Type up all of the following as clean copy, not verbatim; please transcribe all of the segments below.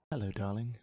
Hello, darling.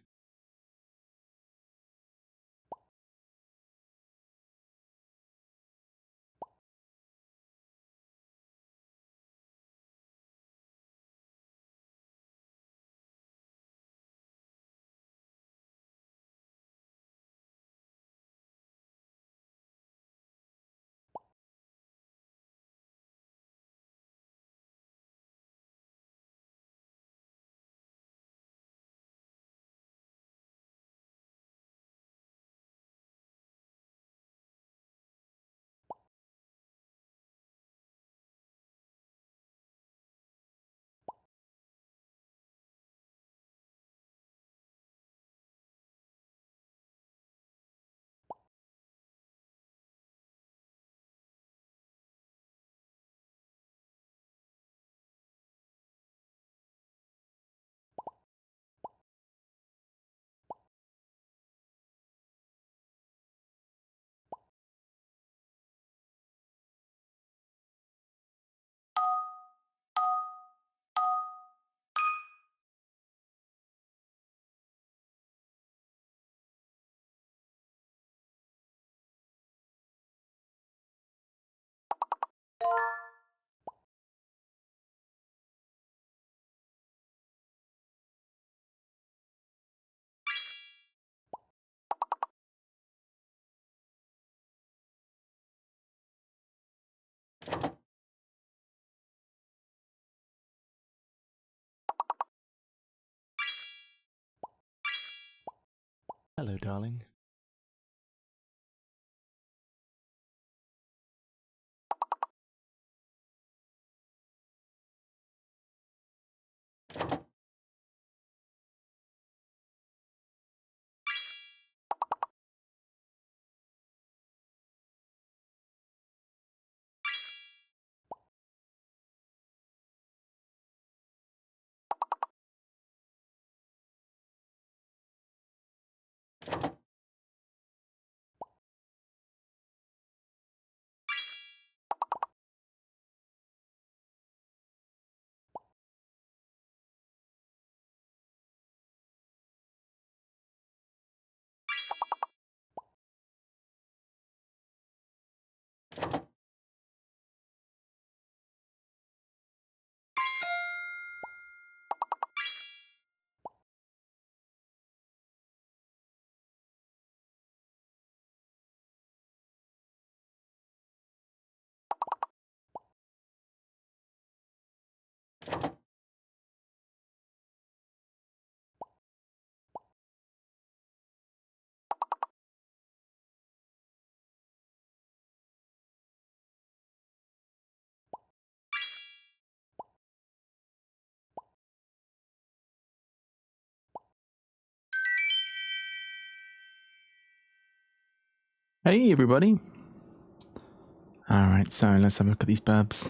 Hello, darling. Hey, everybody. Alright, so let's have a look at these burbs.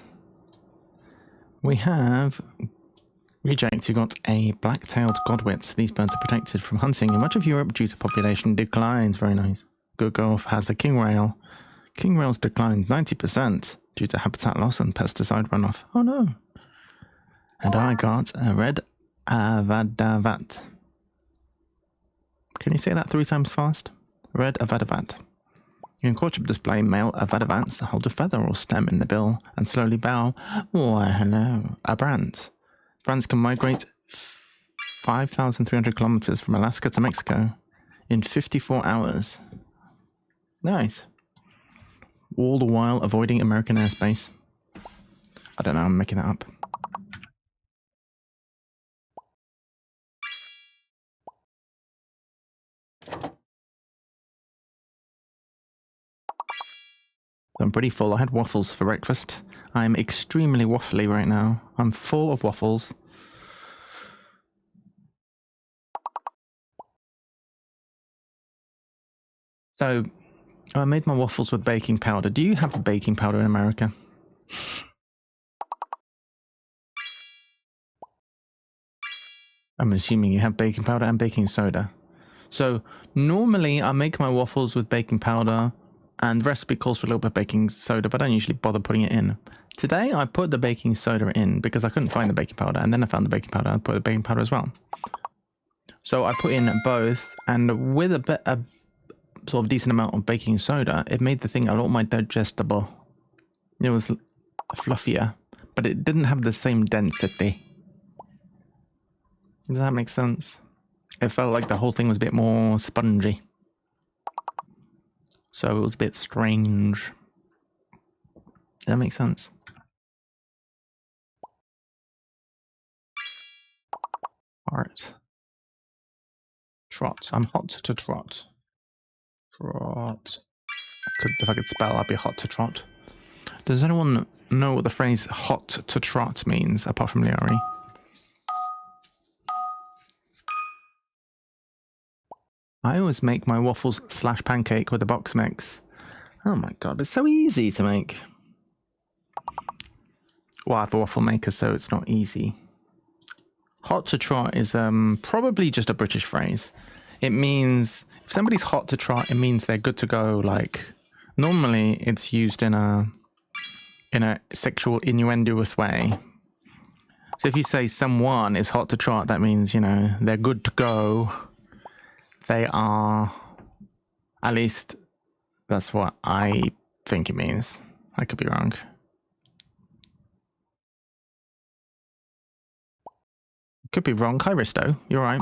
We have Reject, who got a black-tailed godwit. These birds are protected from hunting in much of Europe due to population declines. Very nice. Good Golf has a king rail. King rails declined 90% due to habitat loss and pesticide runoff. Oh no. And I got a red avadavat. Can you say that 3 times fast? Red avadavat. In courtship display, male avadavants hold a feather or stem in the bill and slowly bow. Why, hello. A brant. Brants can migrate 5,300 kilometers from Alaska to Mexico in 54 hours. Nice. All the while avoiding American airspace. I don't know, I'm making that up. I'm pretty full. I had waffles for breakfast. I'm extremely waffly right now. I'm full of waffles. So, I made my waffles with baking powder. Do you have baking powder in America? I'm assuming you have baking powder and baking soda. So, normally I make my waffles with baking powder, and the recipe calls for a little bit of baking soda, but I don't usually bother putting it in. Today I put the baking soda in because I couldn't find the baking powder, and then I found the baking powder and I put the baking powder as well. So I put in both, and with a sort of decent amount of baking soda, it made the thing a lot more digestible. It was fluffier, but it didn't have the same density. Does that make sense? It felt like the whole thing was a bit more spongy. So it was a bit strange. Does that make sense? Alright. Trot. I'm hot to trot. Trot. If I could spell, I'd be hot to trot. Does anyone know what the phrase hot to trot means, apart from 𝗶𝗺𝗺? I always make my waffles / pancake with a box mix. Oh my god, it's so easy to make. Well, I have a waffle maker, so it's not easy. Hot to trot is probably just a British phrase. It means, if somebody's hot to trot, it means they're good to go. Like, normally it's used in a sexual innuendoous way. So if you say someone is hot to trot, that means, you know, they're good to go. They are, at least that's what I think it means. I could be wrong. Could be wrong. Hi, Risto. You're right.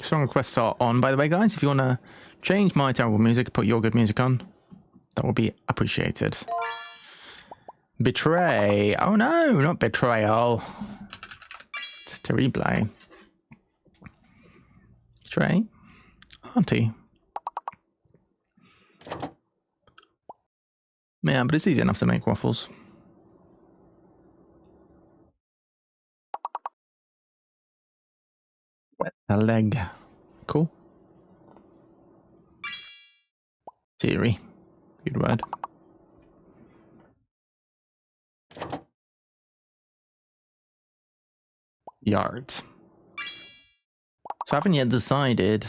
Song requests are on, by the way, guys. If you want to change my terrible music, put your good music on, that will be appreciated. Betray. Oh no, not betrayal. It's terrible. Betray. Auntie. Yeah, but it's easy enough to make waffles. Wet the leg. Cool. Theory. Good word. Yard. So I haven't yet decided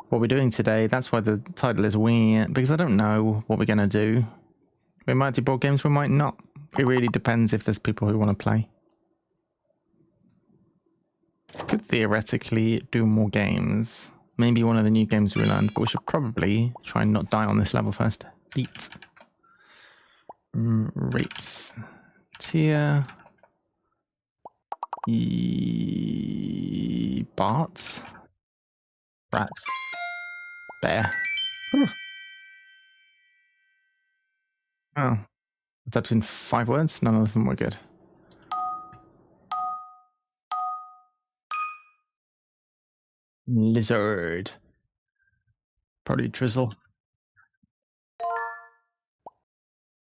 what we're doing today. That's why the title is 𝗶𝗺, because I don't know what we're going to do. We might do board games, we might not. It really depends if there's people who want to play. Could theoretically do more games. Maybe one of the new games we learned, but we should probably try and not die on this level first. Beat. Rates. Tier. Barts. Rats. Bear. Ooh. Oh. That's in 5 words? None of them were good. Lizard. Probably drizzle.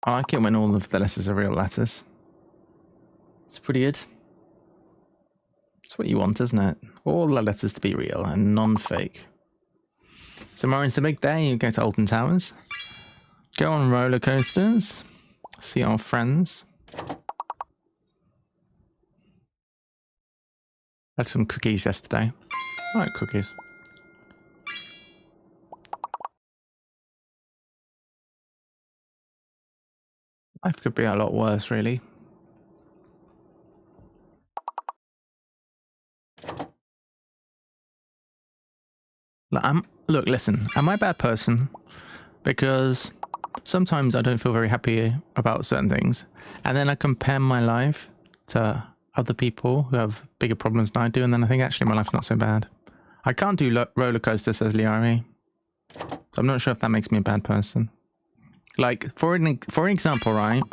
I like it when all of the letters are real letters. It's pretty good. It's what you want, isn't it? All the letters to be real and non-fake. Tomorrow's the big day. You go to Alton Towers. Go on roller coasters. See our friends. Had some cookies yesterday. I like cookies. Life could be a lot worse, really. Look, listen, am I a bad person? Because sometimes I don't feel very happy about certain things. And then I compare my life to other people who have bigger problems than I do. And then I think, actually, my life's not so bad. I can't do roller coasters, says 𝗶𝗺𝗺. So I'm not sure if that makes me a bad person. Like, for an example, right?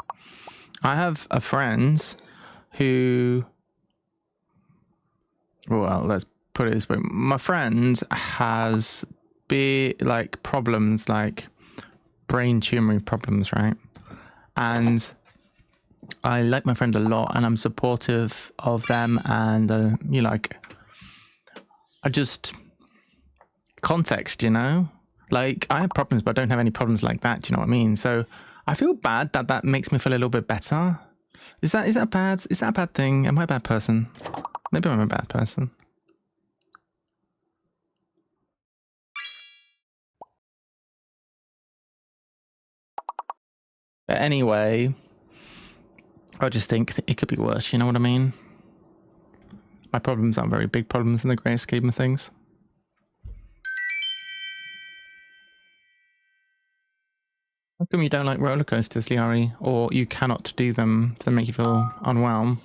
I have a friend who... Well, let's put it this way. My friend has like problems, like brain tumor problems, right? And I like my friend a lot, and I'm supportive of them, and you know, like, I just context, you know, like I have problems, but I don't have any problems like that. Do you know what I mean? So I feel bad that makes me feel a little bit better. Is that bad? Is that a bad thing? Am I a bad person? Maybe I'm a bad person. But anyway, I just think that it could be worse, you know what I mean? My problems aren't very big problems in the great scheme of things. Come, you don't like roller coasters, 𝗶𝗶𝘁, or you cannot do them. They make you feel unwell.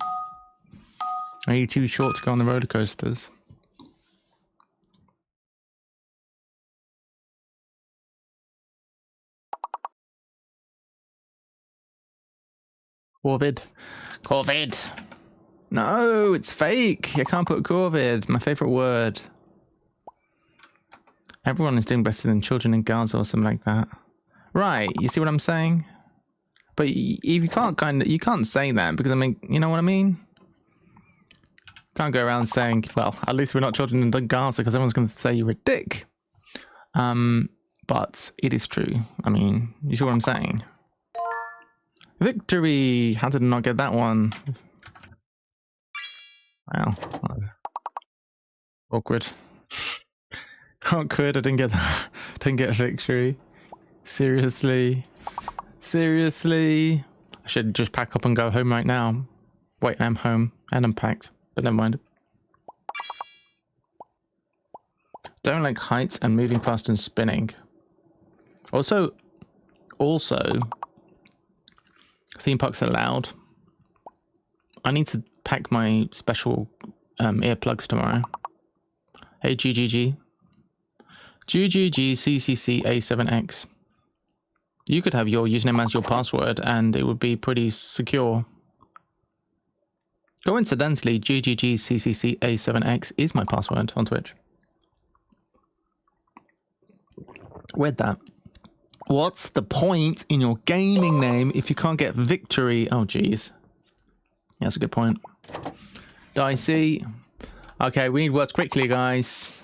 Are you too short to go on the roller coasters? COVID. No, it's fake. You can't put COVID. My favorite word. Everyone is doing better than children in Gaza or something like that. Right, you see what I'm saying? But you can't say that because I mean, you know what I mean? Can't go around saying, well, at least we're not children in Gaza because everyone's going to say you're a dick. But it is true. I mean, you see what I'm saying? Victory! How did I not get that one? Wow. Awkward. Awkward, I didn't get that. Didn't get a victory. Seriously? Seriously? I should just pack up and go home right now. Wait, I'm home and I'm packed, but never mind. Don't like heights and moving fast and spinning. Also, theme parks are loud. I need to pack my special earplugs tomorrow. Hey, GGG. 𝗶𝗶𝘁𝗶𝗶. You could have your username as your password and it would be pretty secure. Coincidentally, 𝗶𝗶𝘁𝗶𝗶 is my password on Twitch. Where'd that? What's the point in your gaming name if you can't get victory? Oh, geez. Yeah, that's a good point. 𝗶𝗶𝘁. Okay, we need words quickly, guys.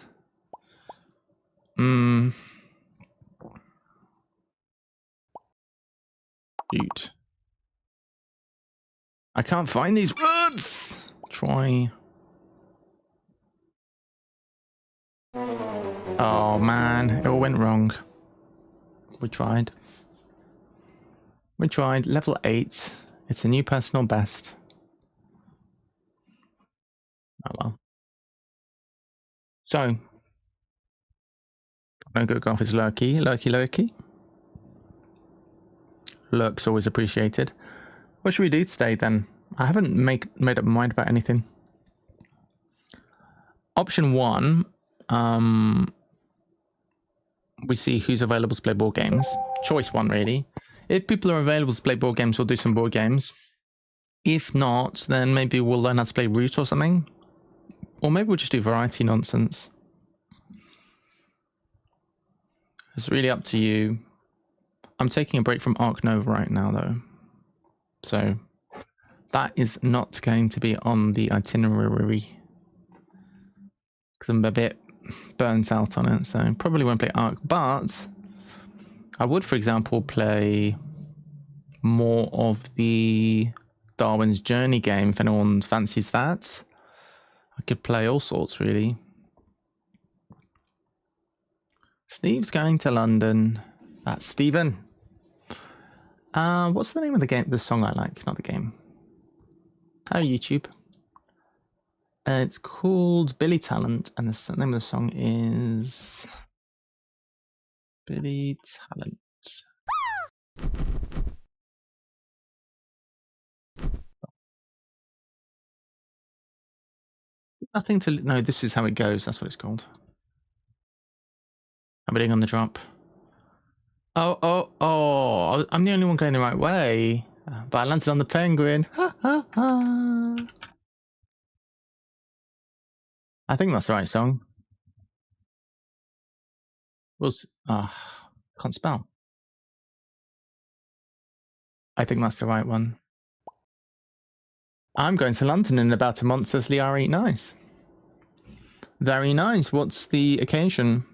Shoot. I can't find these words. Try. Oh, man. It all went wrong. We tried. We tried. Level 8. It's a new personal best. Oh, well. So. No good golf is 𝗶𝗺𝗁𝗶. 𝗶𝗵𝗁𝗶. Lurk's always appreciated. What should we do today then? I haven't made up my mind about anything. Option 1. We see who's available to play board games. Choice 1, really. If people are available to play board games, we'll do some board games. If not, then maybe we'll learn how to play Root or something. Or maybe we'll just do variety nonsense. It's really up to you. I'm taking a break from Ark Nova right now, though. So that is not going to be on the itinerary. Because I'm a bit burnt out on it, so probably won't play Ark. But I would, for example, play more of the Darwin's Journey game if anyone fancies that. I could play all sorts, really. Steve's going to London. That's Steven. What's the name of the game? The song I like, not the game. Oh, YouTube. It's called Billy Talent, and the name of the song is Billy Talent. Nothing to... No, This Is How It Goes. That's what it's called. I'm bidding on the drop. Oh, I'm the only one going the right way. But I landed on the penguin. Ha, ha, ha. I think that's the right song. Can't spell. I think that's the right one. I'm going to London in about a month, says 𝗶𝗺𝗁𝗶. Nice. Very nice. What's the occasion?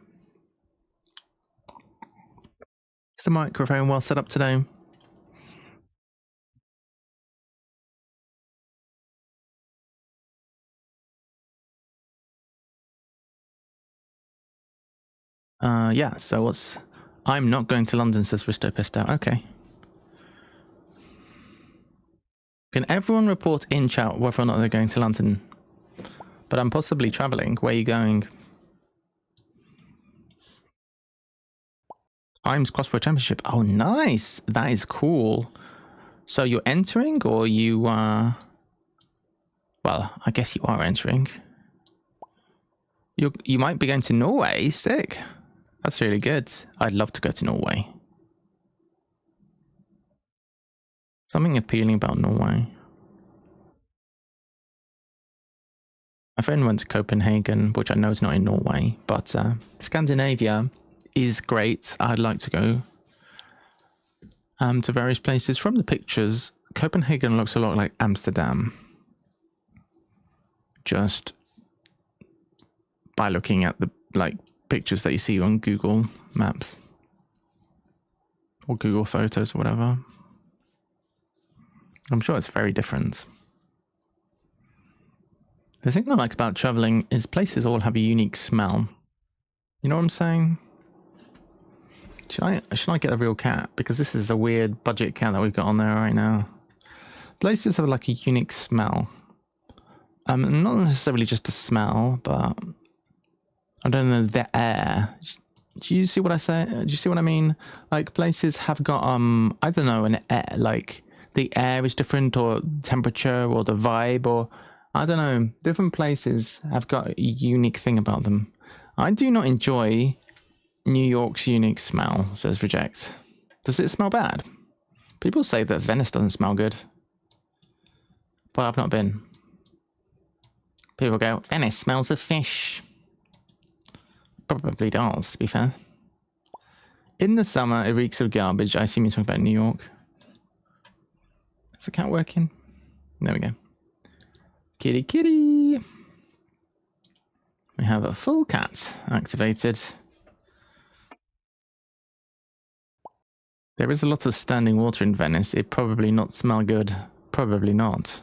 Is the microphone well set up today? Yeah, so what's... I'm not going to London, says 𝗶𝗺𝗵𝗃. Okay. Can everyone report in chat whether or not they're going to London? But I'm possibly travelling. Where are you going? 𝗶𝗵𝘁 crossword championship. Oh, nice. That is cool. So you're entering, or you are... Well, I guess you are entering. You might be going to Norway. Sick. That's really good. I'd love to go to Norway. Something appealing about Norway. My friend went to Copenhagen, which I know is not in Norway, but Scandinavia is great. I'd like to go to various places. From the pictures, Copenhagen looks a lot like Amsterdam. Just by looking at the pictures that you see on Google Maps or Google Photos or whatever. I'm sure it's very different. The thing I like about traveling is places all have a unique smell. You know what I'm saying? Should I get a real cat? Because this is a weird budget cat that we've got on there right now. Places have like a unique smell. Not necessarily just a smell, but I don't know, the air. Do you see what I say? Do you see what I mean? Like places have got I don't know, an air, like the air is different, or temperature, or the vibe, or I don't know. Different places have got a unique thing about them. I do not enjoy New York's unique smell, says 𝗶𝗺𝗁𝗃. Does it smell bad? People say that Venice doesn't smell good, but I've not been. People go, Venice smells of fish. Probably does, to be fair. In the summer, it reeks of garbage. I assume you're talking about New York. Is the cat working? There we go. Kitty, kitty. We have a full cat activated. There is a lot of standing water in Venice. It probably not smell good. Probably not.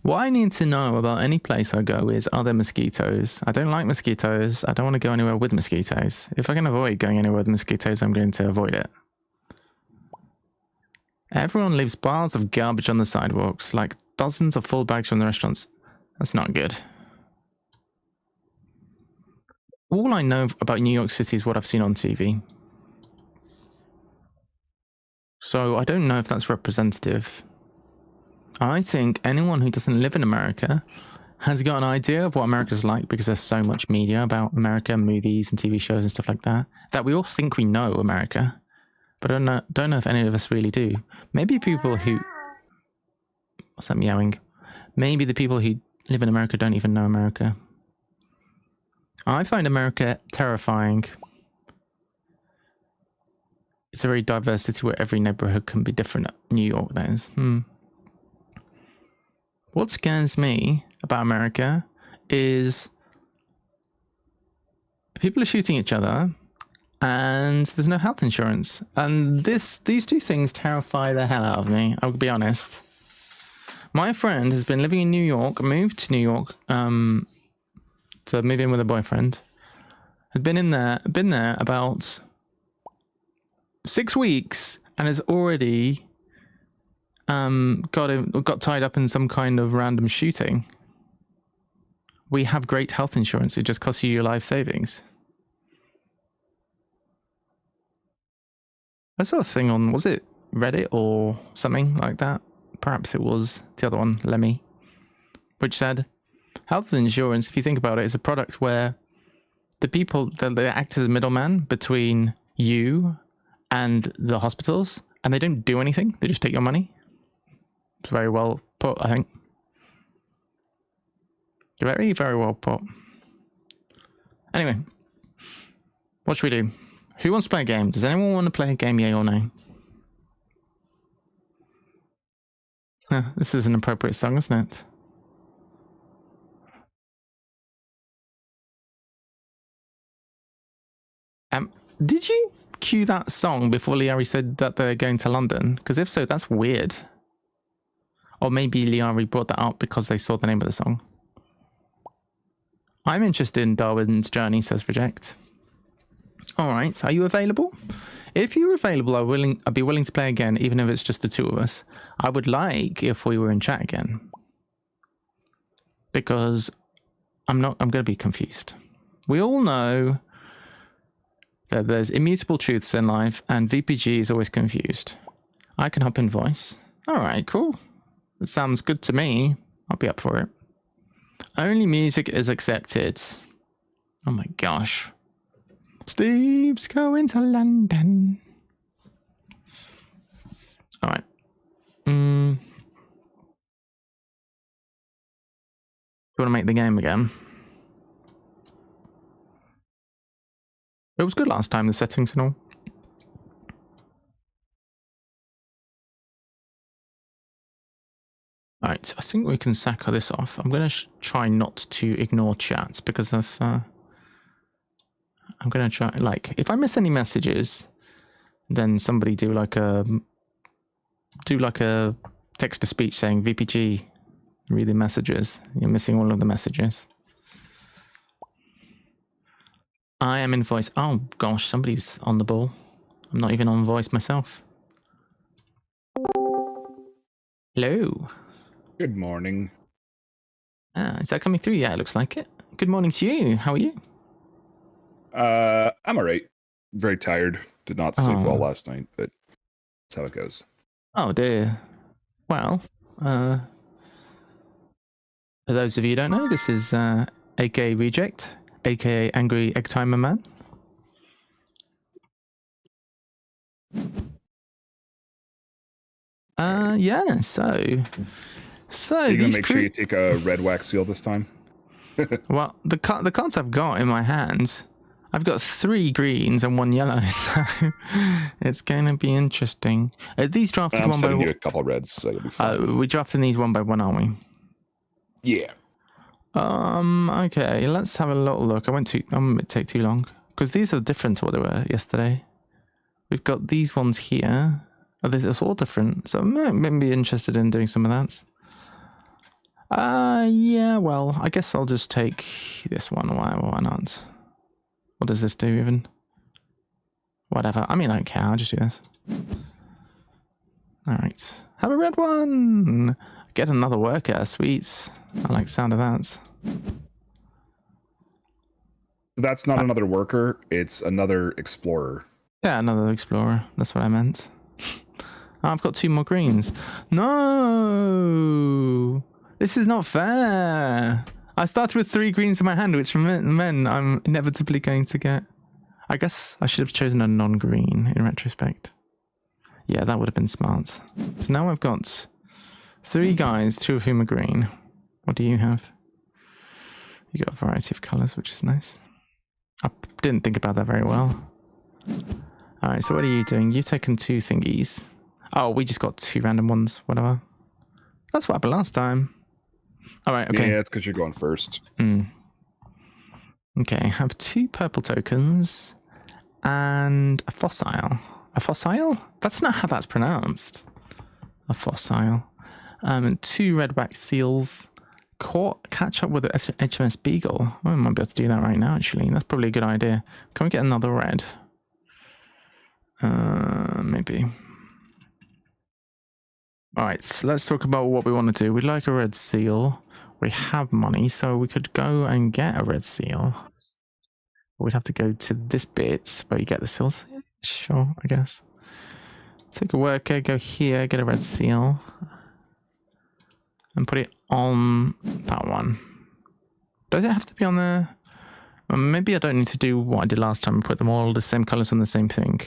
What I need to know about any place I go is, are there mosquitoes? I don't like mosquitoes. I don't want to go anywhere with mosquitoes. If I can avoid going anywhere with mosquitoes, I'm going to avoid it. Everyone leaves piles of garbage on the sidewalks, like dozens of full bags from the restaurants. That's not good. All I know about New York City is what I've seen on TV. So I don't know if that's representative. I think anyone who doesn't live in America has got an idea of what America's like, because there's so much media about America, movies and TV shows and stuff like that, that we all think we know America. But I don't know if any of us really do. Maybe people who... What's that meowing? Maybe the people who live in America don't even know America. I find America terrifying. It's a very diverse city where every neighborhood can be different. New York, that is. What scares me about America is people are shooting each other and there's no health insurance. And these two things terrify the hell out of me, I'll be honest. My friend has been living in New York, moved to New York to move in with a boyfriend. Had been there about 6 weeks and has already got tied up in some kind of random shooting. We have great health insurance. It just costs you your life savings. I saw a thing on, was it Reddit or something like that? Perhaps it was the other one, 𝗶𝗵𝘁, which said, health insurance, if you think about it, is a product where the people, they act as a middleman between you and the hospitals, and they don't do anything. They just take your money. It's very well put, I think. Very, very well put. Anyway, what should we do? Who wants to play a game? Does anyone want to play a game, yay or nay? This is an appropriate song, isn't it? Did you cue that song before 𝗶𝗵𝘁 said that they're going to London? Because if so, that's weird. Or maybe 𝗶𝗵𝘁 brought that up because they saw the name of the song. I'm interested in Darwin's Journey, says 𝗶𝗺𝗁𝗃. Alright, are you available? If you're available, I'd be willing to play again, even if it's just the two of us. I would like if we were in chat again. Because I'm going to be confused. We all know So there's immutable truths in life, and VPG is always confused. I can hop in voice. All right, cool. That sounds good to me. I'll be up for it. Only music is accepted. Oh my gosh. Steve's going to London. All right. You want to make the game again? It was good last time, the settings and all. Alright, I think we can sack this off. I'm going to try not to ignore chats because that's... I'm going to try... Like, if I miss any messages, then somebody do like a text-to-speech saying, VPG, read the messages. You're missing all of the messages. I am in voice. Oh, gosh, somebody's on the ball. I'm not even on voice myself. Hello. Good morning. Is that coming through? Yeah, it looks like it. Good morning to you. How are you? I'm all right. Very tired. Did not sleep well last night, but that's how it goes. Oh, dear. Well, for those of you who don't know, this is aka Reject, aka Angry 𝗴𝗺𝗵. Yeah, so Are you gonna make sure you take a red wax seal this time? Well, the cards I've got in my hands, I've got 3 greens and 1 yellow, so it's gonna be interesting. These drafted one by one. I'm sending you a couple reds, so it'll be fine. We're drafting these one by one, aren't we? Yeah. Okay, let's have a little look. I won't take too long because these are different to what they were yesterday. We've got these ones here. Oh, this is all different, so I might be interested in doing some of that. Yeah, well, I guess I'll just take this one. Why not? What does this do even? Whatever. I mean, I don't care. I'll just do this. All right. Have a red one. Get another worker. Sweet. I like the sound of that. That's not another worker. It's another explorer. Yeah, another explorer. That's what I meant. I've got 2 more greens. No! This is not fair. I started with 3 greens in my hand, which meant I'm inevitably going to get... I guess I should have chosen a non-green in retrospect. Yeah, that would have been smart. So now I've got 3 guys, 2 of whom are green. What do you have? You got a variety of colours, which is nice. I didn't think about that very well. Alright, so what are you doing? You've taken 2 thingies. Oh, we just got 2 random ones, whatever. That's what happened last time. Alright, okay. Yeah, it's because you're going first. Okay, I have 2 purple tokens and a fossil. A fossil? That's not how that's pronounced. A fossil. And 2 red wax seals. Catch up with the HMS Beagle. I might be able to do that right now, actually. That's probably a good idea. Can we get another red? Maybe. Alright, so let's talk about what we want to do. We'd like a red seal. We have money, so we could go and get a red seal. We'd have to go to this bit where you get the seals. Sure, I guess. Take a worker, go here, get a red seal. And put it on that one. Does it have to be on there? Well, maybe I don't need to do what I did last time and put them all the same colors on the same thing.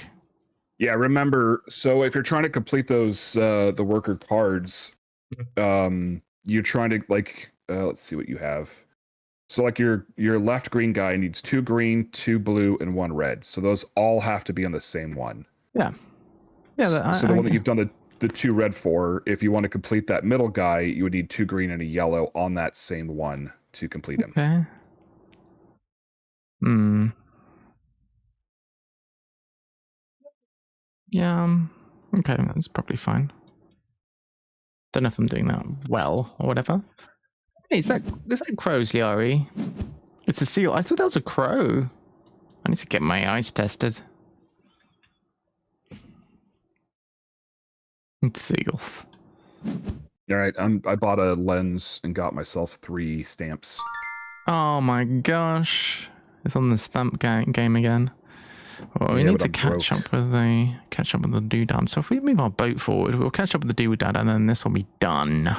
Yeah, remember, so if you're trying to complete those, the worker cards, you're trying to, like, let's see what you have. So, like, your left green guy needs 2 green, 2 blue, and 1 red. So those all have to be on the same one. Yeah. Yeah. So the one that you've done the 2 red for, if you want to complete that middle guy, you would need 2 green and a yellow on that same one to complete him. Okay. Yeah, okay, that's probably fine. Don't know if I'm doing that well or whatever. Hey, is that 𝗶𝗁𝗄𝗃, Liari? It's a seal. I thought that was a crow. I need to get my eyes tested. It's seals. All right, I bought a lens and got myself 3 stamps. Oh my gosh. It's on the stamp game again. Well, we Yeah, need but to I'm catch broke. up with the doodad. So if we move our boat forward, we'll catch up with the doodad, and then this will be done.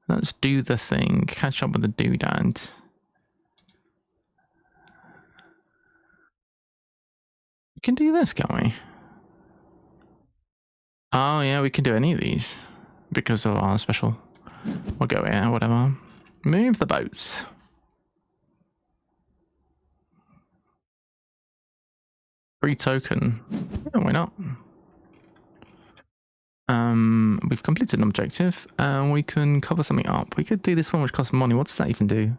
Let's do the thing. Catch up with the doodad. We can do this, can't we? Oh yeah, we can do any of these because of our special. We'll go here, whatever. Move the boats. Free token. Yeah, why not? We've completed an objective, and we can cover something up. We could do this one, which costs money. What does that even do?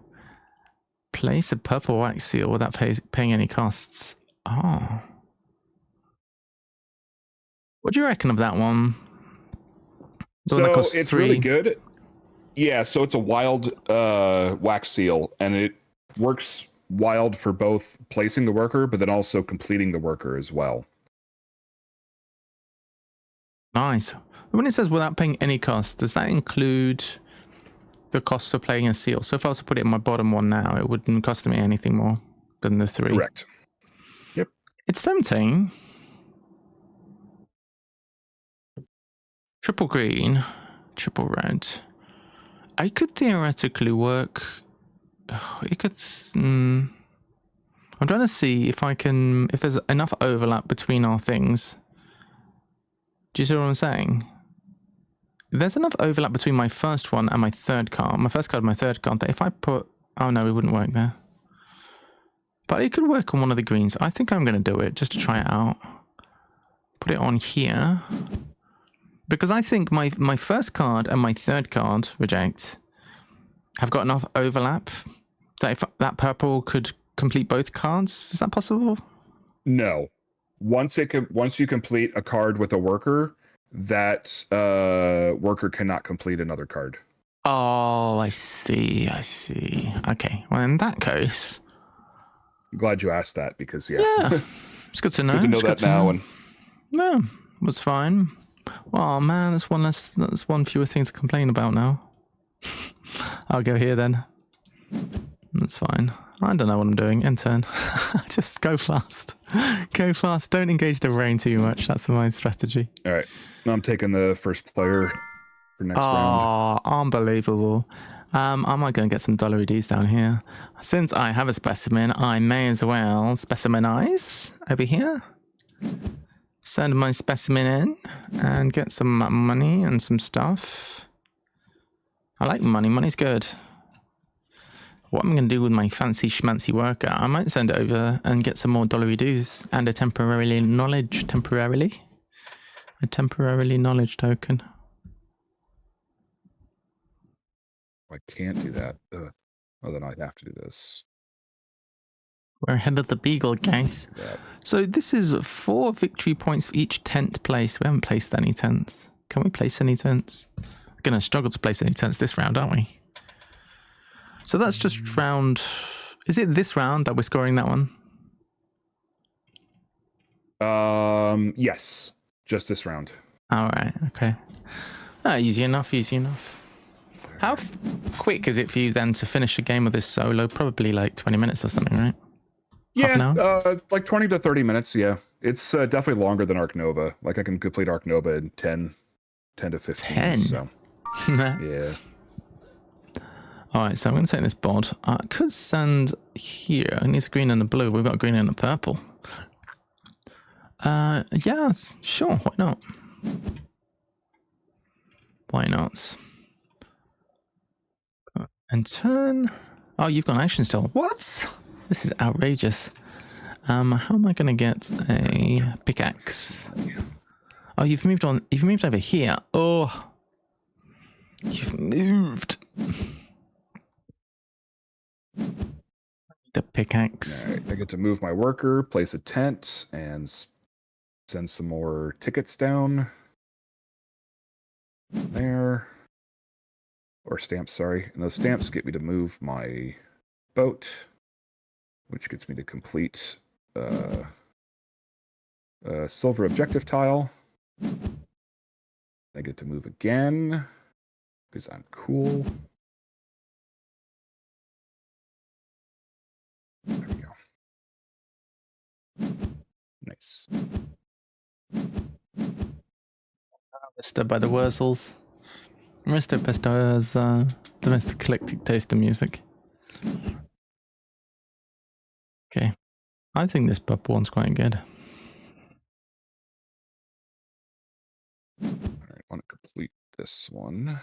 Place a purple wax seal without paying any costs. Oh. What do you reckon of that one? The one that So costs it's 3. really good. Yeah, so it's a wild wax seal, and it works wild for both placing the worker, but then also completing the worker as well. Nice. When it says without paying any cost, does that include the cost of playing a seal? So if I was to put it in my bottom one now, it wouldn't cost me anything more than the 3. Correct. Yep. It's tempting. Triple green, triple red. I could theoretically work. It could. I'm trying to see if I can. If there's enough overlap between our things. Do you see what I'm saying? There's enough overlap between my first one and my third card. My first card and my third card. That if I put. Oh no, it wouldn't work there. But it could work on one of the greens. I think I'm going to do it just to try it out. Put it on here. Because I think my first card and my third card, reject, have got enough overlap that if that purple could complete both cards. Is that possible? No. Once you complete a card with a worker, that worker cannot complete another card. Oh, I see. I see. Okay. Well, in that case, I'm glad you asked that because yeah, it's good to know. Good to know It's that good to now. know. And Yeah, it was fine. Oh man, that's one fewer thing to complain about now. I'll go here then. That's fine. I don't know what I'm doing. End turn. Just go fast. Go fast. Don't engage the rain too much. That's my strategy. all right, I'm taking the first player for next round. Oh, unbelievable. I might go and get some $Ds down here. Since I have a specimen, I may as well specimenize over here. Send my specimen in and get some money and some stuff. I like money. Money's good. What I'm going to do with my fancy schmancy worker, I might send it over and get some more $Ds and a temporarily knowledge knowledge token. I can't do that. Oh, then I have to do this. We're ahead of the beagle, guys. So this is 4 victory points for each tent placed. We haven't placed any tents. Can we place any tents? We're going to struggle to place any tents this round, aren't we? So that's just round... Is it this round that we're scoring that one? Yes. Just this round. All right, okay. Easy enough, easy enough. How quick is it for you then to finish a game of this solo? Probably like 20 minutes or something, right? Half an Yeah, like 20 to 30 minutes, yeah. It's definitely longer than Ark Nova. Like, I can complete Ark Nova in 10 to 15 10? so. Yeah. Alright, so I'm going to take this bod. I could send here. It needs a green and a blue. We've got a green and a purple. Yeah, sure. Why not? Why not? And turn. Oh, you've got an action still. What? This is outrageous. How am I going to get a pickaxe? Oh, you've moved on. You've moved over here. Oh, you've moved. The pickaxe. All right, I get to move my worker, place a tent, and send some more tickets down. There. Or stamps, sorry. And those stamps get me to move my boat, which gets me to complete a silver objective tile. I get to move again, because I'm cool. There we go. Nice. Mr. by the Wurzels. Mr. Pesto's the most eclectic taste in music. Okay. I think this purple one's quite good. Alright, I want to complete this one.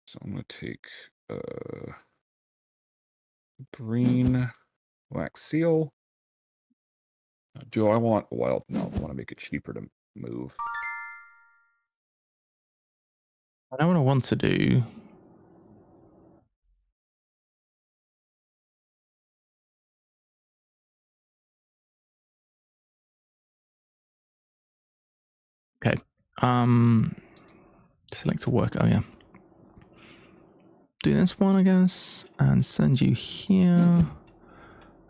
So I'm going to take green wax seal. Do I want wild? No, I want to make it cheaper to move. I know what I want to do. Okay. Select a work. Oh yeah. Do this one, I guess, and send you here. And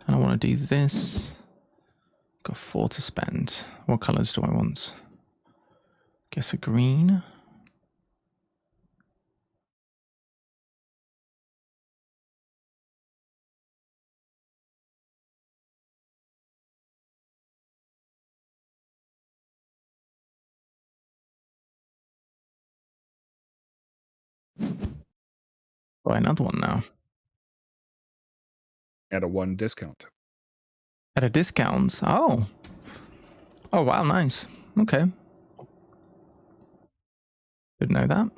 I want to do this. Got 4 to spend. What colors do I want? Guess a green. Buy another one now. At a 1 discount. At a discount? Oh. Oh, wow, nice. Okay. Didn't know that.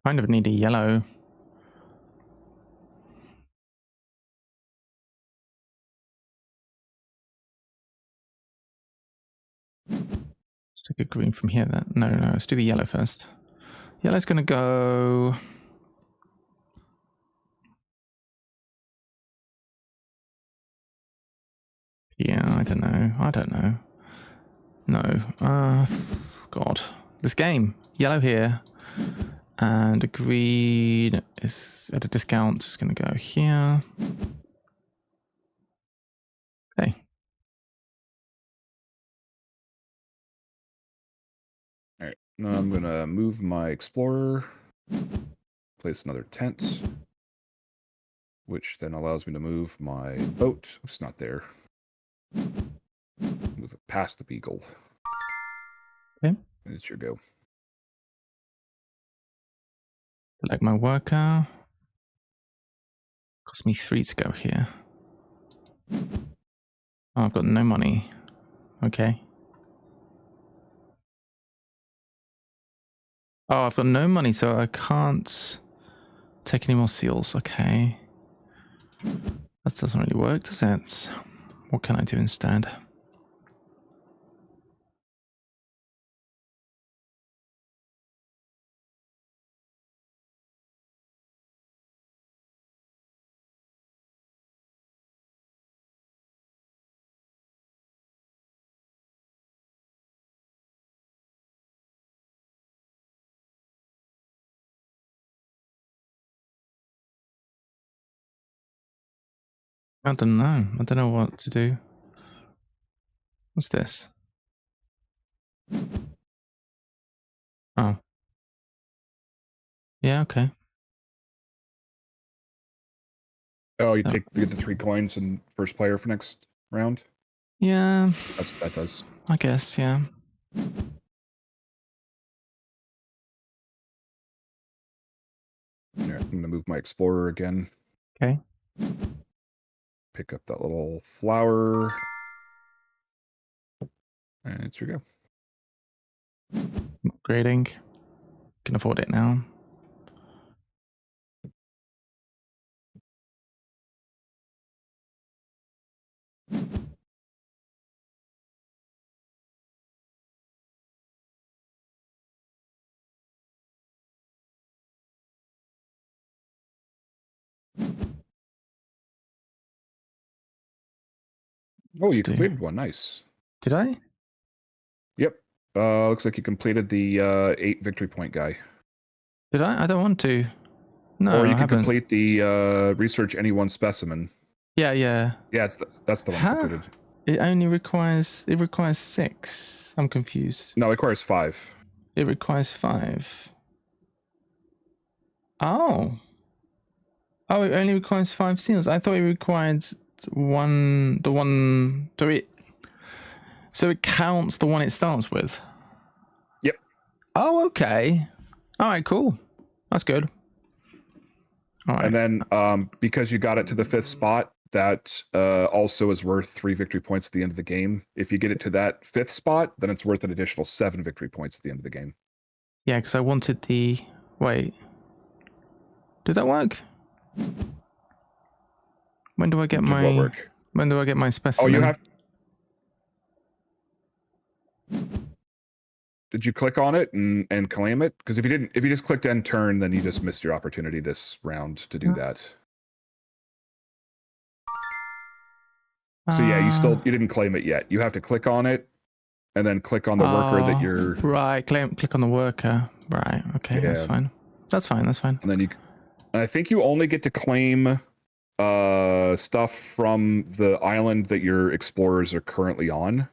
Kind of need a yellow. Let's take a green from here then. No, let's do the yellow first. Yellow's gonna go... Yeah, I don't know. No. God. This game. Yellow here. And a green is at a discount. It's going to go here. Okay. Alright. Now I'm going to move my explorer. Place another tent. Which then allows me to move my boat, which is not there. Move it past the beagle. Okay. And it's your go. Select my worker. Cost me 3 to go here. Oh, I've got no money. Okay. Oh, I've got no money, so I can't take any more seals. Okay. That doesn't really work, does it? What can I do instead? I don't know. I don't know what to do. What's this? Oh. Yeah, okay. Oh, you get the 3 coins and first player for next round? Yeah. That's what that does. I guess, yeah. Here, I'm going to move my explorer again. Okay. Pick up that little flower. And it's your go. Upgrading. Can afford it now. Oh, you completed one. Nice. Did I? Yep. Looks like you completed the 8 victory point guy. Did I? I don't want to. No, or you I can haven't. complete the research any one specimen. Yeah. Yeah, that's the one completed. It only requires 6. I'm confused. No, it requires 5. It requires 5. Oh. Oh, it only requires 5 seals. I thought it required the one. So it counts the one it starts with. Yep. Oh, okay. All right, cool. That's good. All right. And then because you got it to the 5th spot, that also is worth 3 victory points at the end of the game. If you get it to that 5th spot, then it's worth an additional 7 victory points at the end of the game. Yeah, because I wanted the... Wait. Did that work? When do I get my... What work? When do I get my specimen? Oh, you have... Did you click on it and claim it? Because if you just clicked end turn, then you just missed your opportunity this round to do that. So yeah, you didn't claim it yet. You have to click on it, and then click on the worker that you're... Right, click on the worker. Right, okay, yeah. That's fine. That's fine, that's fine. And then I think you only get to claim stuff from the island that your explorers are currently on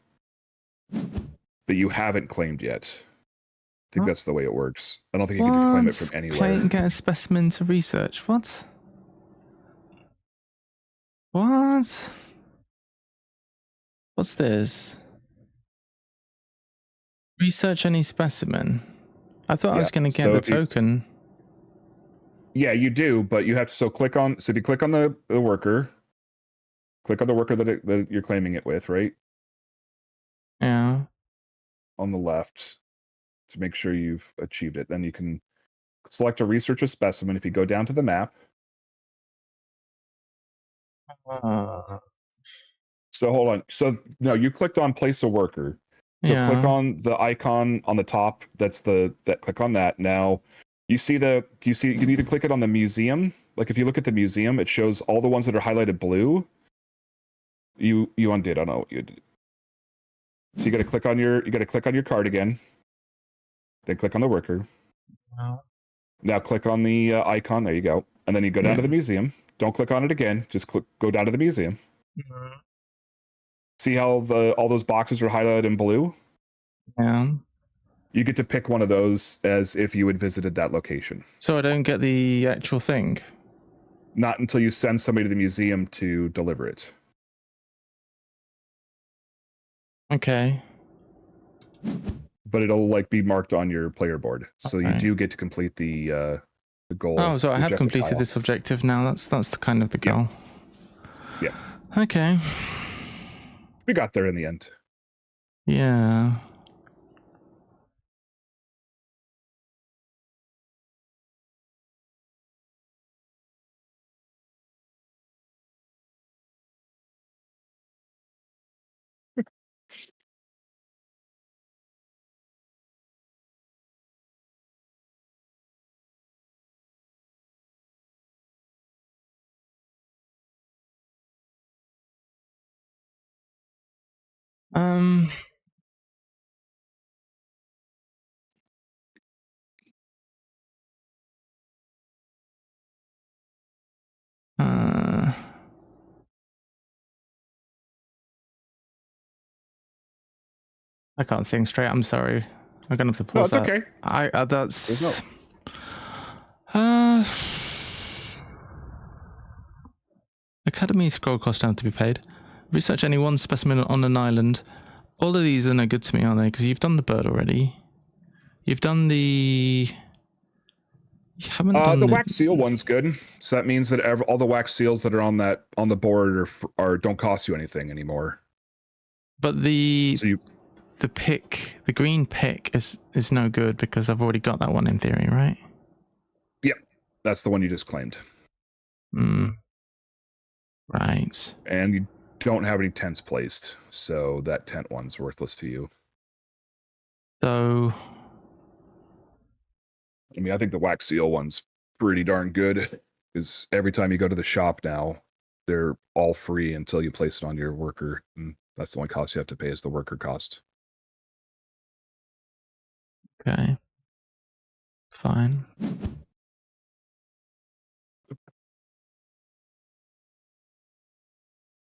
that you haven't claimed yet. I think that's the way it works. I don't think you get to claim it from anywhere. Get a specimen to research. What? What? What's this? Research any specimen. I thought I was going to get the token. Yeah, you do, but you have to click on. So if you click on the worker, click on the worker that you're claiming it with, right? Yeah. On the left to make sure you've achieved it. Then you can select a research a specimen. If you go down to the map. So hold on. So no, you clicked on place a worker. So click on the icon on the top. Click on that. Now you need to click it on the museum. Like if you look at the museum, it shows all the ones that are highlighted blue. You undid. I don't know what you did. So you got to click on your card again. Then click on the worker. Wow. Now click on the icon. There you go. And then you go down to the museum. Don't click on it again. Just go down to the museum. Mm-hmm. See how all those boxes are highlighted in blue? Yeah. You get to pick one of those as if you had visited that location. So I don't get the actual thing? Not until you send somebody to the museum to deliver it. Okay. But it'll be marked on your player board. So you do get to complete the goal. Oh, so I have completed this objective now. That's the kind of the goal. Yeah. Okay. We got there in the end. Yeah. I can't think straight. I'm sorry. I'm gonna have to pause that. No, it's okay. That's. Academy scroll cost down to be paid. Research any one specimen on an island. All of these are no good to me, are they? Because you've done the bird already. You've done the... You haven't done the wax seal one's good. So that means that all the wax seals that are on the board don't cost you anything anymore. But the green pick is no good because I've already got that one in theory, right? Yep, that's the one you just claimed. Right. And you don't have any tents placed, so that tent one's worthless to you. So, I mean, I think the wax seal one's pretty darn good, because every time you go to the shop now, they're all free until you place it on your worker, and that's the only cost you have to pay is the worker cost. Okay. Fine.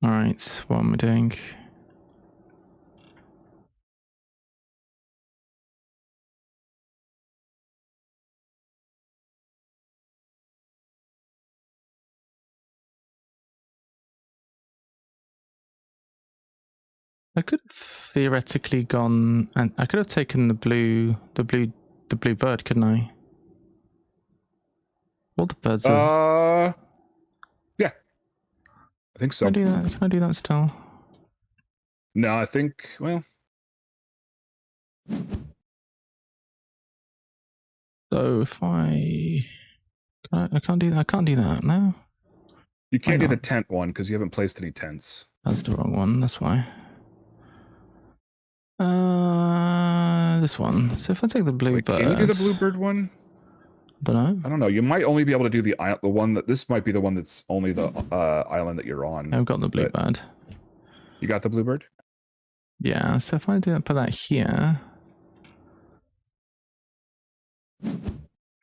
All right, what am I doing? I could have theoretically gone and I could have taken the blue bird, couldn't I? All the birds are... Yeah. I think so. Can I do that still? No, I think, well... So if I can't do that. I can't do that, no? You can't do the tent one because you haven't placed any tents. That's the wrong one, that's why. This one. So if I take the blue bird... Can you do the bluebird one? I don't know. You might only be able to do the one that... This might be the one that's only the island that you're on. I've got the bluebird. You got the bluebird? Yeah, so if I put that here...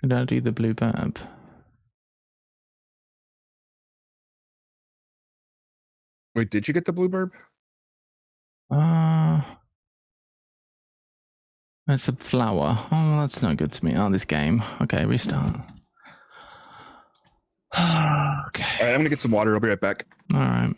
Could I do the bluebird? Wait, did you get the bluebird? It's a flower. Oh, that's no good to me. Oh, this game. Okay, restart. Okay. All right, I'm gonna get some water. I'll be right back. All right.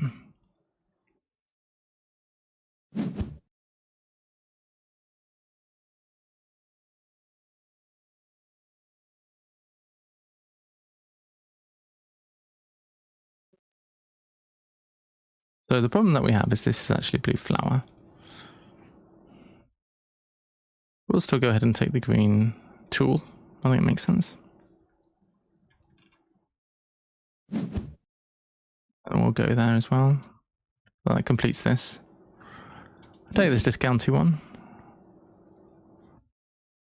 So the problem that we have is this is actually blue flower. We'll still go ahead and take the green tool. I think it makes sense. And we'll go there as well. That completes this. I'll take this discounty one.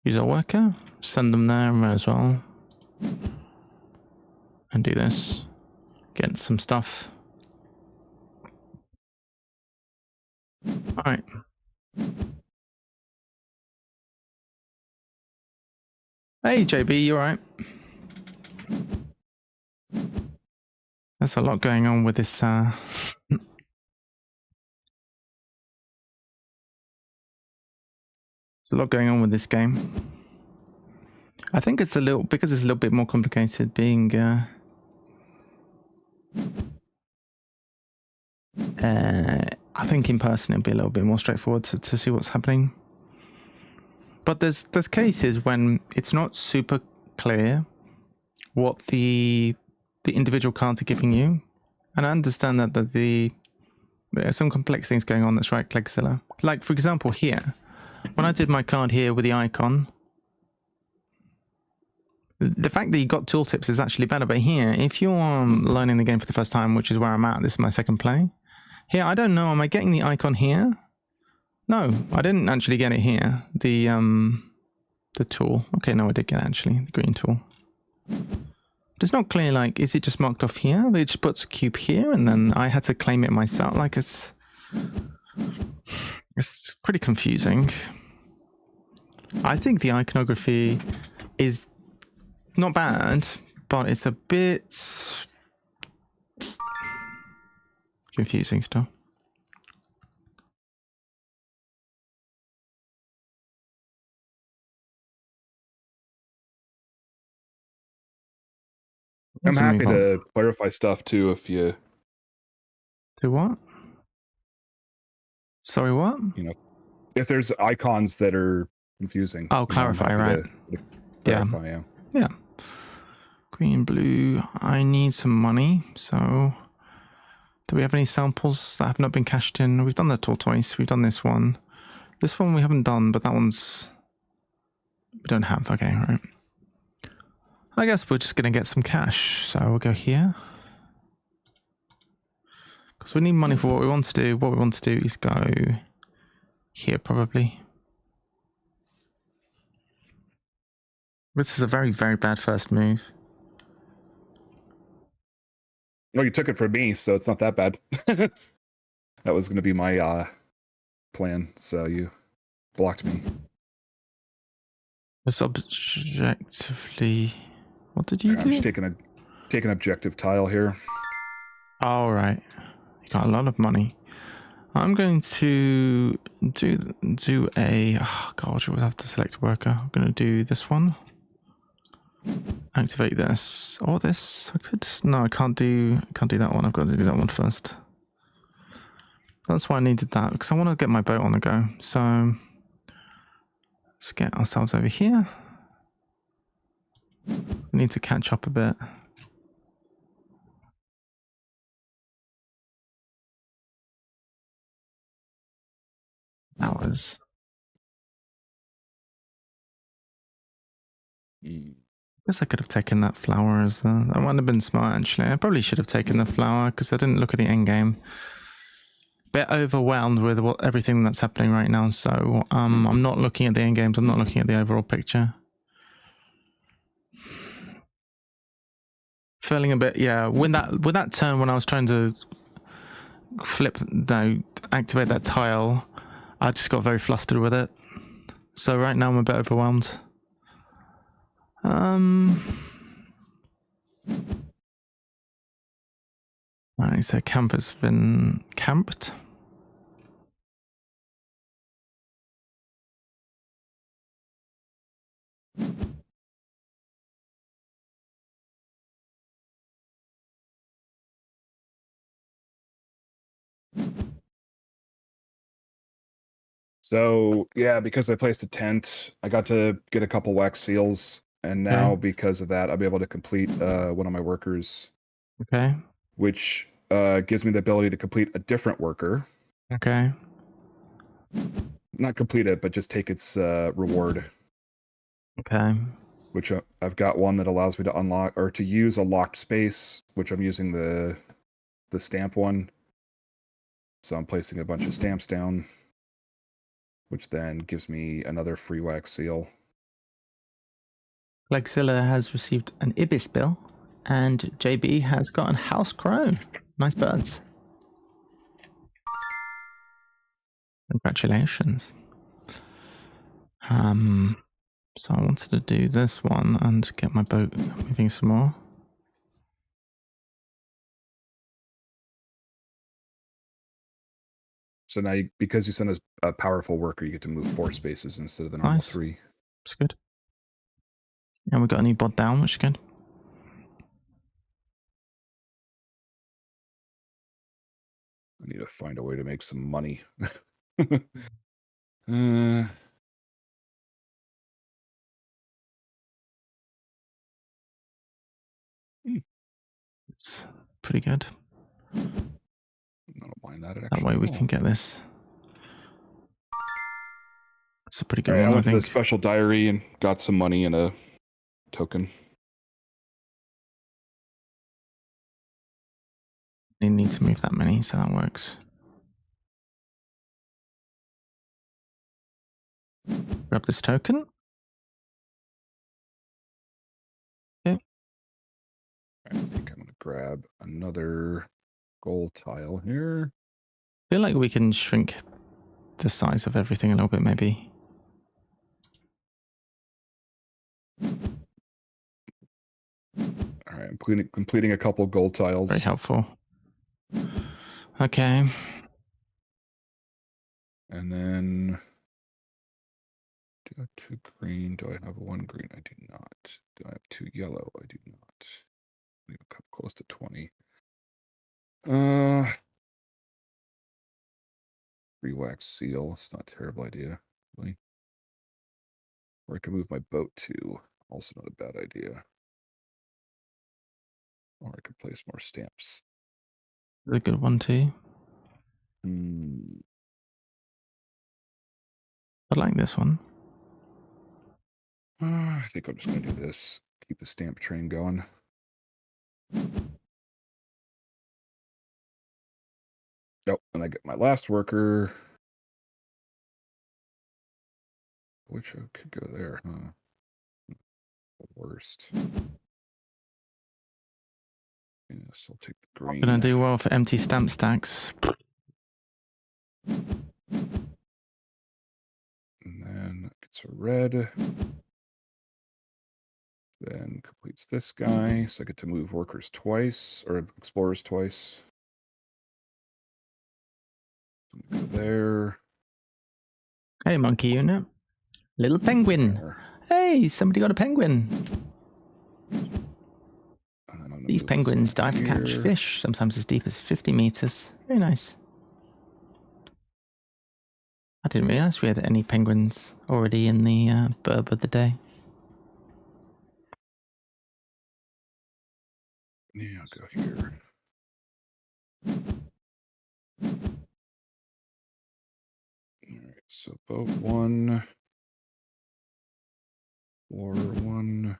Use our worker. Send them there as well. And do this. Get some stuff. Alright. Hey JB, you alright? There's a lot going on with this There's a lot going on with this game. I think it's because it's a little bit more complicated being I think in person it'd be a little bit more straightforward to see what's happening. But there's cases when it's not super clear what the individual cards are giving you. And I understand that there are some complex things going on that's right, Clegzilla. Like for example here, when I did my card here with the icon, the fact that you got tooltips is actually better, but here, if you're learning the game for the first time, which is where I'm at, this is my second play. Here, I don't know, am I getting the icon here? No, I didn't actually get it here. The tool. Okay, no, I did get it actually, the green tool. But it's not clear, like, is it just marked off here? It just puts a cube here, and then I had to claim it myself. Like, it's pretty confusing. I think the iconography is not bad, but it's a bit confusing still. I'm happy to clarify stuff too if you... Do what? Sorry, what? You know, if there's icons that are confusing. Oh, clarify, right? Clarify, yeah. Yeah. Green, blue. I need some money, so... Do we have any samples that have not been cashed in? We've done the tortoise. We've done this one. This one we haven't done, but that one's... We don't have. Okay, right. I guess we're just going to get some cash. So we'll go here. Because we need money for what we want to do. What we want to do is go here, probably. This is a very, very bad first move. Well, you took it from me, so it's not that bad. That was going to be my plan, so you blocked me. It's objectively... What did you do? I'm just taking objective tile here. All right. You got a lot of money. I'm going to do a... Oh, God, we'll have to select worker. I'm going to do this one. Activate this. Or this. I could... No, I can't do that one. I've got to do that one first. That's why I needed that, because I want to get my boat on the go. So let's get ourselves over here. We need to catch up a bit. That was... I guess I could have taken that flower as that might have been smart actually. I probably should have taken the flower because I didn't look at the end game. Bit overwhelmed with everything that's happening right now, so I'm not looking at the end games. I'm not looking at the overall picture. Feeling a bit, yeah. With that turn when I was trying to activate that tile, I just got very flustered with it. So right now I'm a bit overwhelmed. Alright, so camp has been camped. So yeah, because I placed a tent, I got to get a couple wax seals, and now because of that, I'll be able to complete one of my workers. Okay. Which gives me the ability to complete a different worker. Okay. Not complete it, but just take its reward. Okay. Which I've got one that allows me to unlock or to use a locked space, which I'm using the stamp one. So I'm placing a bunch of stamps down, which then gives me another free wax seal. 𝗶𝗁𝗃 has received an ibis bill, and JB has got a house crow. Nice birds. Congratulations. So I wanted to do this one and get my boat moving some more. So now, because you sent us a powerful worker, you get to move 4 spaces instead of the normal 3. That's good. And we got a new bod down, which is good. I need to find a way to make some money. It's pretty good. I don't mind that. That way we can get this. It's a pretty good one, I went I think. to the special diary and got some money and a token. You need to move that many, so that works. Grab this token. Okay. I think I'm going to grab another gold tile here. I feel like we can shrink the size of everything a little bit, maybe. All right, I'm completing a couple gold tiles. Very helpful. Okay. And then, do I have 2 green? Do I have 1 green? I do not. Do I have 2 yellow? I do not. We've come close to 20. Free wax seal. It's not a terrible idea, really. Or I can move my boat too. Also not a bad idea. Or I could place more stamps. That's a good one too. I like this one. I think I'm just going to do this. Keep the stamp train going. Yep, and I get my last worker. Which I could go there, huh? The worst. Yes, I'll take the green. Gonna do well for empty stamp stacks. And then gets a red. Then completes this guy. So I get to move workers twice, or explorers twice. Go there. Hey, monkey unit. Little penguin. There. Hey, somebody got a penguin. These penguins dive to catch fish, sometimes as deep as 50 meters. Very nice. I didn't realize we had any penguins already in the burb of the day. Yeah, I'll go here. Alright, so boat 1, floor 1.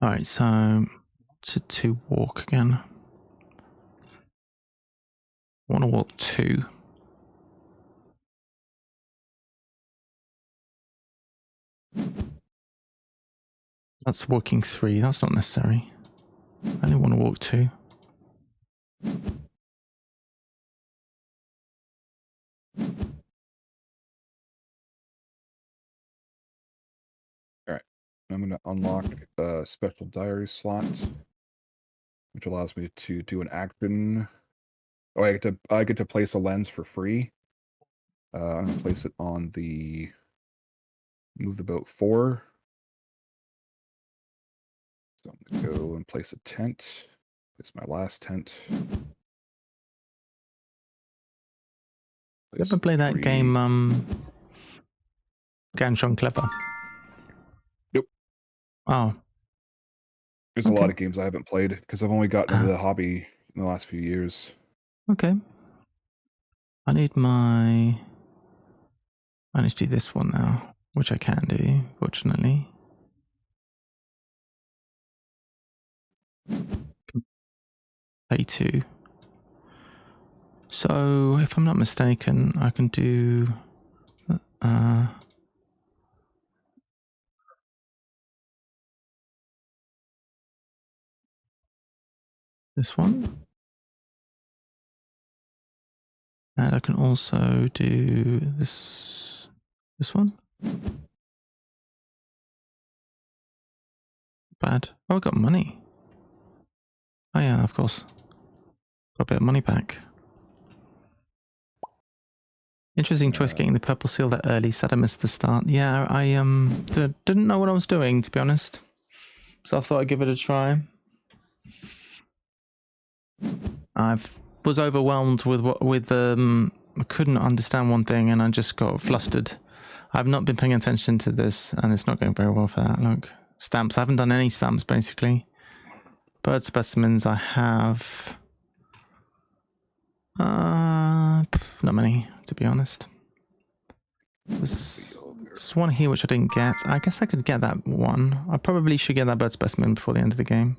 Alright, so to walk again. I want to walk 2. That's walking 3. That's not necessary. I only want to walk 2. Alright, I'm going to unlock a special diary slot, which allows me to do an action. Oh, I get to place a lens for free. I'm going to place it on the move the boat 4. So I'm going to go and place a tent. Place my last tent. You ever play that game, 𝗶𝗁់? Nope. Oh. There's a lot of games I haven't played because I've only gotten into the hobby in the last few years. Okay. I need to do this one now, which I can do, fortunately. Play 2. So, if I'm not mistaken, I can do this one. And I can also do this one. Bad. Oh, I got money. Oh yeah, of course. Got a bit of money back. Interesting choice getting the purple seal that early. Sad I missed the start. Yeah, I didn't know what I was doing, to be honest. So I thought I'd give it a try. I was overwhelmed with I couldn't understand one thing and I just got flustered. I've not been paying attention to this and it's not going very well for that. Look, stamps. I haven't done any stamps basically. Bird specimens I have. Not many, to be honest. There's one here which I didn't get. I guess I could get that one. I probably should get that bird specimen before the end of the game.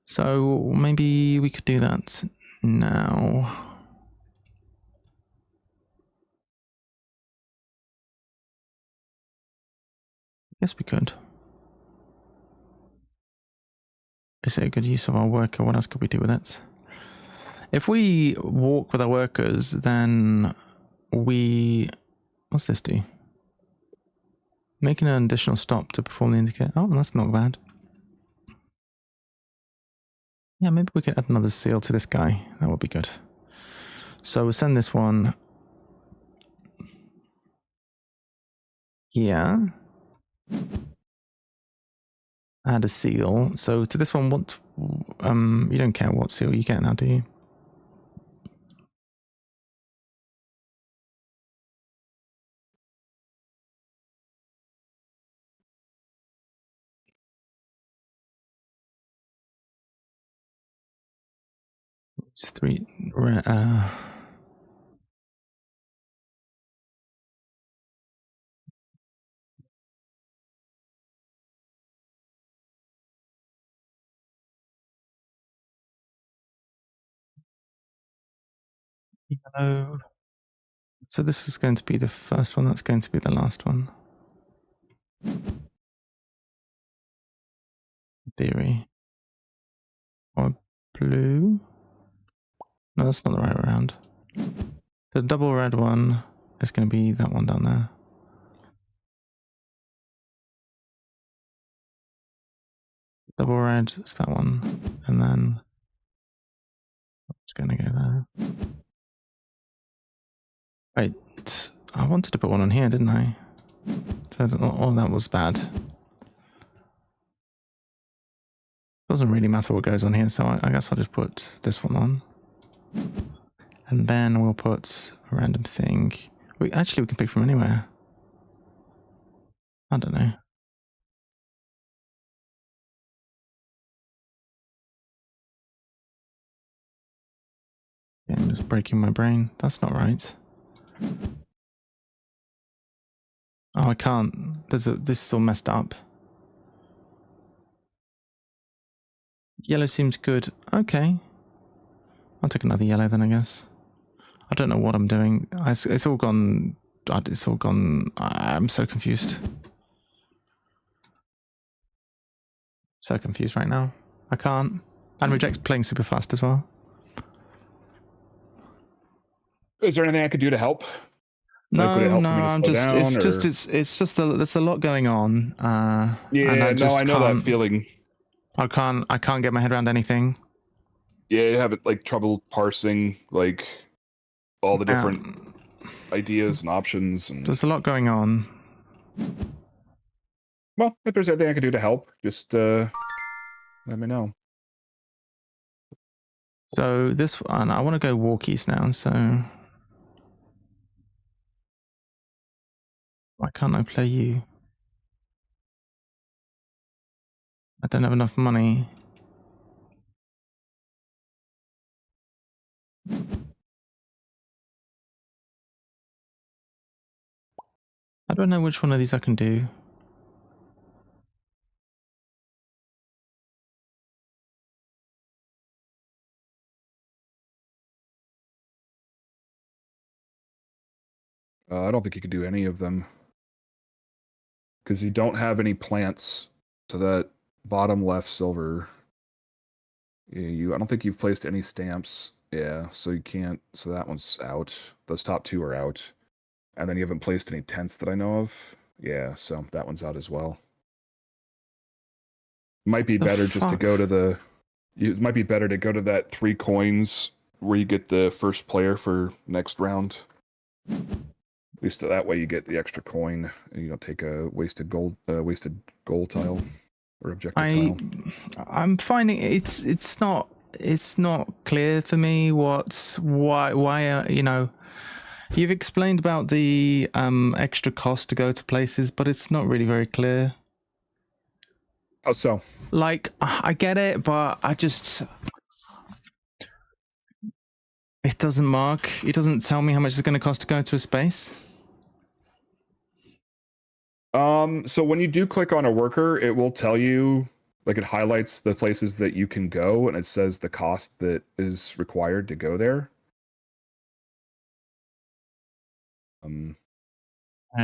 So maybe we could do that now. Yes, we could. Is it a good use of our worker? What else could we do with it? If we walk with our workers, then we... What's this do? Making an additional stop to perform the indicator. Oh, that's not bad. Yeah, maybe we could add another seal to this guy. That would be good. So we'll send this one here. Add a seal. So to this one, what? You don't care what seal you get now, do you? It's 3. Yellow. So this is going to be the first one. That's going to be the last one. Theory. Or blue. No, that's not the right way around. The double red one is going to be that one down there. Double red, it's that one. And then it's going to go there. Wait, I wanted to put one on here, didn't I? So all that was bad. Doesn't really matter what goes on here, so I guess I'll just put this one on. And then we'll put a random thing. We can pick from anywhere. I don't know. Yeah, I'm just breaking my brain. That's not right. Oh, I can't. This is all messed up. Yellow seems good. Okay. I'll take another yellow then, I guess. I don't know what I'm doing. It's all gone. It's all gone. I'm so confused. So confused right now. I can't. And reject's playing super fast as well. Is there anything I could do to help? No, would it help no, for me to I'm slow just. down, It's just. There's a lot going on. Yeah, and I know that feeling. I can't get my head around anything. Yeah, you have like trouble parsing like all the different ideas and options. And there's a lot going on. Well, if there's anything I can do to help, just let me know. So this one, I want to go walkies now. So why can't I play you? I don't have enough money. I don't know which one of these I can do. I don't think you can do any of them because you don't have any plants to that bottom left silver. Yeah, I don't think you've placed any stamps. Yeah, so you can't. So that one's out. Those top two are out, and then you haven't placed any tents that I know of. Yeah, so that one's out as well. Might be better just to go to the. It might be better to go to that 3 coins where you get the first player for next round. At least that way you get the extra coin and you don't take a wasted gold tile or objective tile. I'm finding it's not clear for me why you know, you've explained about the extra cost to go to places, but it's not really very clear. How so? Like, I get it, but it doesn't tell me how much it's going to cost to go to a space. So when you do click on a worker, it will tell you, like, it highlights the places that you can go, and it says the cost that is required to go there. It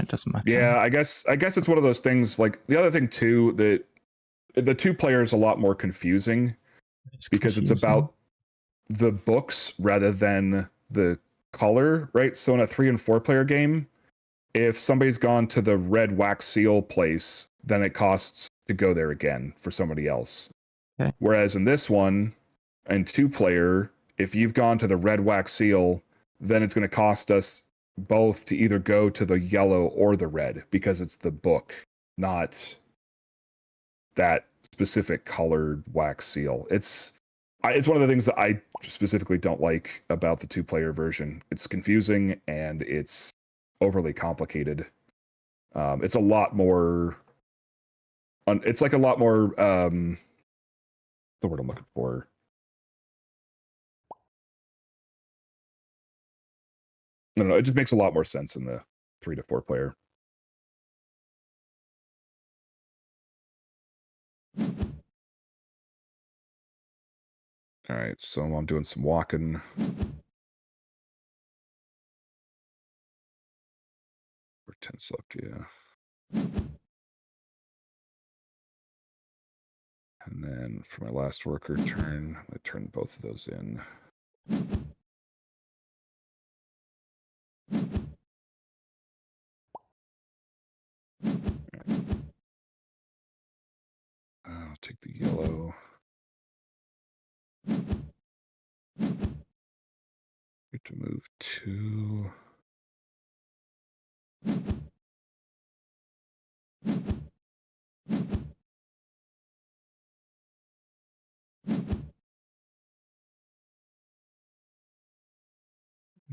doesn't matter. Yeah, I guess it's one of those things. Like, the other thing too, that the 2-player is a lot more confusing because it's about the books rather than the color, right? So in a 3 and 4-player game, if somebody's gone to the red wax seal place, then it costs to go there again for somebody else. Okay. Whereas in this one, and 2-player, if you've gone to the red wax seal, then it's going to cost us both to either go to the yellow or the red because it's the book, not that specific colored wax seal. It's one of the things that I specifically don't like about the 2-player version. It's confusing and it's overly complicated. It's a lot more. It's like a lot more. The word I'm looking for. No, it just makes a lot more sense in the 3 to 4-player. All right, so I'm doing some walking. Or 10 left, yeah. And then for my last worker turn, I turn both of those in. take the yellow. Get to move 2.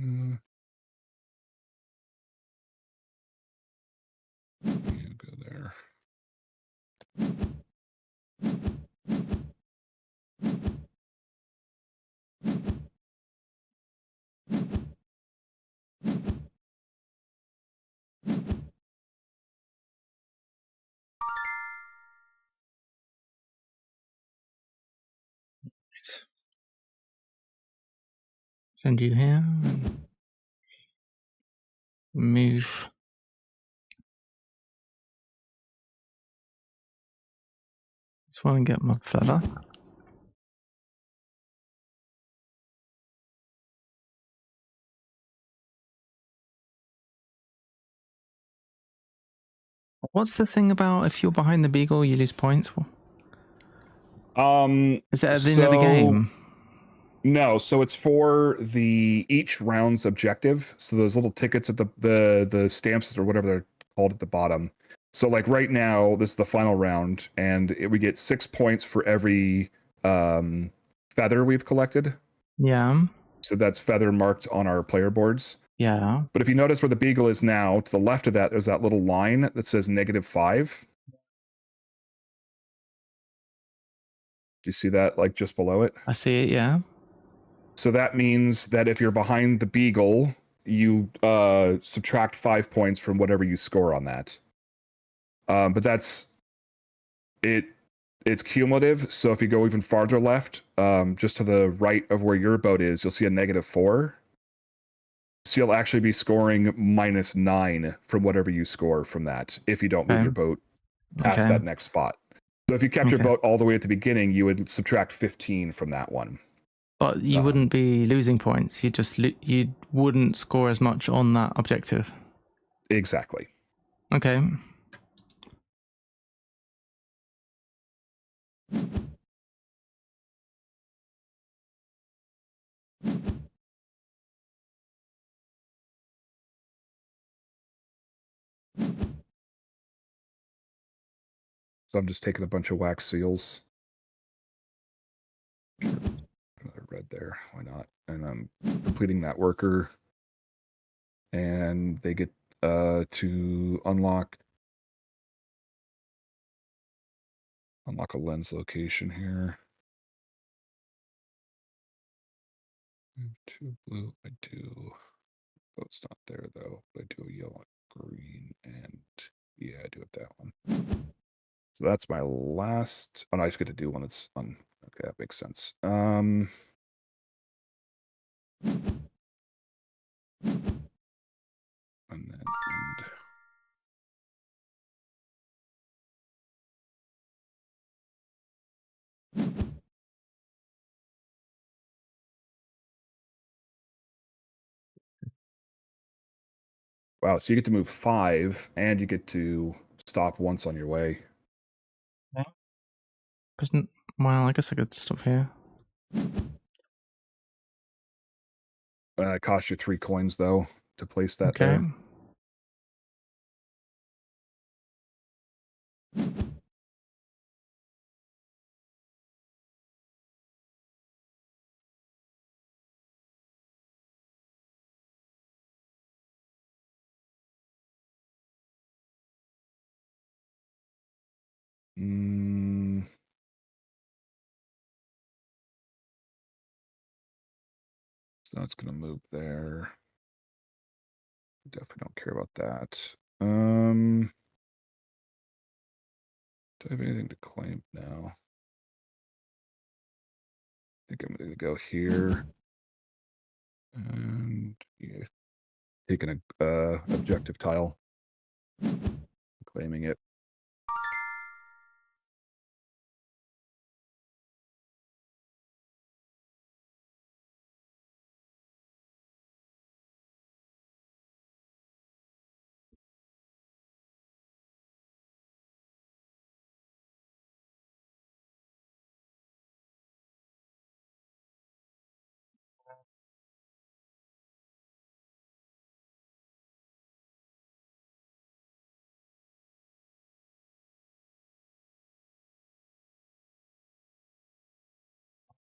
You go there. Send you here. And move. Just want to get my feather. What's the thing about if you're behind the beagle, you lose points? Is it at the end of the game? No, so it's for each round's objective. So those little tickets at the stamps or whatever they're called at the bottom. So like right now, this is the final round, and we get 6 points for every feather we've collected. Yeah. So that's feather marked on our player boards. Yeah. But if you notice where the beagle is now, to the left of that, there's that little line that says -5. Do you see that, like, just below it? I see it, yeah. So that means that if you're behind the beagle, you subtract 5 points from whatever you score on that. But that's it. It's cumulative. So if you go even farther left, just to the right of where your boat is, you'll see a -4. So you'll actually be scoring -9 from whatever you score from that if you don't move your boat past that next spot. So if you kept your boat all the way at the beginning, you would subtract 15 from that one. But you wouldn't be losing points. You just you wouldn't score as much on that objective. Exactly. Okay. So I'm just taking a bunch of wax seals. Another red there. Why not? And I'm completing that worker. And they get to unlock a lens location here. 2 blue. I do. Oh, it's not there though. But I do a yellow and green, and yeah, I do it that one. So that's my last. Oh no, I just get to do one that's on. Okay, that makes sense. And then end. Wow, so you get to move 5, and you get to stop once on your way. Well, I guess I could stop here. It costs you 3 coins though to place that there. So it's going to move there. Definitely don't care about that. Do I have anything to claim now? I think I'm going to go here. And yeah, taking a objective tile. Claiming it.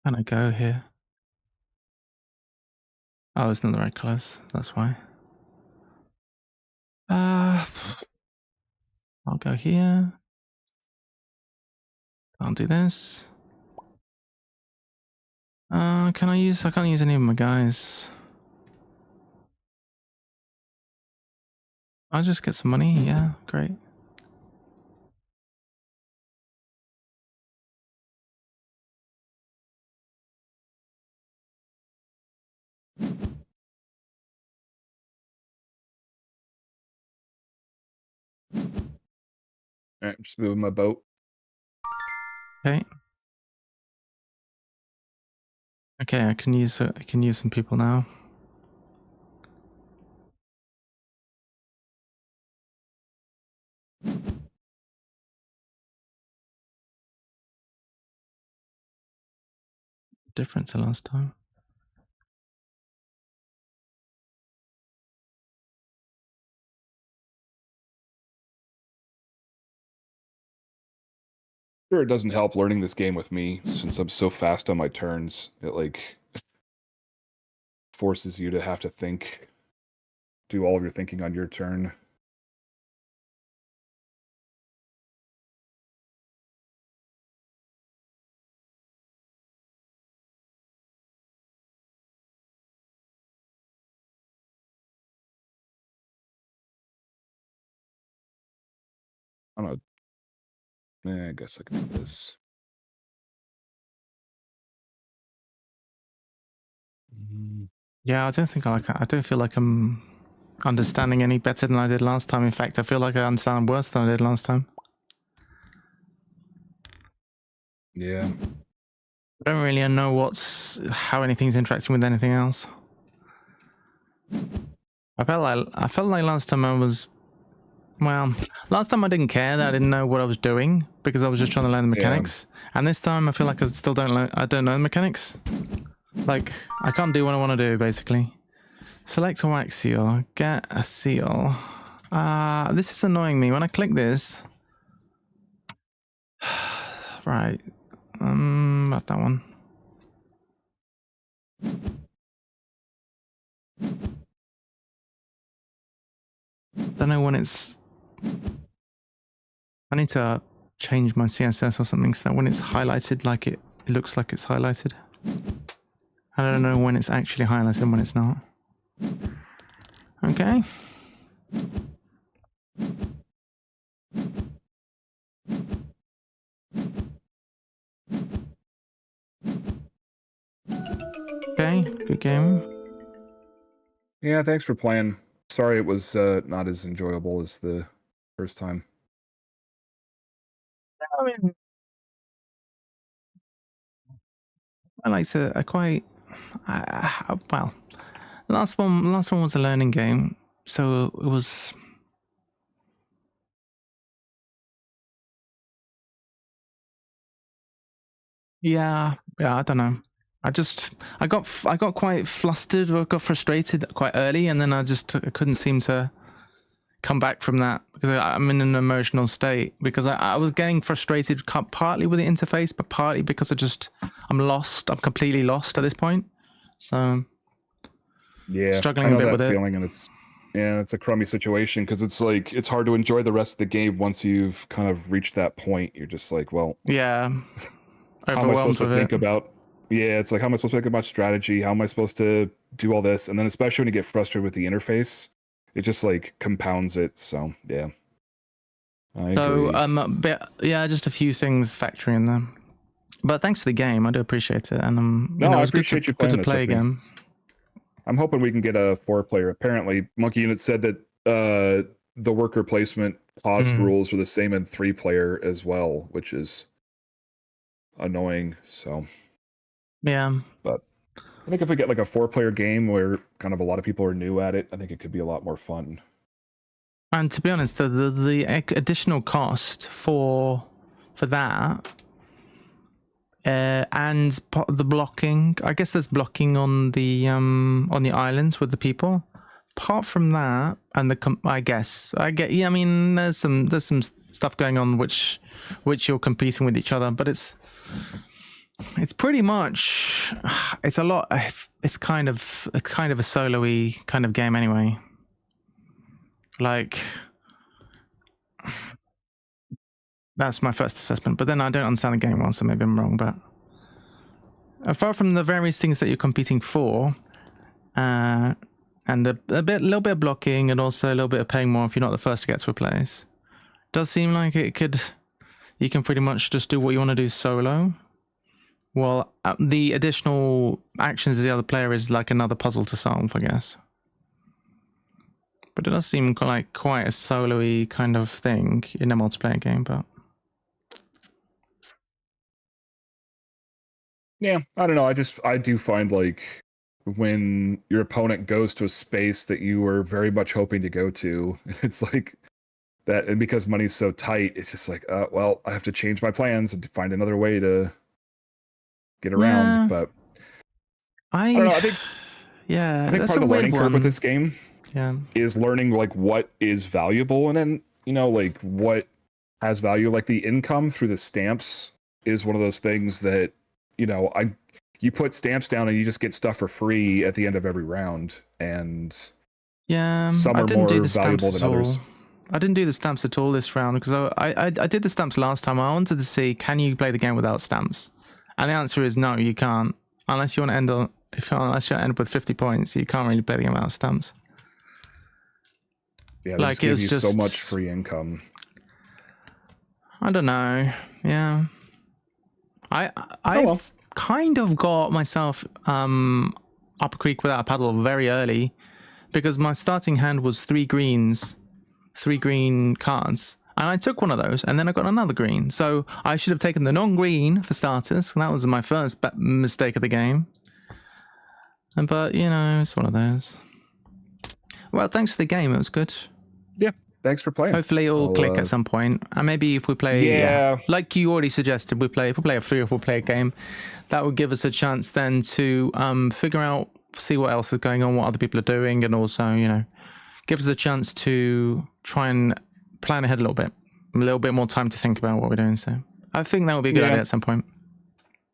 Can I go here? Oh, it's not the right colours. That's why. I'll go here. Can't do this. Can I use? I can't use any of my guys. I'll just get some money. Yeah, great. All right, just moving my boat. Okay. Okay, I can use some people now. Difference to last time. Sure, it doesn't help learning this game with me since I'm so fast on my turns. It like forces you to have to think, do all of your thinking on your turn. I don't know. I guess I can do this. Yeah, I don't think I don't feel like I'm understanding any better than I did last time. In fact, I feel like I understand worse than I did last time. Yeah. I don't really know how anything's interacting with anything else. I felt like last time last time I didn't care that I didn't know what I was doing because I was just trying to learn the mechanics. Yeah. And this time I feel like I still don't know the mechanics. Like I can't do what I want to do basically. Select a wax seal, get a seal. This is annoying me when I click this. Right. About that one. Don't know when it's. I need to change my CSS or something so that when it's highlighted, like it looks like it's highlighted. I don't know when it's actually highlighted and when it's not. Okay. Okay, good game. Yeah, thanks for playing. Sorry it was not as enjoyable as the first time. I mean, I like to. Well, last one was a learning game, so it was. Yeah, I don't know. I got quite flustered or got frustrated quite early, and then I couldn't seem to come back from that because I'm in an emotional state because I was getting frustrated partly with the interface, but partly because I'm lost. I'm completely lost at this point. So yeah, struggling a bit with feeling, and it's a crummy situation because it's like it's hard to enjoy the rest of the game once you've kind of reached that point. You're just like, well, yeah. How am I supposed to think about? Yeah, it's like how am I supposed to think about strategy? How am I supposed to do all this? And then especially when you get frustrated with the interface, it just like compounds it. So yeah. I agree. Yeah, just a few things factoring in there. But thanks for the game. I do appreciate it, and no, I appreciate you playing good to play again. I'm hoping we can get a 4-player. Apparently, Monkey Unit said that the worker placement cost rules are the same in 3-player as well, which is annoying. So yeah, but I think if we get like a 4-player game where kind of a lot of people are new at it, I think it could be a lot more fun. And to be honest, the additional cost for that and the blocking, I guess there's blocking on the islands with the people. Apart from that, and I mean, there's some stuff going on which you're competing with each other, but it's It's pretty much, it's a lot. It's kind of a solo-y kind of game anyway. Like, that's my first assessment. But then I don't understand the game well, so maybe I'm wrong. But apart from the various things that you're competing for, and a little bit of blocking, and also a little bit of paying more if you're not the first to get to a place, does seem like you can pretty much just do what you want to do solo. Well, the additional actions of the other player is like another puzzle to solve, I guess. But it does seem like quite a solo-y kind of thing in a multiplayer game, but... Yeah, I don't know. I do find like when your opponent goes to a space that you were very much hoping to go to, it's like that, and because money's so tight, it's just like, well, I have to change my plans and find another way to get around. Yeah. But I don't know. I think that's part of the learning curve with this game is learning like what is valuable, and then like what has value. Like the income through the stamps is one of those things that you put stamps down and you just get stuff for free at the end of every round, and some are more valuable than others. I didn't do the stamps at all this round because I did the stamps last time. I wanted to see, can you play the game without stamps? And the answer is no, you can't. Unless you want to end up with 50 points, you can't really play the game without stamps. Yeah, like it was just so much free income. I don't know. Yeah, I've kind of got myself up a creek without a paddle very early, because my starting hand was 3 green cards. And I took one of those, and then I got another green. So I should have taken the non-green for starters. And that was my first mistake of the game. But, it's one of those. Well, thanks for the game. It was good. Yeah, thanks for playing. Hopefully it'll click at some point. And maybe if we play... like you already suggested, if we play a 3 or 4 player game, that would give us a chance then to figure out, see what else is going on, what other people are doing, and also, give us a chance to try and plan ahead a little bit more time to think about what we're doing. So I think that would be a good idea at some point.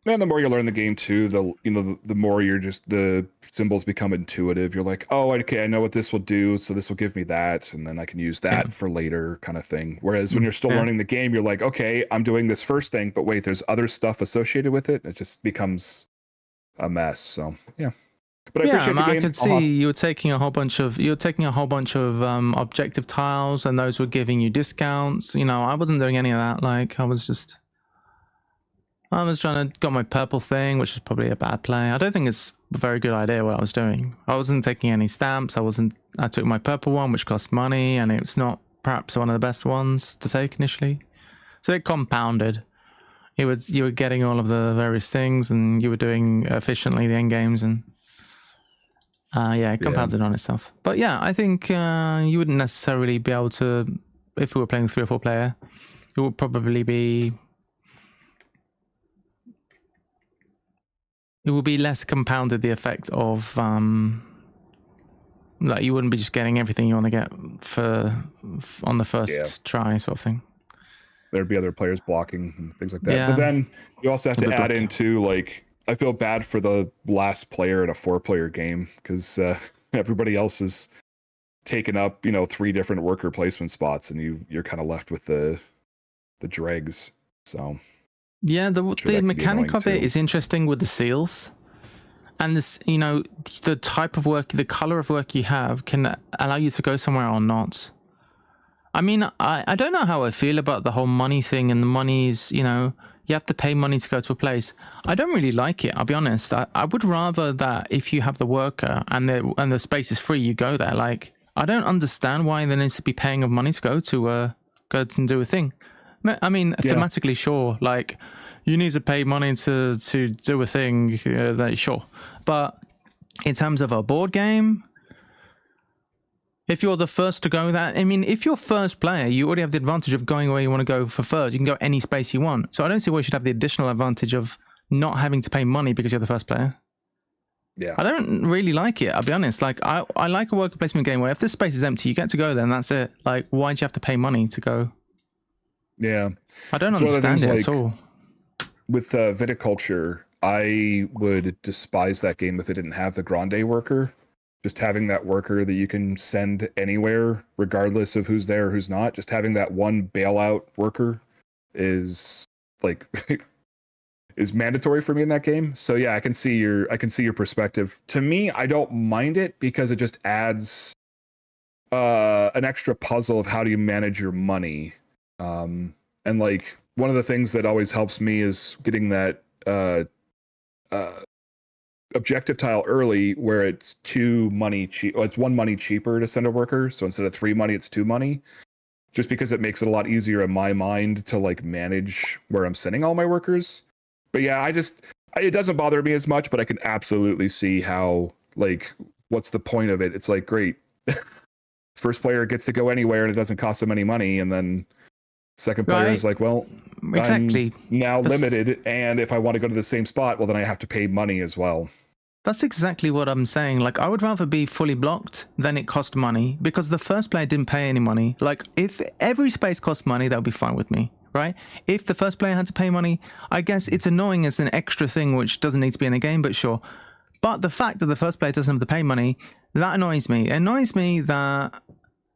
And the more you learn the game too, the more the symbols become intuitive. You're like, oh, okay, I know what this will do, so this will give me that, and then I can use that for later, kind of thing. Whereas when you're still learning the game, you're like, okay, I'm doing this first thing, but wait, there's other stuff associated with it. It just becomes a mess. So yeah. But I appreciate the game. I could see you were taking a whole bunch of objective tiles, and those were giving you discounts. I wasn't doing any of that. Like I was trying to got my purple thing, which is probably a bad play. I don't think it's a very good idea what I was doing. I wasn't taking any stamps. I took my purple one, which cost money, and it's not perhaps one of the best ones to take initially. So it compounded. You were getting all of the various things, and you were doing efficiently the end games, and it compounded on itself. But yeah, I think you wouldn't necessarily be able to, if we were playing 3 or 4 player, it would probably be, it would be less compounded, the effect of like you wouldn't be just getting everything you want to get on the first try sort of thing. There'd be other players blocking and things like that. But then you also have to add into, like, I feel bad for the last player in a 4-player game, because everybody else is taking up 3 different worker placement spots, and you're kind of left with the dregs. So yeah, the mechanic of it is interesting with the seals, and this the type of work, the color of work you have can allow you to go somewhere or not. I mean, I don't know how I feel about the whole money thing, and the money's, you have to pay money to go to a place. I don't really like it, I'll be honest. I would rather that if you have the worker and the space is free, you go there. Like, I don't understand why there needs to be paying of money to go and do a thing. I mean, thematically, sure. Like, you need to pay money to do a thing, sure. But in terms of a board game, if you're the first to go there, I mean, if you're first player, you already have the advantage of going where you want to go for first. You can go any space you want. So I don't see why you should have the additional advantage of not having to pay money because you're the first player. Yeah. I don't really like it, I'll be honest. Like, I like a worker placement game where if this space is empty, you get to go there and that's it. Like, why do you have to pay money to go? Yeah. I don't understand it at all. with viticulture, I would despise that game if it didn't have the grande worker. Just having that worker that you can send anywhere, regardless of who's there or who's not. Just having that one bailout worker is like is mandatory for me in that game. So yeah, I can see your perspective. To me, I don't mind it because it just adds an extra puzzle of how do you manage your money. And like one of the things that always helps me is getting that objective tile early where it's 2 money cheap. Well, it's 1 money cheaper to send a worker. So instead of 3 money, it's 2 money. Just because it makes it a lot easier in my mind to like manage where I'm sending all my workers. But yeah, it doesn't bother me as much, but I can absolutely see how, like, what's the point of it? It's like, great. First player gets to go anywhere and it doesn't cost them any money. And then second player is like, well, exactly. I'm now limited. And if I want to go to the same spot, well, then I have to pay money as well. That's exactly what I'm saying. Like, I would rather be fully blocked than it cost money, because the first player didn't pay any money. Like, if every space cost money, that would be fine with me, right? If the first player had to pay money, I guess it's annoying as an extra thing which doesn't need to be in the game, but sure. But the fact that the first player doesn't have to pay money, that annoys me. It annoys me that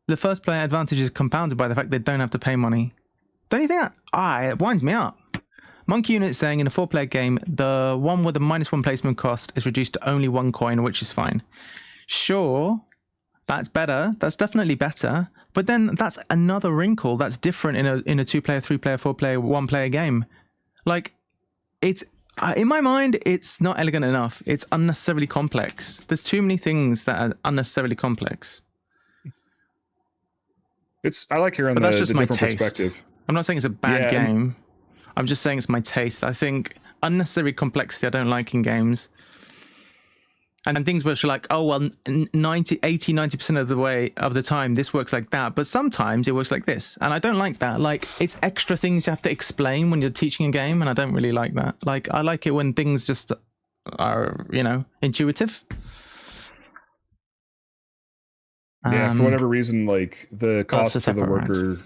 the first player advantage is compounded by the fact they don't have to pay money. Don't you think that? It winds me up. Monkey Unit saying in a 4-player game, the one with the -1 placement cost is reduced to only 1 coin, which is fine. Sure, that's better. That's definitely better. But then that's another wrinkle that's different in a 2-player, 3-player, 4-player, 1-player game. Like, it's in my mind, it's not elegant enough. It's unnecessarily complex. There's too many things that are unnecessarily complex. I like hearing the different perspective. I'm not saying it's a bad game. I'm just saying it's my taste. I think unnecessary complexity I don't like in games. And things which are like, oh, well, 90% of the time this works like that. But sometimes it works like this. And I don't like that. Like, it's extra things you have to explain when you're teaching a game. And I don't really like that. Like, I like it when things just are, intuitive. Yeah, for whatever reason, like the cost of the worker,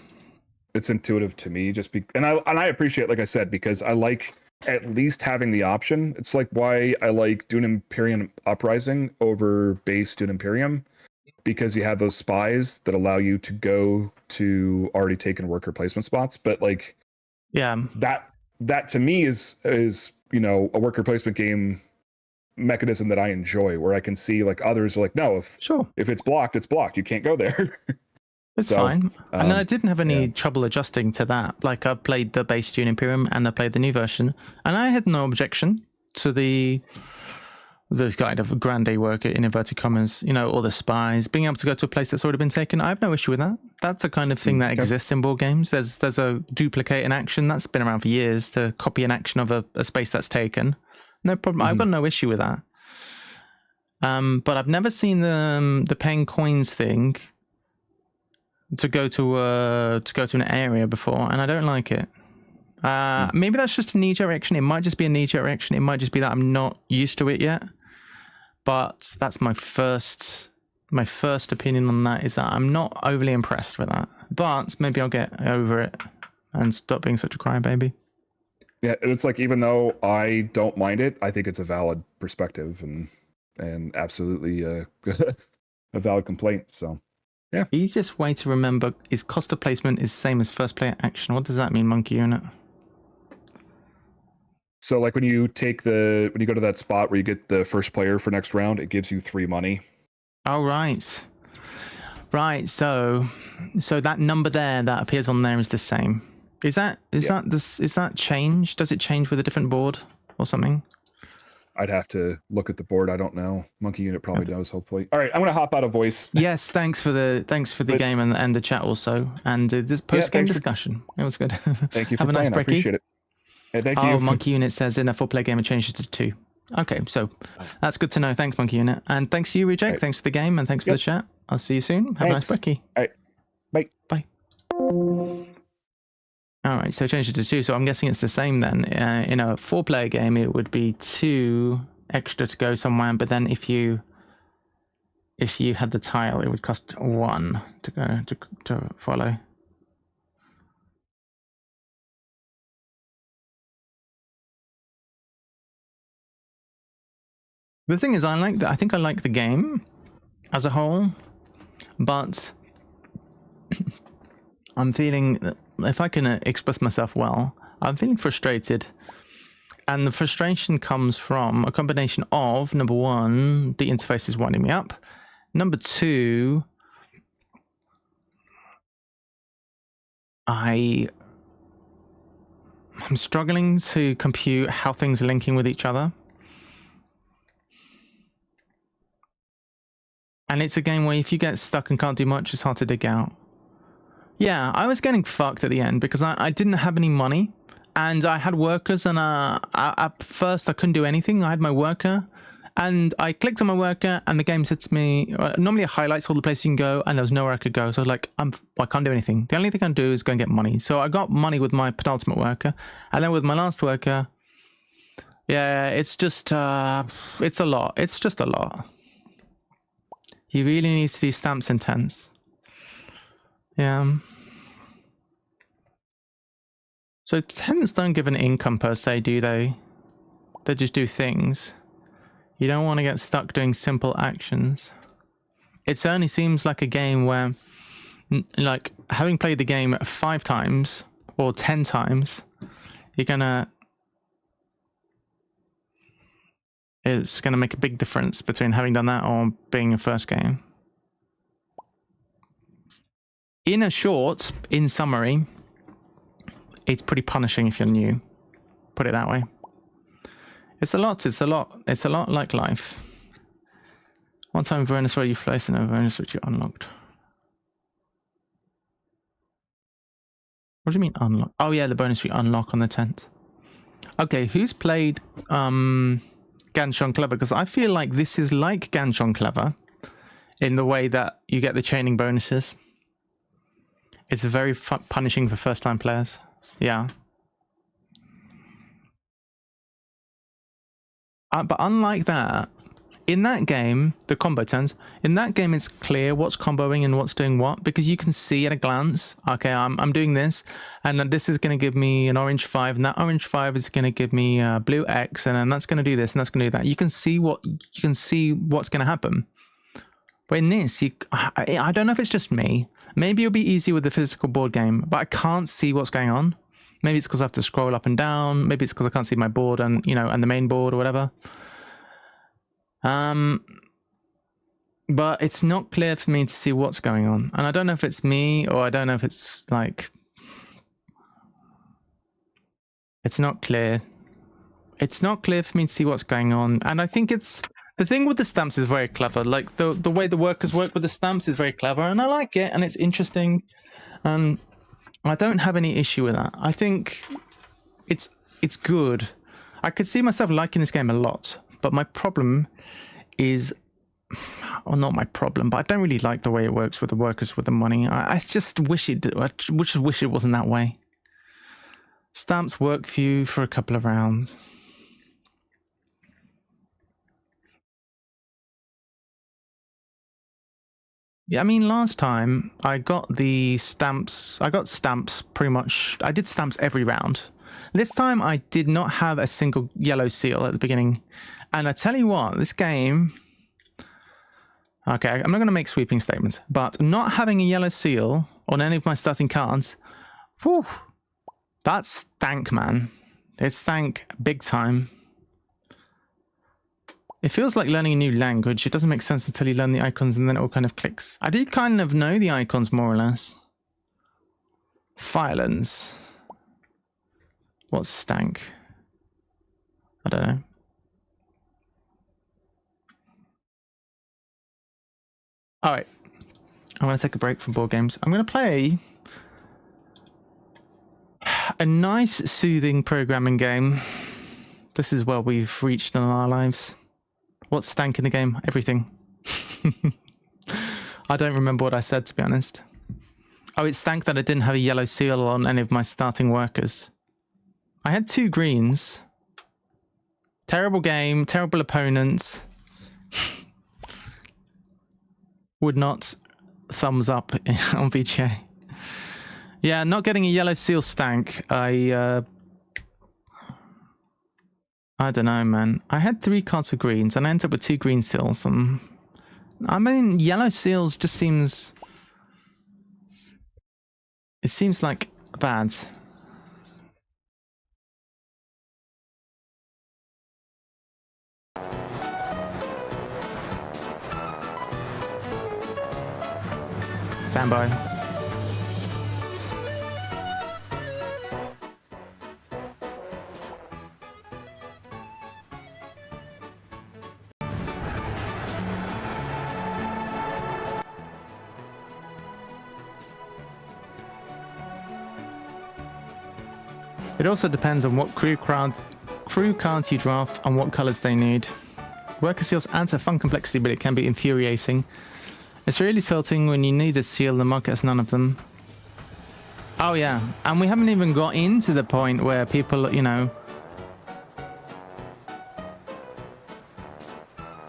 it's intuitive to me. And I appreciate, like I said, because I like at least having the option. It's like why I like Dune Imperium Uprising over base Dune Imperium, because you have those spies that allow you to go to already taken worker placement spots. But like, yeah, that to me is a worker placement game mechanism that I enjoy, where I can see like others are like, no, if it's blocked, it's blocked. You can't go there. It's fine. And I didn't have any trouble adjusting to that. Like, I played the base Dune Imperium and I played the new version, and I had no objection to the kind of grande work in inverted commas, all the spies, being able to go to a place that's already been taken. I have no issue with that. That's the kind of thing that exists in board games. There's a duplicate in action that's been around for years to copy an action of a space that's taken. No problem. I've got no issue with that. But I've never seen the paying coins thing to go to an area before, and I don't like it. Maybe that's just a knee-jerk reaction. It might just be a knee-jerk reaction. It might just be that I'm not used to it yet. But that's my first opinion on that, is that I'm not overly impressed with that. But maybe I'll get over it and stop being such a crybaby. Yeah, it's like, even though I don't mind it, I think it's a valid perspective and absolutely a valid complaint. So. Yeah. Easiest way to remember is cost of placement is same as first player action. What does that mean, Monkey Unit? So like when you go to that spot where you get the first player for next round, it gives you 3 money. Oh, right. Right. So that number there that appears on there is the same. Is that changed? Does it change with a different board or something? I'd have to look at the board. I don't know. Monkey Unit probably knows, hopefully. All right, I'm gonna hop out of voice. Yes, thanks for the game and the chat also, and this post-game discussion. It was good. Thank you for Have a nice playing. I appreciate it. Yeah, thank you. Monkey Unit says in a 4-player game it changes to 2. Okay, so that's good to know. Thanks, Monkey Unit, and thanks to you, Reject. Right. Thanks for the game and thanks for the chat. I'll see you soon. Have a nice brekkie. All right, bye. Bye. All right, so change it to 2. So I'm guessing it's the same then. In a 4-player game, it would be 2 extra to go somewhere, but then if you had the tile, it would cost 1 to go to follow. The thing is, I think I like the game as a whole, but I'm feeling, if I can express myself well, I'm feeling frustrated. And the frustration comes from a combination of, number one, the interface is winding me up. Number two, I'm struggling to compute how things are linking with each other. And it's a game where if you get stuck and can't do much, it's hard to dig out. Yeah, I was getting fucked at the end because I didn't have any money. And I had workers, and at first I couldn't do anything. I had my worker, and I clicked on my worker, and the game said to me, normally it highlights all the places you can go, and there was nowhere I could go. So I was like, I can't do anything. The only thing I can do is go and get money. So I got money with my penultimate worker, and then with my last worker, yeah, it's just, it's a lot. It's just a lot. He really needs to do stamps intense. Yeah. So tents don't give an income per se, do they? They just do things. You don't want to get stuck doing simple actions. It certainly seems like a game where, like, having played the game 5 times or 10 times, it's gonna make a big difference between having done that or being a first game. In summary, it's pretty punishing if you're new. Put it that way. It's a lot like life. One time bonus where you place in a bonus which you unlocked. What do you mean unlock? Oh yeah, the bonus we unlock on the tent. Okay, who's played 𝗀𝗀𝗵𝗁? Because I feel like this is like 𝗀𝗀𝗵𝗁 in the way that you get the chaining bonuses. It's very punishing for first-time players. Yeah. But unlike that, in that game, the combo turns, in that game it's clear what's comboing and what's doing what, because you can see at a glance, okay, I'm doing this, and then this is going to give me an orange 5, and that orange 5 is going to give me blue X, and then that's going to do this, and that's going to do that. You can see what's going to happen. But in this, I don't know if it's just me. Maybe it'll be easy with the physical board game, but I can't see what's going on. Maybe it's because I have to scroll up and down. Maybe it's because I can't see my board and, you know, and the main board or whatever. But it's not clear for me to see what's going on. And I don't know if it's me or I don't know if it's like... It's not clear. It's not clear for me to see what's going on. And I think it's... The thing with the stamps is very clever. Like, the way the workers work with the stamps is very clever. And I like it. And it's interesting. I don't have any issue with that. I think it's good. I could see myself liking this game a lot. But my problem is... Well, not my problem, but I don't really like the way it works with the workers with the money. I just wish it wasn't that way. Stamps work for you for a couple of rounds. Yeah, I mean, last time I got the stamps. I got stamps pretty much. I did stamps every round. This time I did not have a single yellow seal at the beginning. And I tell you what, this game... Okay, I'm not going to make sweeping statements, but not having a yellow seal on any of my starting cards, whew, that stank, man. It stank big time. It feels like learning a new language. It doesn't make sense until you learn the icons and then it all kind of clicks. I do kind of know the icons more or less. Violence. What's stank? I don't know. All right, I'm going to take a break from board games. I'm going to play a nice, soothing programming game. This is where we've reached in our lives. What's stank in the game? Everything. I don't remember what I said, to be honest. Oh, it stank that I didn't have a yellow seal on any of my starting workers. I had 2 greens. Terrible game, terrible opponents. Would not thumbs up on VGA. Yeah, not getting a yellow seal stank. I I don't know, man. I had 3 cards for greens and I ended up with 2 green seals. And I mean, yellow seals just seems... It seems like bad. Stand by. It also depends on what crew cards you draft and what colors they need. Worker seals adds a fun complexity, but it can be infuriating. It's really tilting when you need a seal and the market has none of them. Oh yeah, and we haven't even got into the point where people, you know...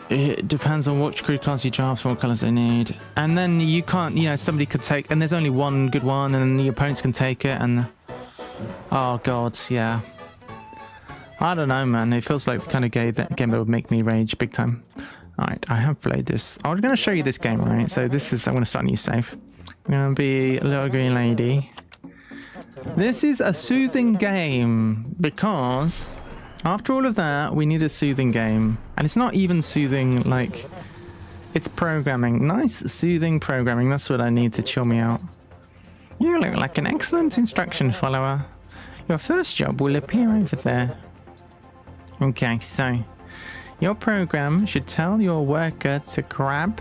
It depends on which crew cards you draft and what colors they need. And then you can't, you know, somebody could take... And there's only one good one, and then the opponents can take it, and... Oh god, yeah. I don't know, man. It feels like the kind of game that would make me rage big time. Alright, I have played this. I was going to show you this game, right? So this is... I'm going to start a new save. I'm going to be a little green lady. This is a soothing game because after all of that, we need a soothing game. And it's not even soothing, like... It's programming. Nice, soothing programming. That's what I need to chill me out. You look like an excellent instruction follower. Your first job will appear over there. Okay, so your program should tell your worker to grab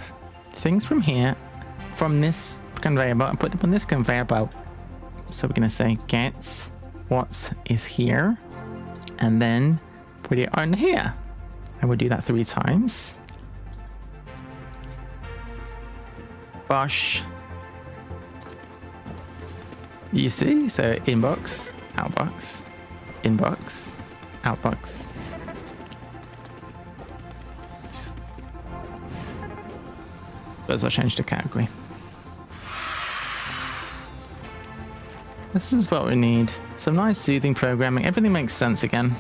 things from here, from this conveyor belt, and put them on this conveyor belt. So we're going to say get what is here, and then put it on here. And we'll do that 3 times. Bosh. You see? So inbox, outbox, inbox, outbox. Suppose I'll change the category. This is what we need. Some nice soothing programming. Everything makes sense again.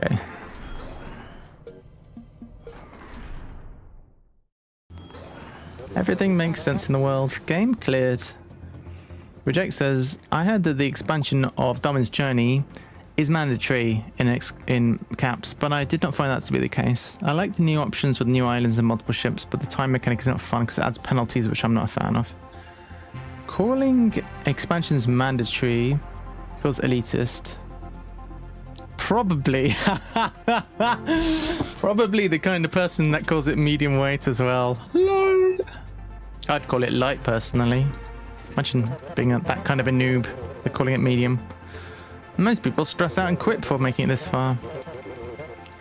Okay. Everything makes sense in the world. Game cleared. Reject says, I heard that the expansion of 𝗏𝗀𝗺𝗀 journey is mandatory in caps, but I did not find that to be the case. I like the new options with new islands and multiple ships, but the time mechanic is not fun because it adds penalties, which I'm not a fan of. Calling expansions mandatory feels elitist. Probably. Probably the kind of person that calls it medium weight as well. Lol. I'd call it light personally. Imagine being that kind of a noob. They're calling it medium. Most people stress out and quit before making it this far.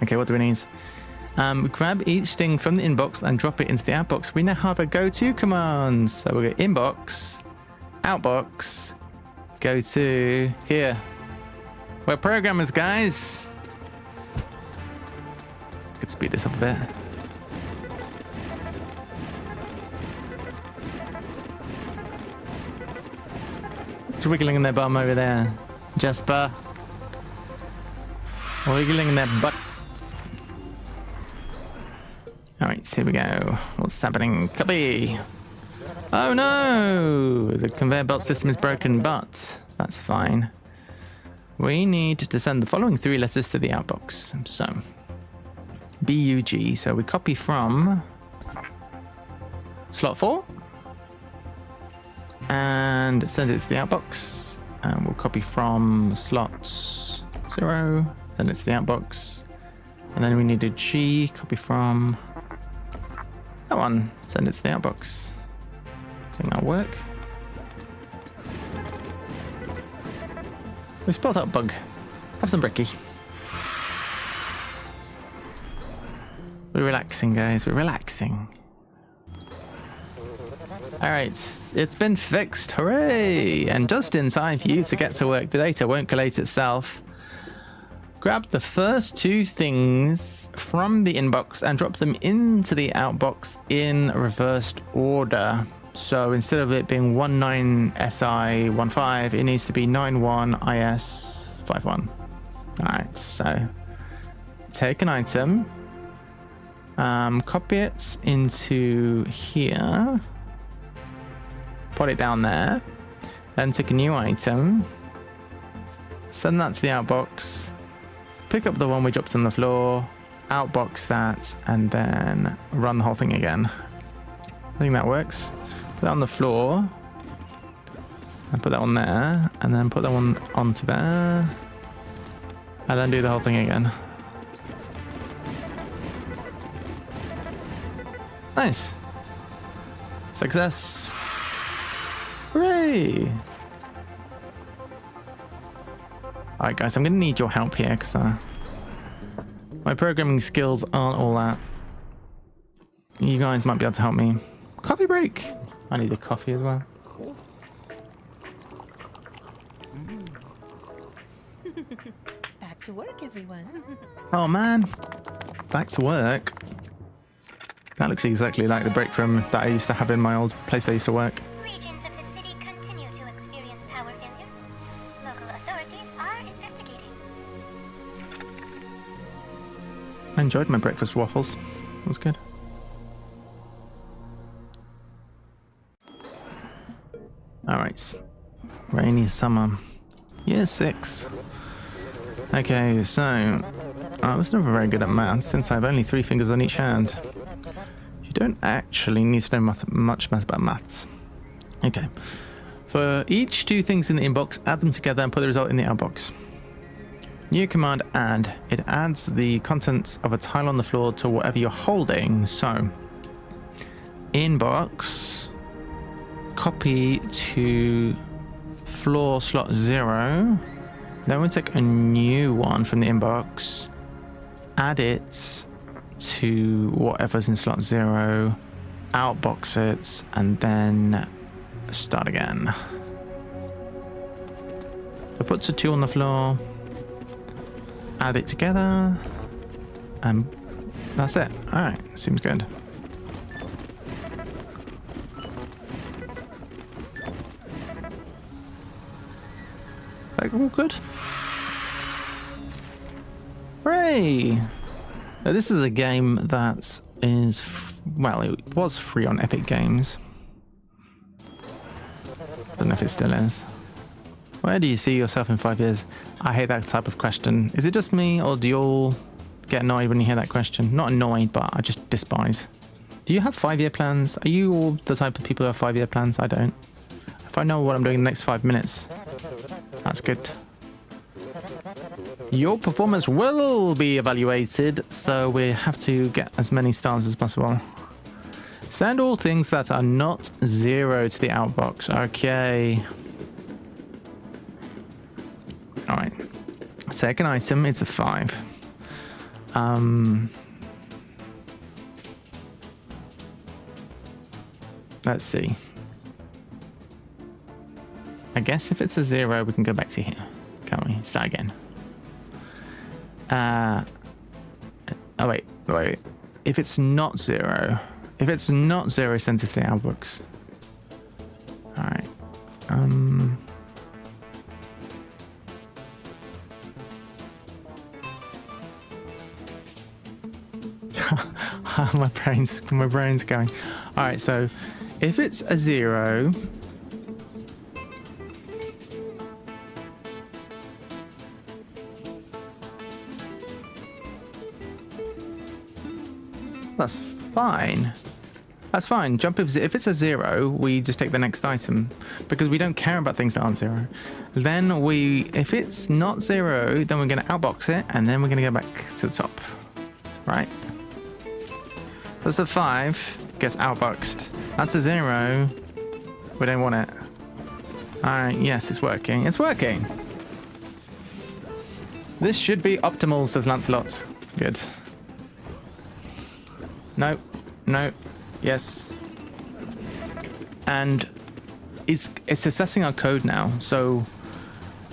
Okay, what do we need? Grab each thing from the inbox and drop it into the outbox. We now have a go-to command. So we'll go inbox, outbox, go to here. We're programmers, guys. Could speed this up a bit. Who's wiggling in their bum over there? Jasper. Wiggling in their butt. Alright, here we go. What's happening? Copy! Oh no! The conveyor belt system is broken, but that's fine. We need to send the following 3 letters to the outbox. So, BUG. So we copy from slot 4 and send it to the outbox. And we'll copy from slot 0, send it to the outbox. And then we need a G, copy from that one, send it to the outbox. I think that'll work. We spelled out bug. Have some brekkie. We're relaxing, guys. We're relaxing. Alright, it's been fixed. Hooray! And just in time for you to get to work. The data won't collate itself. Grab the first 2 things from the inbox and drop them into the outbox in reversed order. So instead of it being 19SI15, it needs to be 91IS51. Alright, so take an item, copy it into here, put it down there, then take a new item, send that to the outbox, pick up the one we dropped on the floor, outbox that, and then run the whole thing again. I think that works. Put that on the floor, and put that one there, and then put that one onto there, and then do the whole thing again. Nice. Success. Hooray! Alright guys, I'm going to need your help here because my programming skills aren't all that. You guys might be able to help me. Coffee break! I need a coffee as well. Back to work, everyone. Oh man! Back to work. That looks exactly like the break room that I used to have in my old place I used to work. Regions of the city continue to experience power failure. Local authorities are investigating. I enjoyed my breakfast waffles. That was good. Alright. Rainy summer. Year 6. Okay, so I was never very good at maths since I have only 3 fingers on each hand. You don't actually need to know much math about maths. Okay. For each 2 things in the inbox, add them together and put the result in the outbox. New command add. It adds the contents of a tile on the floor to whatever you're holding. So, inbox, copy to floor slot 0. Then we'll take a new one from the inbox, add it to whatever's in slot 0, outbox it, and then start again. So put the 2 on the floor, add it together, and that's it. Alright, seems good. Like, all good? Hooray! Now, this is a game that is, well, it was free on Epic Games. Don't know if it still is. Where do you see yourself in 5 years? I hate that type of question. Is it just me, or do you all get annoyed when you hear that question? Not annoyed, but I just despise. Do you have 5-year plans? Are you all the type of people who have 5-year plans? I don't. If I know what I'm doing in the next 5 minutes, that's good. Your performance will be evaluated, so we have to get as many stars as possible. Send all things that are not 0 to the outbox. Okay. Alright. Take an item, it's a 5. Let's see. I guess if it's a 0, we can go back to here. Can't we? Start again. Oh, wait. If it's not 0, send it to the outbox. Alright. my brain's going. Alright, so if it's a 0, that's fine. That's fine. Jump if it's a 0, we just take the next item because we don't care about things that aren't 0. Then if it's not 0, then we're going to outbox it and then we're going to go back to the top. Right? That's a 5. Gets outboxed. That's a 0. We don't want it. Alright, yes, it's working. It's working! This should be optimal, says Lancelot. Good. No. Yes. And it's assessing our code now, so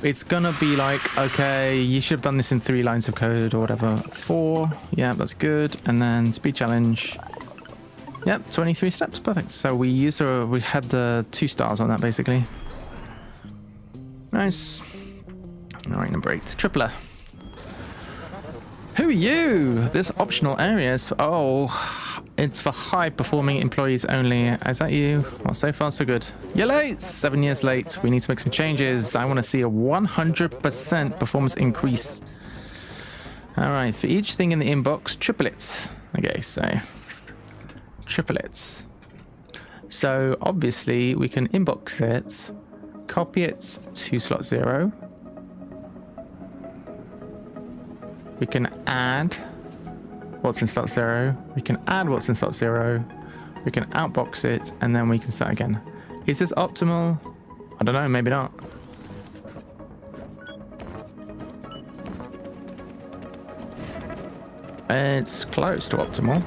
it's gonna be like, okay, you should have done this in 3 lines of code or whatever. 4, yeah, that's good. And then speed challenge. Yep, 23 steps, perfect. So we had the 2 stars on that basically. Nice. All right, number 8, 𝗶𝗶𝘁𝗵. Who are you? This optional area is it's for high-performing employees only. Is that you? Well, so far so good. You're late. 7 years late. We need to make some changes. I want to see a 100% performance increase. All right, for each thing in the inbox, triplets. Okay, so triplets. So obviously we can inbox it, copy it to slot 0. We can add what's in slot 0. We can add what's in slot 0. We can outbox it, and then we can start again. Is this optimal? I don't know, maybe not. It's close to optimal.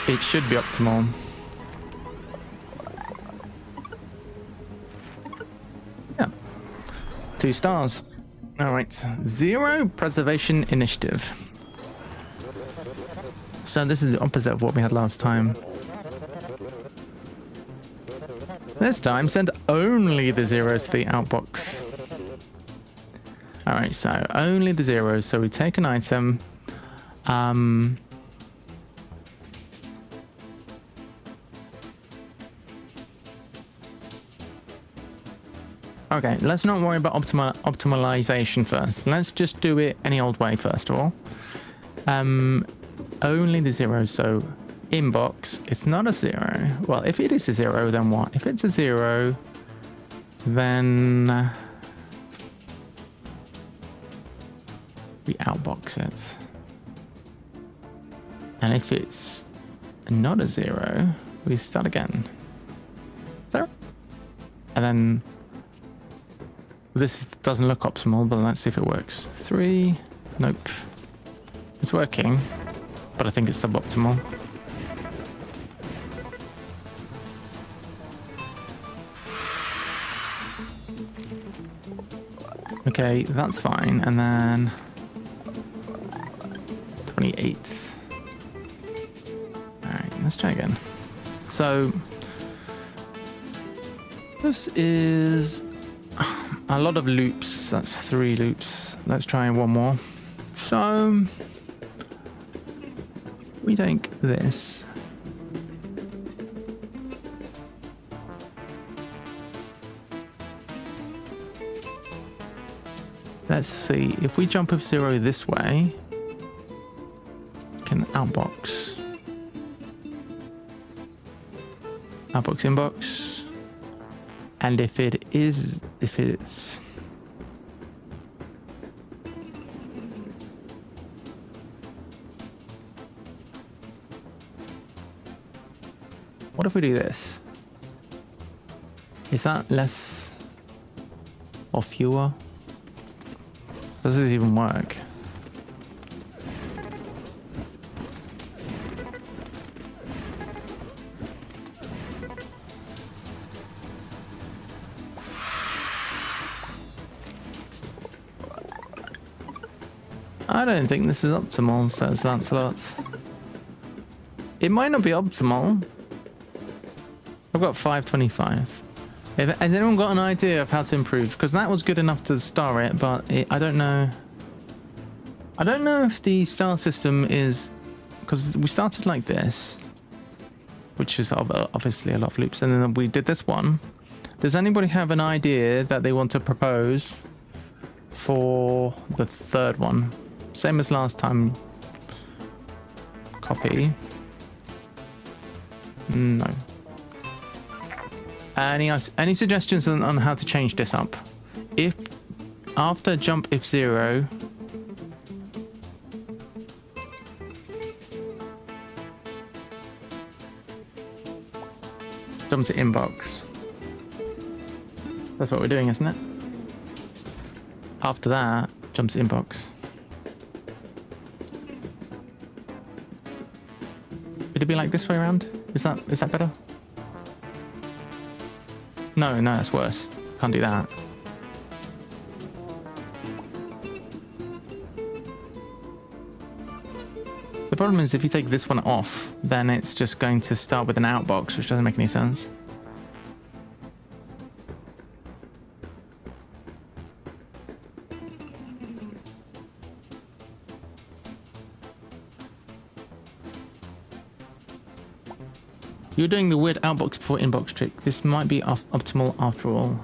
It should be optimal. Yeah. 2 stars. All right. 0 preservation initiative. So this is the opposite of what we had last time. This time, send only the 0s to the outbox. All right, so only the 0s. So we take an item. Okay, let's not worry about optimization first. Let's just do it any old way first of all. Only the 0s. So inbox, it's not a 0. Well, if it is a 0, then what? If it's a 0, then we outbox it. And if it's not a 0, we start again. 0. And then this doesn't look optimal, but let's see if it works. 3. Nope. It's working, but I think it's suboptimal. Okay, that's fine. And then 28. All right, let's try again. So this is a lot of loops. That's 3 loops. Let's try one more. So we take this. Let's see, if we jump of 0 this way, we can outbox. Outbox, inbox. And if it's... What if we do this? Is that less or fewer? Does this even work? I don't think this is optimal, says Lancelot. It might not be optimal. I've got 525. Has anyone got an idea of how to improve? Because that was good enough to star it, but I don't know. I don't know if the star system is... Because we started like this, which is obviously a lot of loops, and then we did this one. Does anybody have an idea that they want to propose for the 3rd one? Same as last time. Copy. No. Any suggestions on how to change this up? If after jump if 0, jump to inbox. That's what we're doing, isn't it? After that, jump to inbox. Would it be like this way around? Is that better? No, that's worse. Can't do that. The problem is if you take this one off, then it's just going to start with an outbox, which doesn't make any sense. You're doing the weird outbox before inbox trick. This might be optimal after all.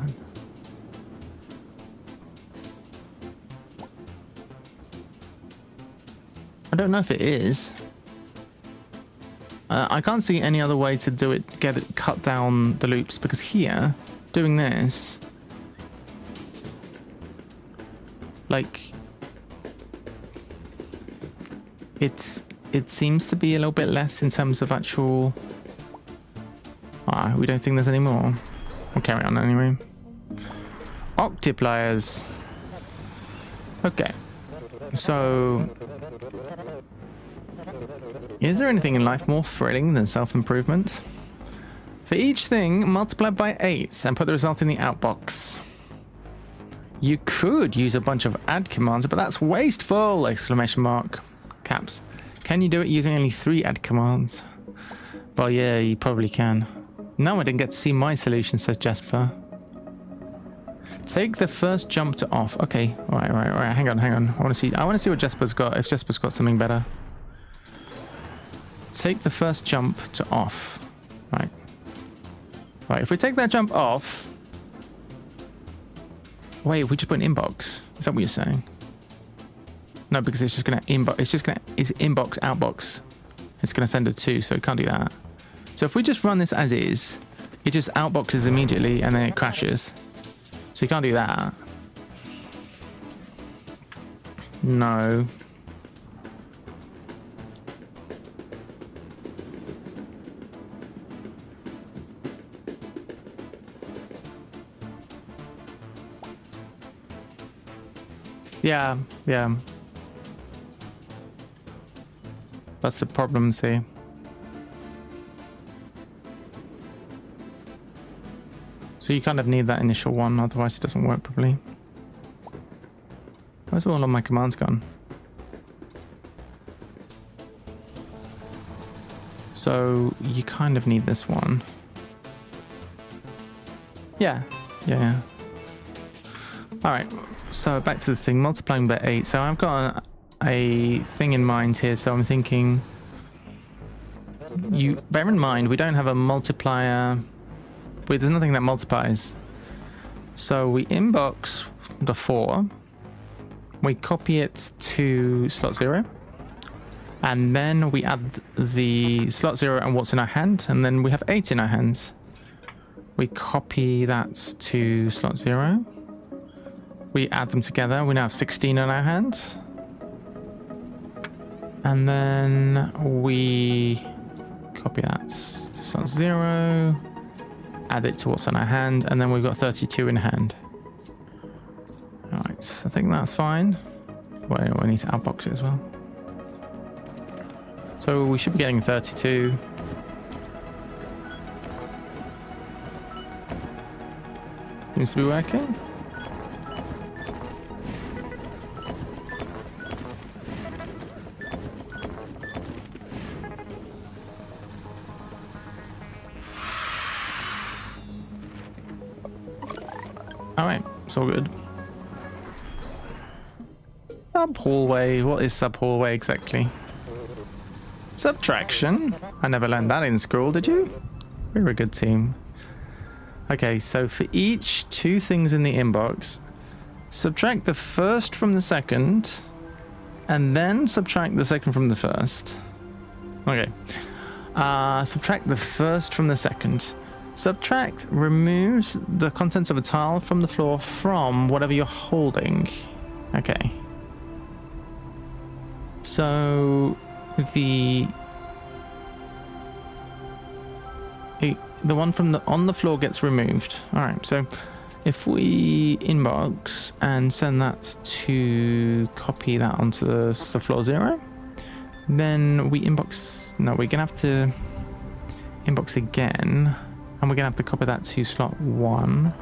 I don't know if it is. I can't see any other way to do it, get it, cut down the loops, because here, doing this, like, it seems to be a little bit less in terms of actual. We don't think there's any more. We'll carry on anyway. Octipliers. Okay. So, is there anything in life more thrilling than self-improvement? For each thing, multiply by 8 and put the result in the outbox. You could use a bunch of add commands, but that's wasteful! Exclamation mark. Caps. Can you do it using only 3 add commands? Well, yeah, you probably can. No, I didn't get to see my solution, says Jasper. Take the first jump to off. Okay, all right. Hang on. I want to see what Jasper's got. If Jasper's got something better. Take the first jump to off. Right. If we take that jump off. Wait, if we just put an inbox. Is that what you're saying? No, because it's just gonna inbox. It's inbox outbox. It's gonna send a 2, so it can't do that. So if we just run this as is, it just outboxes immediately and then it crashes. So you can't do that. No. Yeah. That's the problem, see. So you kind of need that initial one, otherwise it doesn't work properly. Where's all of my commands gone? So you kind of need this one. Yeah. Alright, so back to the thing, multiplying by 8. So I've got a thing in mind here, so I'm thinking... bear in mind, we don't have a multiplier... But there's nothing that multiplies. So we inbox the 4. We copy it to slot 0. And then we add the slot 0 and what's in our hand. And then we have 8 in our hands. We copy that to slot 0. We add them together. We now have 16 in our hands. And then we copy that to slot 0. Add it to what's on our hand, and then we've got 32 in hand. Alright, I think that's fine. Well, we need to outbox it as well. So we should be getting 32. Seems to be working. Alright, it's all good. Sub-hallway. What is sub-hallway exactly? Subtraction? I never learned that in school, did you? We were a good team. Okay, so for each 2 things in the inbox, subtract the first from the second, and then subtract the second from the first. Okay. Subtract the first from the second. Subtract removes the contents of a tile from the floor from whatever you're holding. Okay. So the one from on the floor gets removed. All right. So if we inbox and send that to copy that onto the floor 0, then we inbox. No, we're gonna have to inbox again. And we're going to have to copy that to slot 1.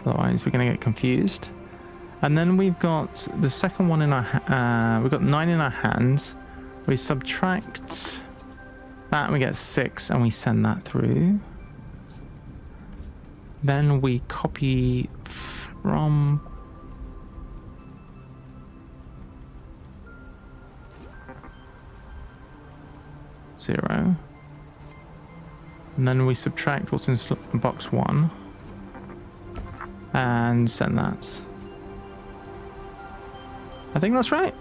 Otherwise, we're going to get confused. And then we've got the second one in our we've got 9 in our hands. We subtract that and we get 6 and we send that through. Then we copy from zero. And then we subtract what's in box 1 and send that. I think that's right.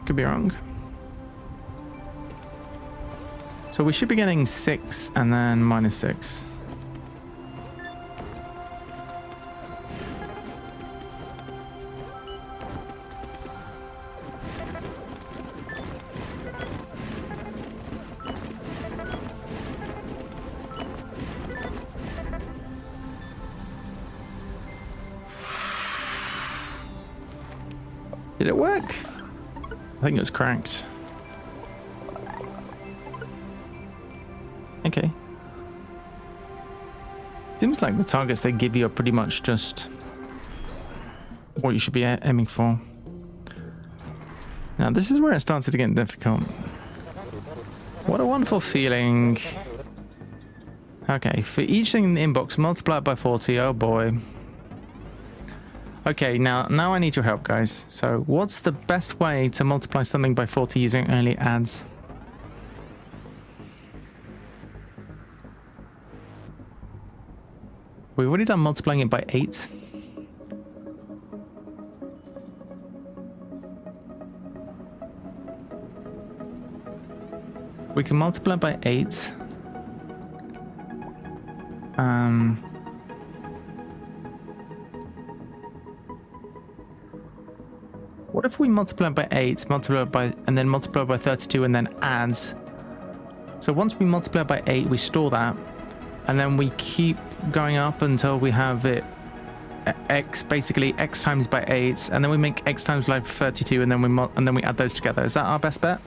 Could be wrong. So we should be getting 6 and then minus 6. Did it work? I think it was cracked. Okay. Seems like the targets they give you are pretty much just what you should be aiming for. Now this is where it started to get difficult. What a wonderful feeling. Okay, for each thing in the inbox, multiply it by 40. Oh boy. Okay, now I need your help, guys. So what's the best way to multiply something by 40 using only adds? We've already done multiplying it by 8. We can multiply by 8. What if we multiply by 8, and then multiply by 32 and then add? So once we multiply by 8, we store that, and then we keep going up until we have it basically x times by 8, and then we make x times by 32, and then we add those together. Is that our best bet?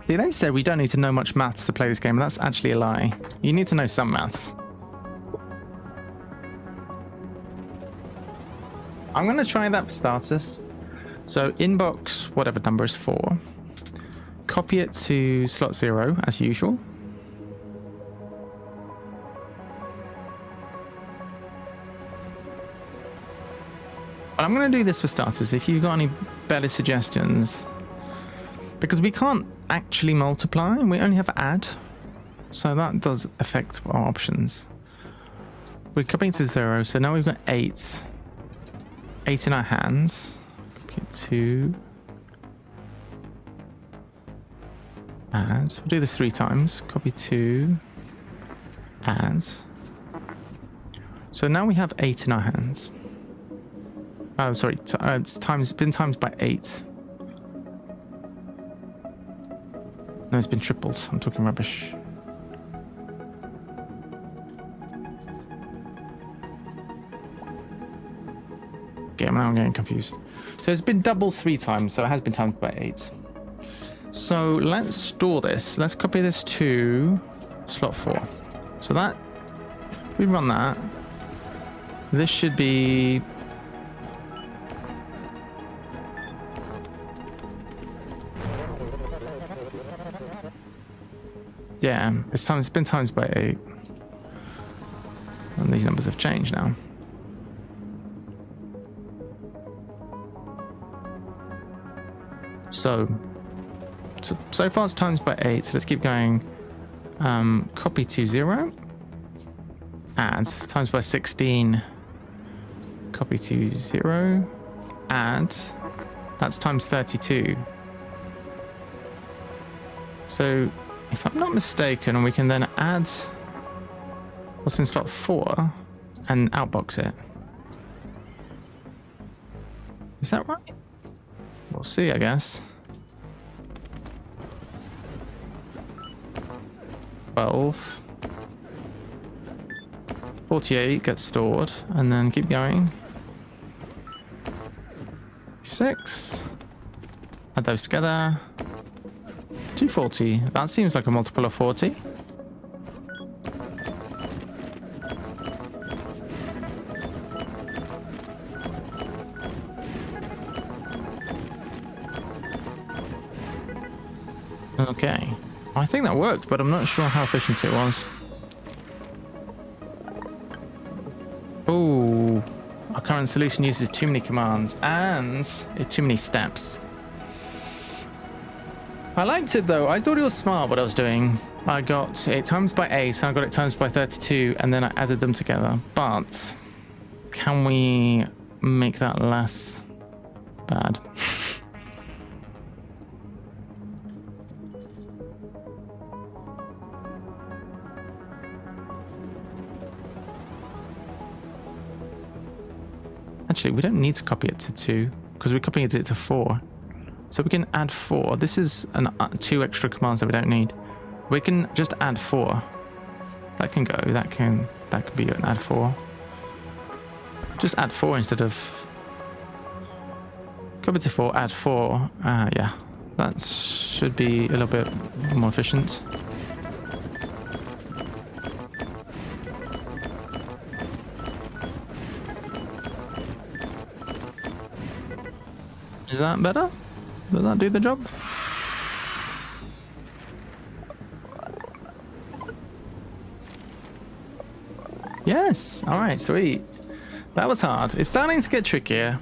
They said we don't need to know much maths to play this game, and that's actually a lie. You need to know some maths. I'm going to try that for starters. So inbox, whatever number is 4. Copy it to slot 0 as usual. But I'm going to do this for starters. If you've got any better suggestions, because we can't actually multiply, we only have add, so that does affect our options. We're copying to 0, so now we've got 8 in our hands. Copy it to add. We'll do this 3 times. Copy to add. So now we have 8 in our hands. Oh, sorry. It's been times by 8. No, it's been tripled. I'm talking rubbish. Okay, now I'm getting confused. So it's been doubled 3 times, so it has been times by 8. So let's store this. Let's copy this to slot 4. So that, we run that. This should be... Yeah, it's been times by 8. And these numbers have changed now. So far it's times by 8. So let's keep going. Copy to 0. Add. Times by 16. Copy to 0. Add. That's times 32. So if I'm not mistaken, we can then add what's in slot 4 and outbox it. Is that right? We'll see, I guess. 12. 48 gets stored, and then keep going. 6. Add those together. 240. That seems like a multiple of 40. Okay. I think that worked, but I'm not sure how efficient it was. Oh, our current solution uses too many commands and it's too many steps. I liked it though. I thought it was smart what I was doing. I got it times by 8, and I got it times by 32, and then I added them together. But can we make that less bad? Actually, we don't need to copy it to 2 because we're copying it to 4. So we can add 4. This is 2 extra commands that we don't need. We can just add 4. That can go. That can be an add 4. Just add 4 instead of copy to 4. Add 4. Yeah, that should be a little bit more efficient. Is that better? Does that do the job? Yes. All right, sweet. That was hard. It's starting to get trickier.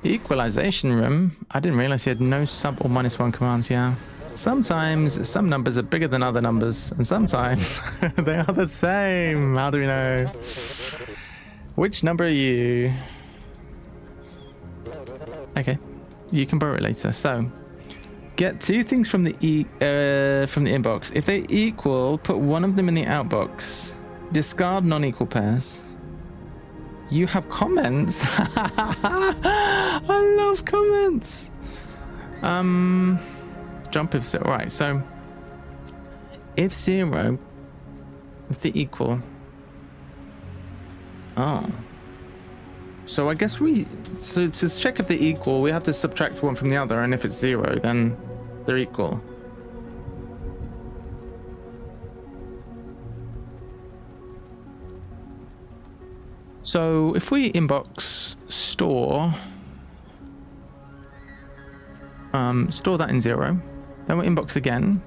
The equalization room. I didn't realize you had no sub or -1 commands. Yeah. Sometimes some numbers are bigger than other numbers, and sometimes they are the same. How do we know? Which number are you? Okay, you can borrow it later. So, get 2 things from the inbox. If they equal, put one of them in the outbox. Discard non-equal pairs. You have comments. I love comments. Jump if 0. Right. So, if 0, if they equal. Oh. So I guess so to check if they're equal, we have to subtract one from the other, and if it's 0, then they're equal. So if we inbox store that in 0, then we inbox again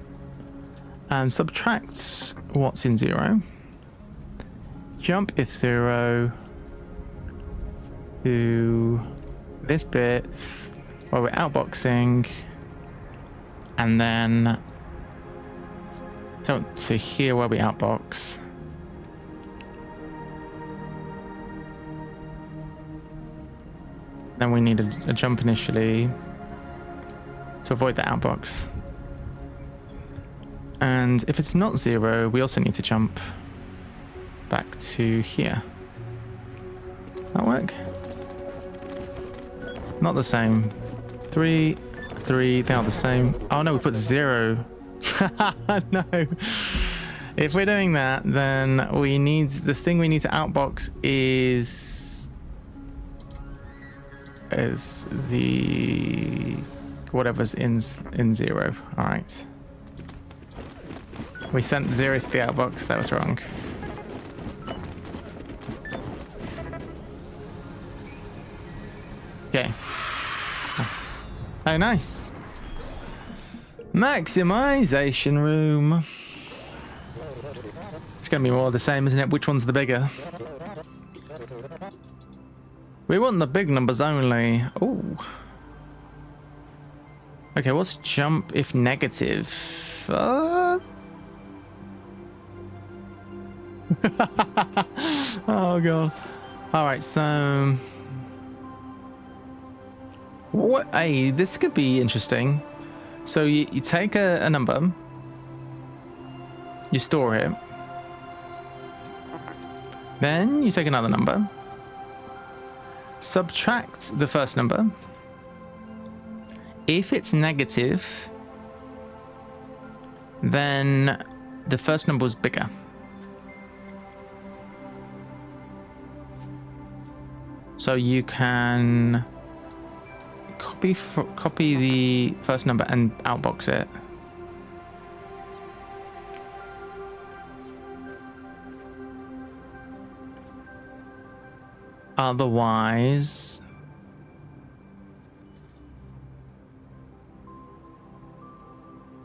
and subtract what's in 0. Jump if 0 to this bit where we're outboxing, and then to here where we outbox. Then we need a jump initially to avoid the outbox. And if it's not 0, we also need to jump back to here. That work? Not the same. 3, 3, they are the same. Oh no, we put 0. No. If we're doing that, then the thing we need to outbox is the whatever's in 0. All right. We sent 0 to the outbox. That was wrong. Okay. Oh, nice. Maximization room. It's going to be more of the same, isn't it? Which one's the bigger? We want the big numbers only. Oh. Okay, what's jump if negative? Oh, God. All right, so... What? Hey, this could be interesting. So you take a number, you store it, then you take another number, subtract the first number. If it's negative, then the first number is bigger. So you can copy the first number and outbox it. Otherwise,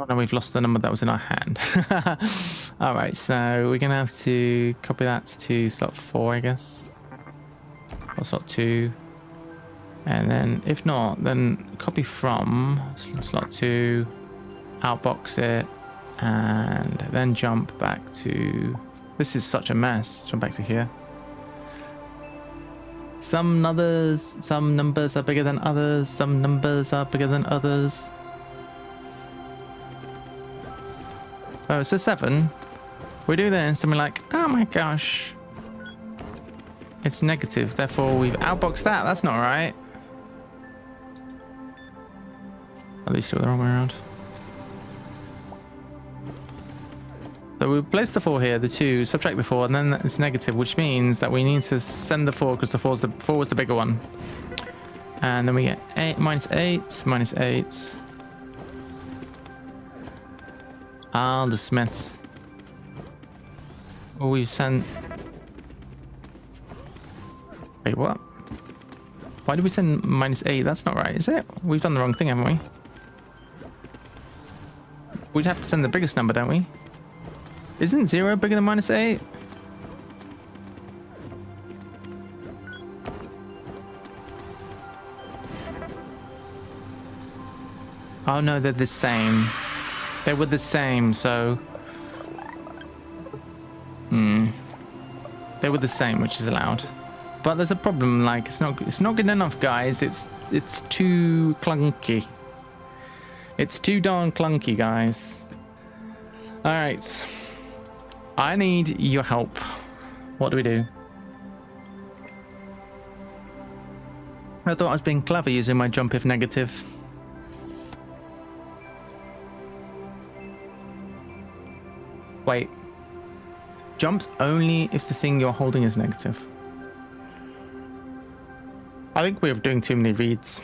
Oh no, we've lost the number that was in our hand. All right, so we're gonna have to copy that to slot 4, I guess, or slot 2, and then if not, then copy from slot 2, outbox it, and then jump back to. This is such a mess. Jump back to here. Some numbers are bigger than others. Some numbers are bigger than others. Oh, it's a 7. We do this and we're like, oh my gosh. It's negative, therefore we've outboxed that. That's not right. At least do it the wrong way around. So we place the 4 here, the 2, subtract the 4, and then it's negative, which means that we need to send the 4 because the 4 was the bigger one. And then we get 8 minus 8 minus 8. The Smiths. Oh, we sent. Wait, what? Why did we send minus 8? That's not right, is it? We've done the wrong thing, haven't we? We'd have to send the biggest number, don't we? Isn't 0 bigger than minus 8? Oh no, they're the same. They were the same, so... They were the same, which is allowed. But there's a problem, like, it's not good enough, guys. It's too clunky. It's too darn clunky, guys. Alright. I need your help. What do we do? I thought I was being clever using my jump if negative. Wait. Jumps only if the thing you're holding is negative. I think we're doing too many reads.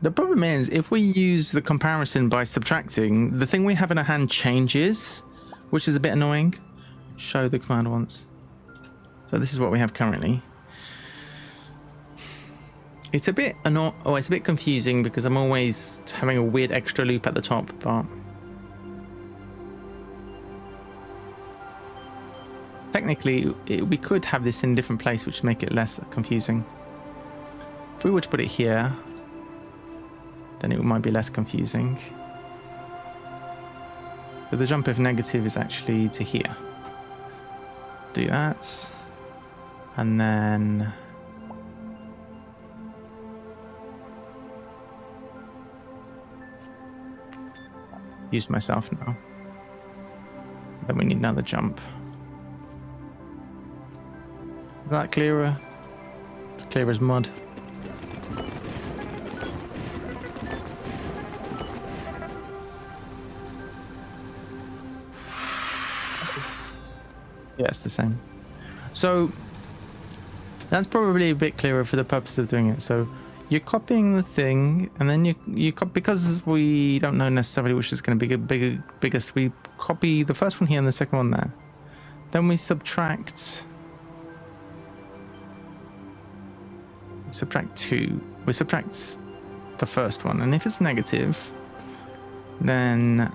The problem is, if we use the comparison by subtracting, the thing we have in our hand changes, which is a bit annoying. Show the command once. So this is what we have currently. It's a bit it's a bit confusing because I'm always having a weird extra loop at the top, but technically we could have this in a different place, which would make it less confusing. If we were to put it here, then it might be less confusing. But the jump if negative is actually to here. Do that. And then... use myself now. Then we need another jump. Is that clearer? It's clear as mud. Yeah, it's the same. So that's probably a bit clearer for the purpose of doing it. So you're copying the thing, and then you copy, because we don't know necessarily which is going to be biggest. We copy the first one here and the second one there. Then we subtract 2. We subtract the first one, and if it's negative, then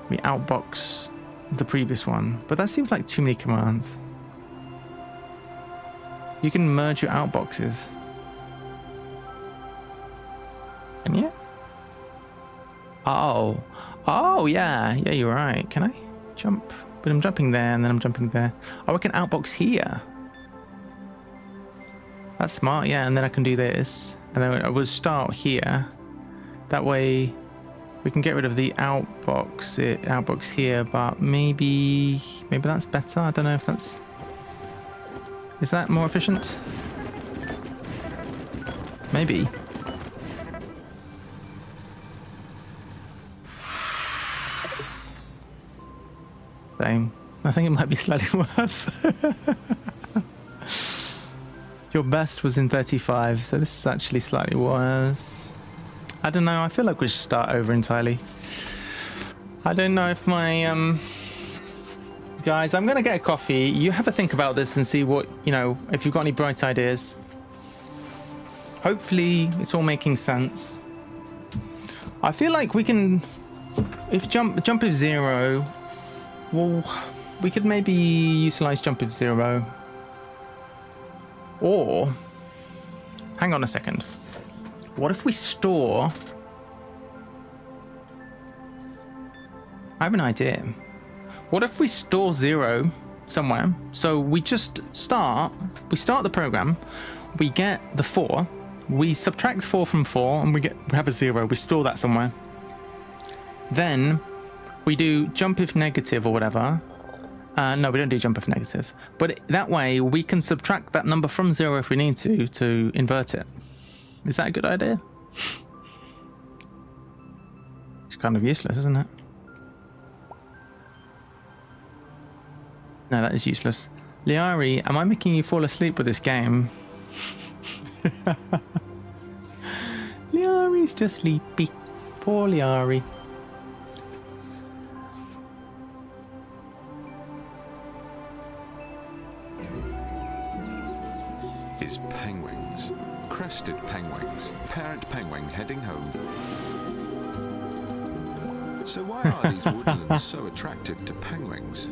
we outbox the previous one. But that seems like too many commands. You can merge your outboxes. Can you? Oh yeah, you're right. Can I jump? But I'm jumping there and then I'm jumping there. Oh, I can outbox here. That's smart, yeah. And then I can do this, and then I will start here. That way we can get rid of the outbox here, but maybe that's better. I don't know if that's... Is that more efficient? Maybe. Same. I think it might be slightly worse. Your best was in 35, so this is actually slightly worse. I don't know, I feel like we should start over entirely. I don't know if my... Guys, I'm gonna get a coffee. You have a think about this and see what, if you've got any bright ideas. Hopefully it's all making sense. I feel like we can, if jump is 0, well, we could maybe utilize jump is 0. Or, hang on a second. What if we store? I have an idea. What if we store 0 somewhere? So we just start the program, we get the 4, we subtract 4 from 4, and we have a 0. We store that somewhere. Then we do jump if negative or whatever. No, we don't do jump if negative. But that way we can subtract that number from 0 if we need to invert it. Is that a good idea? It's kind of useless, isn't it? No, that is useless. 𝗶𝗵𝘁𝗵, am I making you fall asleep with this game? 𝗶𝗵𝘁's just sleepy. Poor 𝗶𝗵𝘁. Is penguins, crested penguins, parent penguin heading home. So why are these woodlands so attractive to penguins?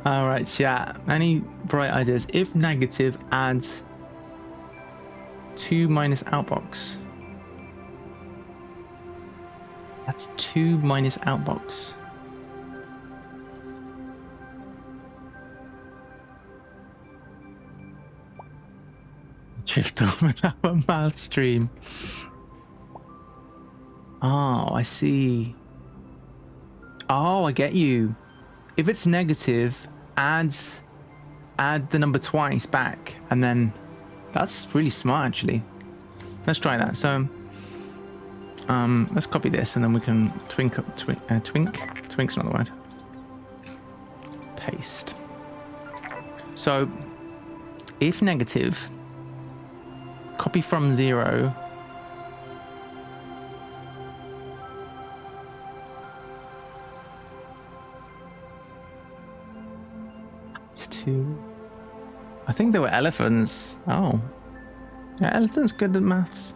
All right, chat. Any bright ideas? If negative adds 2 minus outbox. That's 2 minus outbox. Drift over our math stream. Oh, I see. Oh, I get you. If it's negative, add the number twice back, and then that's really smart actually. Let's try that. So let's copy this, and then we can twink's not the word. Paste. So if negative, copy from 0. It's 2. I think they were elephants. Oh. Yeah, elephants good at maths.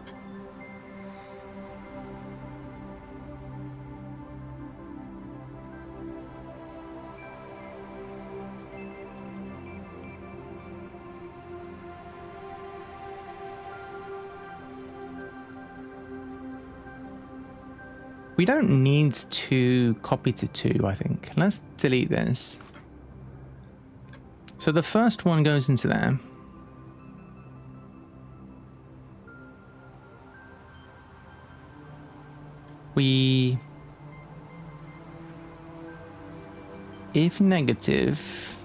We don't need to copy to 2, I think. Let's delete this. So the first one goes into there. If negative,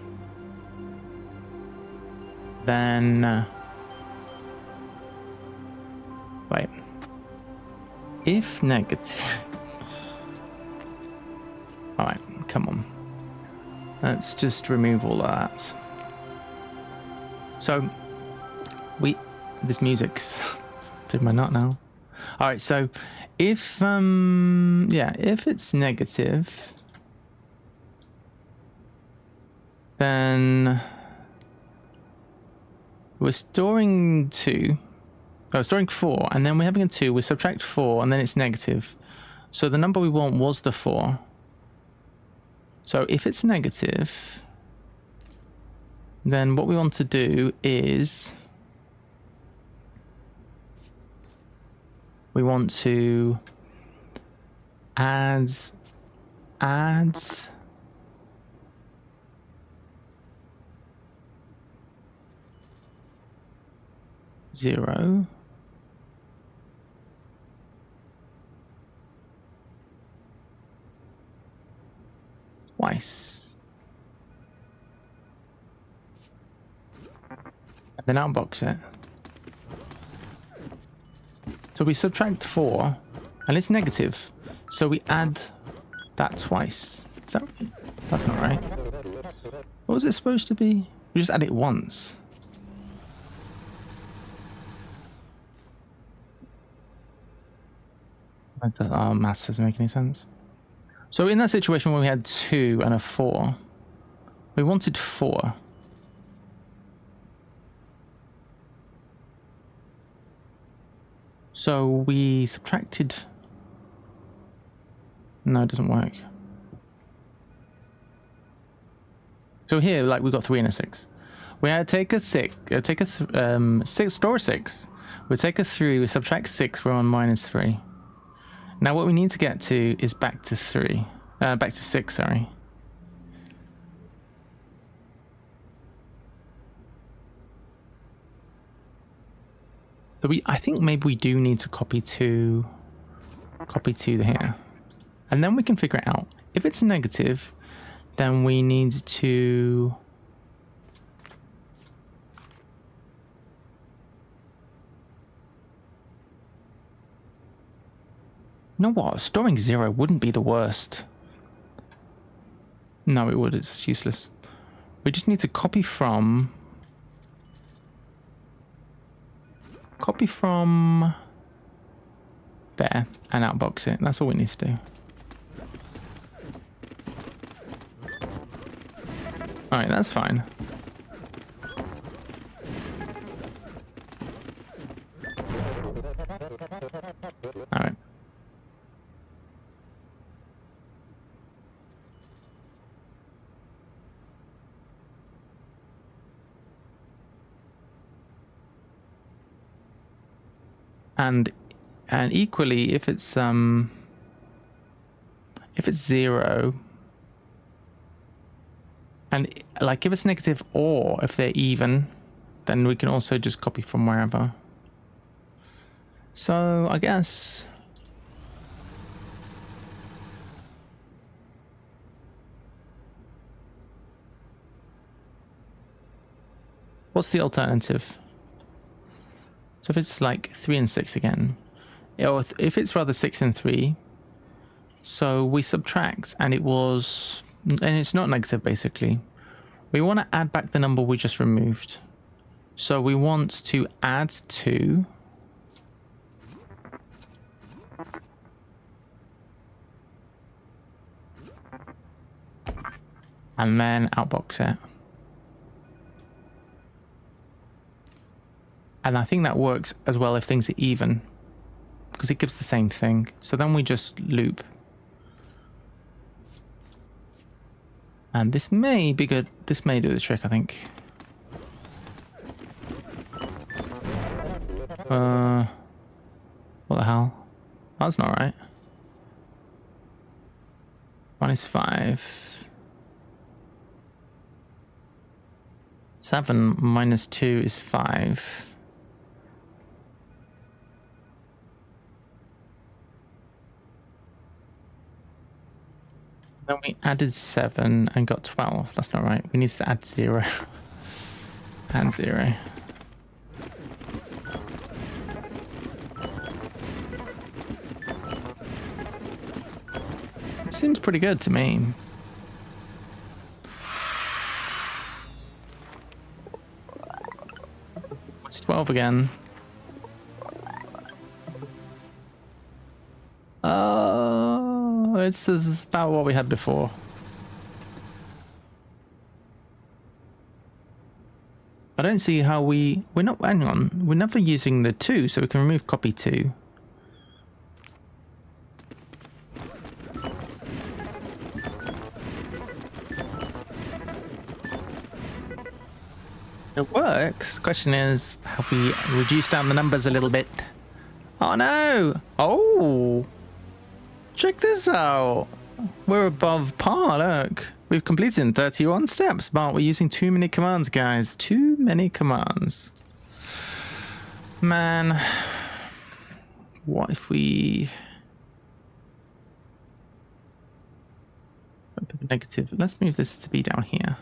then wait. If negative. Alright, come on. Let's just remove all of that. So, this music's to my nut now. Alright, so if, if it's negative, then we're storing 2. Oh, storing 4, and then we're having a 2, we subtract 4, and then it's negative. So the number we want was the 4. So if it's negative, then what we want to do is we want to add 0. Twice. And then outbox it. So we subtract 4, and it's negative. So we add that twice. That's not right. What was it supposed to be? We just add it once. Our maths doesn't make any sense. So in that situation where we had 2 and a 4, We wanted 4. So we subtracted... No, it doesn't work. So here, like, we've got 3 and a 6. We had to take a 6, store 6. We take a 3, we subtract 6, we're on -3. Now what we need to get to is back to 6, sorry. So I think maybe we do need to copy 2 here. And then we can figure it out. If it's negative, then we need to... You know what? Storing 0 wouldn't be the worst. No, it would. It's useless. We just need to copy from there and outbox it. That's all we need to do. Alright, that's fine. Alright. And equally, if it's 0, and like if it's negative or if they're even, then we can also just copy from wherever. So I guess what's the alternative? So if it's like 3 and 6 again, or if it's rather 6 and 3, so we subtract and it's not negative basically. We want to add back the number we just removed. So we want to add 2. And then outbox it. And I think that works as well if things are even, because it gives the same thing. So then we just loop. And this may be good. This may do the trick, I think. What the hell? That's not right. -5. 7 minus 2 is 5. Then we added 7 and got 12. That's not right. We need to add 0. And 0. It seems pretty good to me. It's 12 again. It's about what we had before. I don't see how we're not, hang on, we're never using the 2, so we can remove copy 2. It works. The question is, have we reduced down the numbers a little bit? Oh no! Oh! Check this out! We're above par, look. We've completed in 31 steps, but we're using too many commands, guys. Too many commands. Man. What if we... Negative. Let's move this to be down here.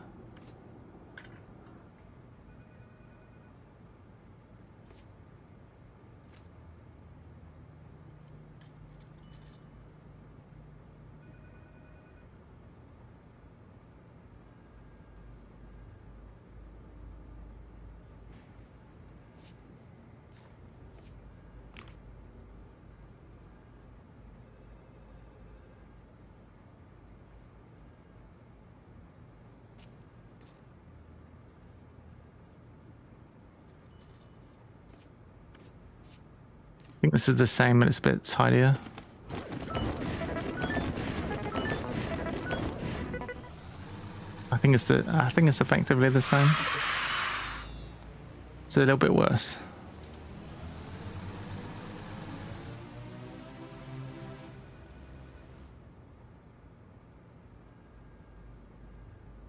think this is the same, but it's a bit tidier. I think it's effectively the same. It's a little bit worse.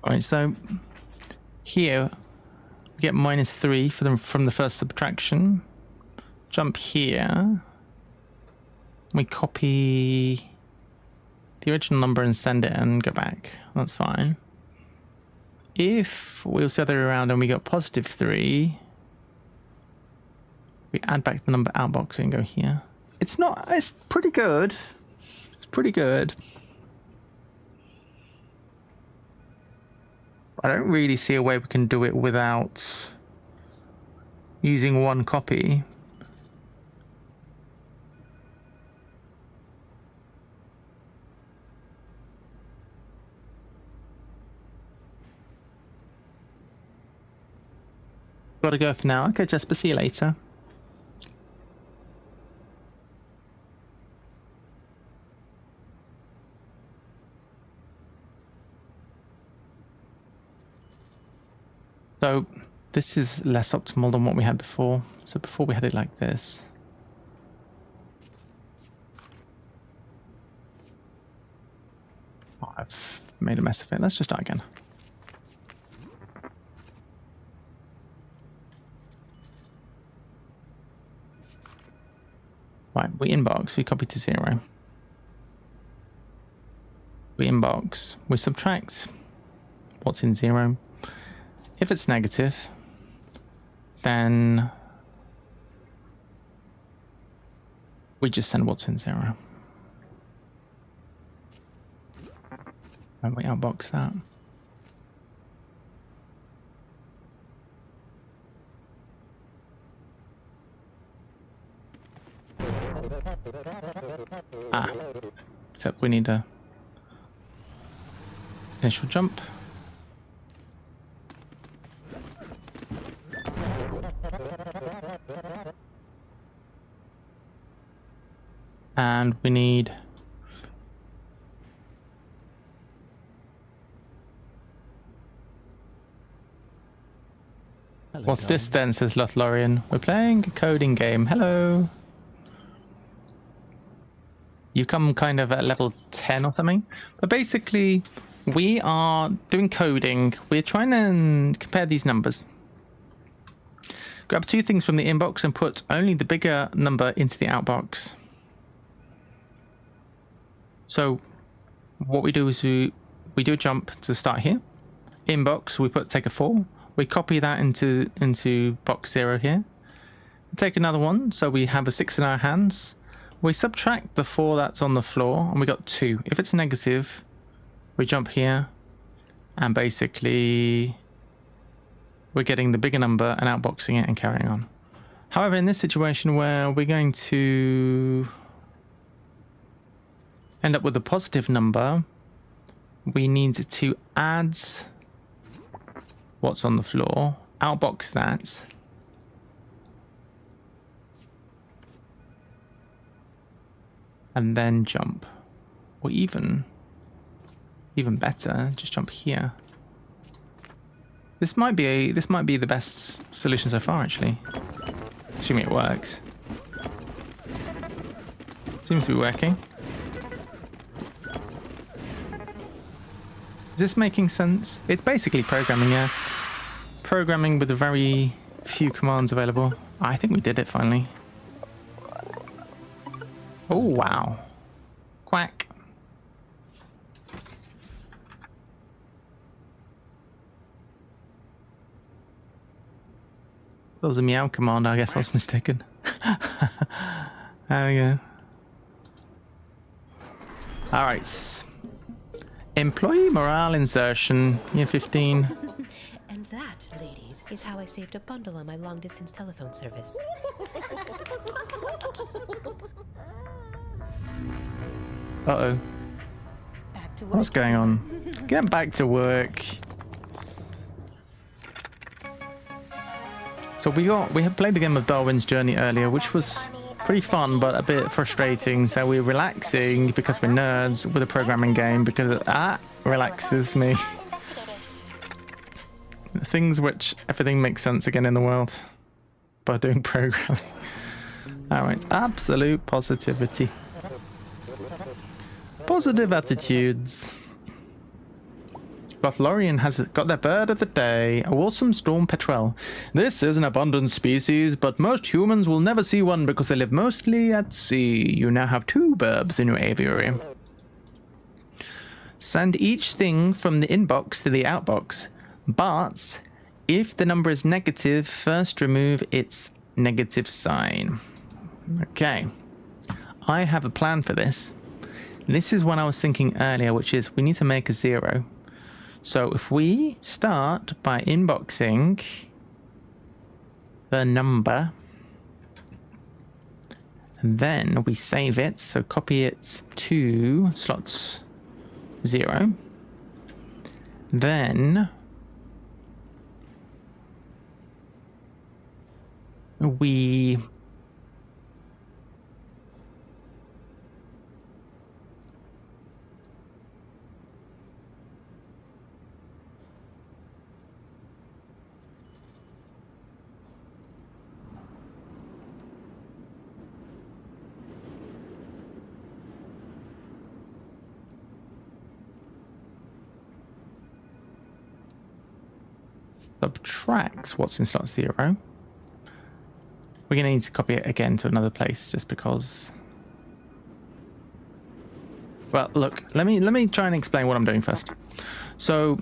All right, so here we get -3 from the first subtraction. Jump here. We copy the original number and send it and go back. That's fine. If we was the other way around and we got +3, we add back the number outbox and go here. It's pretty good. It's pretty good. I don't really see a way we can do it without using one copy. Gotta go for now. Okay, Jesper, see you later. So this is less optimal than what we had before. So before we had it like this. Oh, I've made a mess of it. Let's just start again. Right, we inbox, we copy to 0. We inbox, we subtract what's in 0. If it's negative, then we just send what's in 0. And we outbox that. Except we need a initial jump. And we need what's this then, says 𝗏𝗺𝗺rian. We're playing a coding game. Hello. You come kind of at level 10 or something. But basically, we are doing coding. We're trying to compare these numbers. Grab 2 things from the inbox and put only the bigger number into the outbox. So what we do is we do a jump to start here. Inbox, we take a 4. We copy that into box 0 here. Take another one, so we have a 6 in our hands. We subtract the 4 that's on the floor, and we got 2. If it's negative, we jump here, and basically we're getting the bigger number and outboxing it and carrying on. However, in this situation where we're going to end up with a positive number, we need to add what's on the floor, outbox that, and then jump, or even better, just jump here. This might be the best solution so far, actually, assuming it works. Seems to be working. Is this making sense? It's basically programming, yeah. Programming with a very few commands available. I think we did it finally. Oh, wow. Quack. That was a meow command, I guess I was mistaken. There we go. Alright. Employee morale insertion, year 15. And that, ladies, is how I saved a bundle on my long-distance telephone service. Uh-oh. Back to work. What's going on? Get back to work. So we had played the game of Darwin's Journey earlier, which was pretty fun, but a bit frustrating. So we're relaxing because we're nerds with a programming game because that relaxes me. Things which everything makes sense again in the world by doing programming. Alright, absolute positivity. Positive attitudes. Lothlorien has got their bird of the day, a 𝗰𝗺𝗁𝗲 petrel. This is an abundant species, but most humans will never see one because they live mostly at sea. You now have 2 burbs in your aviary. Send each thing from the inbox to the outbox, but if the number is negative, first remove its negative sign. Okay, I have a plan for this. This is what I was thinking earlier, which is we need to make a 0. So if we start by inboxing the number, and then we save it, so copy it to slots 0, then we subtract what's in slot 0. We're going to need to copy it again to another place just because. Well, look, let me try and explain what I'm doing first. So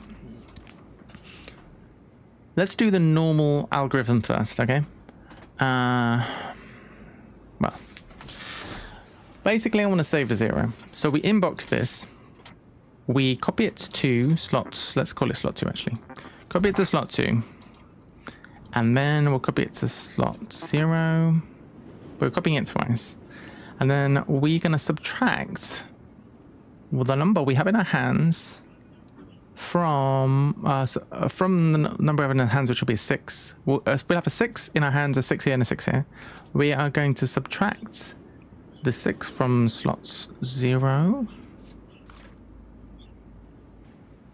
let's do the normal algorithm first, okay? Well, basically I want to save a 0. So we inbox this, we copy it to slots, let's call it slot 2 actually. Copy it to slot 2, and then we'll copy it to slot 0. We're copying it twice, and then we're going to subtract the number we have in our hands from the number we have in our hands, which will be 6. We'll have a 6 in our hands, a 6 here, and a 6 here. We are going to subtract the 6 from slots 0.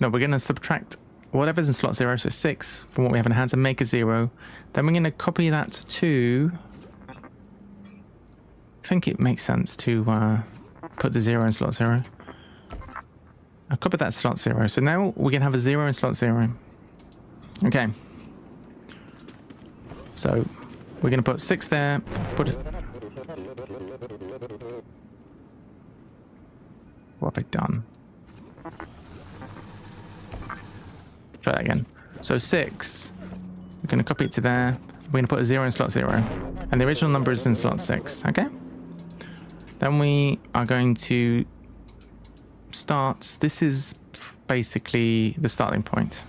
No, we're going to subtract whatever's in slot 0, so 6 from what we have in our hands, and make a 0. Then we're going to copy that to. I think it makes sense to put the 0 in slot 0. I'll copy that to slot 0. So now we're going to have a 0 in slot 0. Okay. So we're going to put 6 there. Put it. What have I done? Try that again. So 6. We're going to copy it to there. We're going to put a 0 in slot 0. And the original number is in slot 6. Okay? Then we are going to start. This is basically the starting point.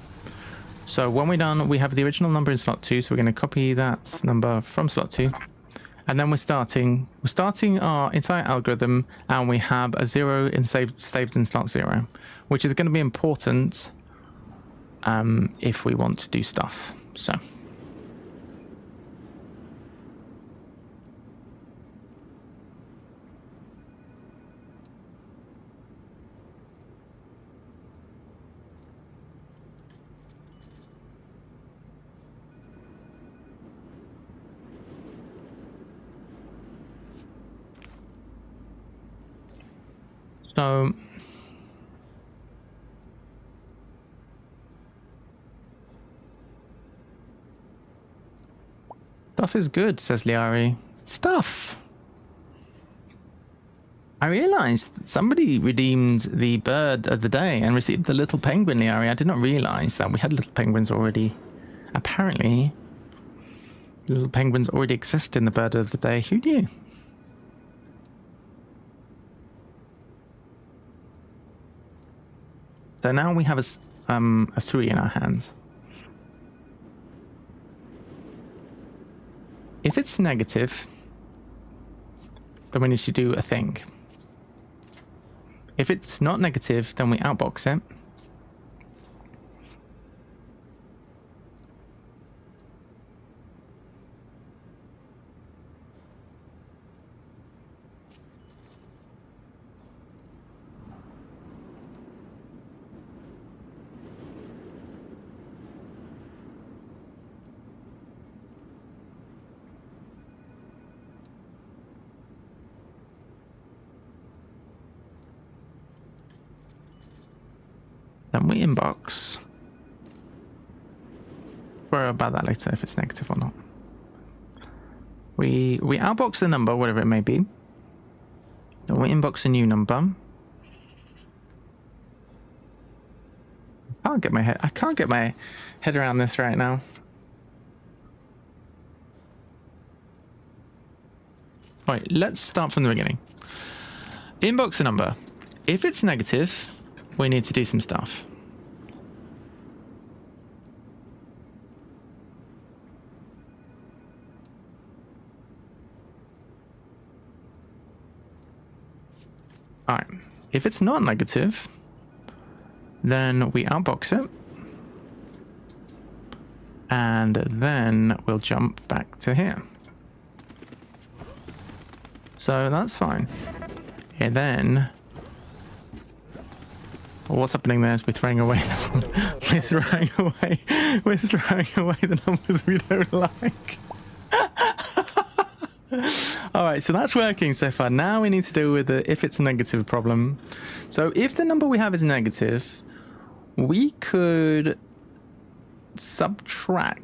So when we're done, we have the original number in slot 2. So we're going to copy that number from slot 2. And then we're starting our entire algorithm, and we have a 0 saved in slot 0, which is going to be important if we want to do stuff. So stuff is good, says Liari. Stuff. I realized somebody redeemed the bird of the day and received the little penguin, Liari. I did not realize that we had little penguins already. Apparently, little penguins already exist in the bird of the day. Who knew? So now we have a 3 in our hands. If it's negative, then we need to do a thing. If it's not negative, then we outbox it. Then we inbox. Worry about that later if it's negative or not. We outbox the number, whatever it may be. Then we inbox a new number. I can't get my head around this right now. Alright, let's start from the beginning. Inbox a number. If it's negative, we need to do some stuff. Alright, if it's not negative, then we outbox it. And then we'll jump back to here. So that's fine. And then what's happening there is we're throwing away the numbers we don't like. Alright, so that's working so far. Now we need to deal with the if it's a negative problem. So if the number we have is negative, we could subtract.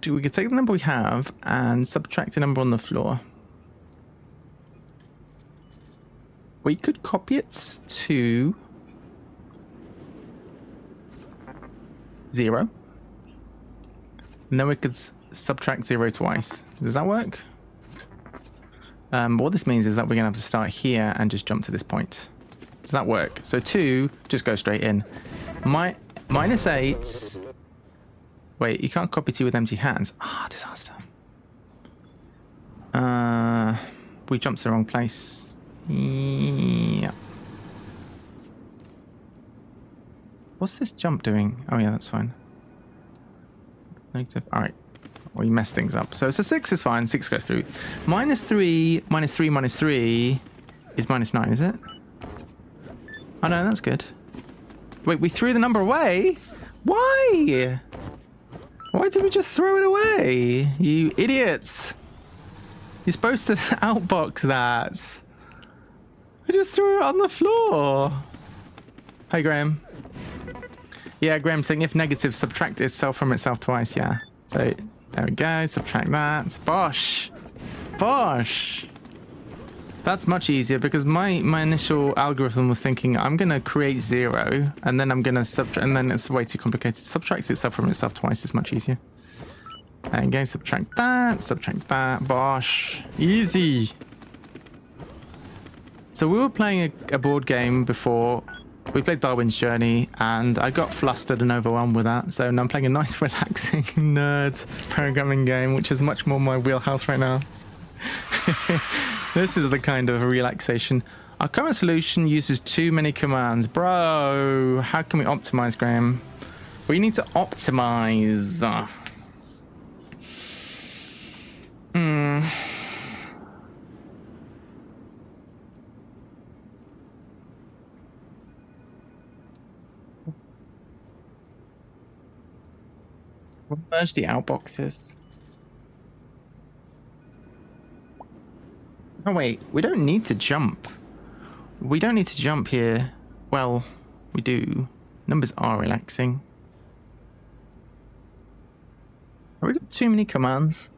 We could take the number we have and subtract the number on the floor. We could copy it to 0. And then we could subtract 0 twice. Does that work? What this means is that we're going to have to start here and just jump to this point. Does that work? So 2, just go straight in. Minus 8. Wait, you can't copy 2 with empty hands. Ah, disaster. We jumped to the wrong place. Yeah. What's this jump doing? Oh yeah, that's fine. Negative. All right. We messed things up. So 6 is fine. 6 goes through. Minus 3, minus 3, minus 3 is minus 9, is it? Oh no, that's good. Wait, we threw the number away? Why? Why did we just throw it away? You idiots. You're supposed to outbox that. I just threw it on the floor. Hey, Graham. Yeah, Graham's saying if negative, subtract itself from itself twice. Yeah. So there we go. Subtract that. Bosh. Bosh. That's much easier because my initial algorithm was thinking I'm going to create 0 and then I'm going to subtract, and then it's way too complicated. Subtract itself from itself twice is much easier. There you go. Subtract that. Bosh. Easy. So we were playing a board game before. We played Darwin's Journey, and I got flustered and overwhelmed with that. So now I'm playing a nice, relaxing nerd programming game, which is much more my wheelhouse right now. This is the kind of relaxation. Our current solution uses too many commands. Bro, how can we optimize, Graham? We need to optimize. We'll merge the outboxes. Oh wait, we don't need to jump. We don't need to jump here. Well, we do. Numbers are relaxing. Have we got too many commands?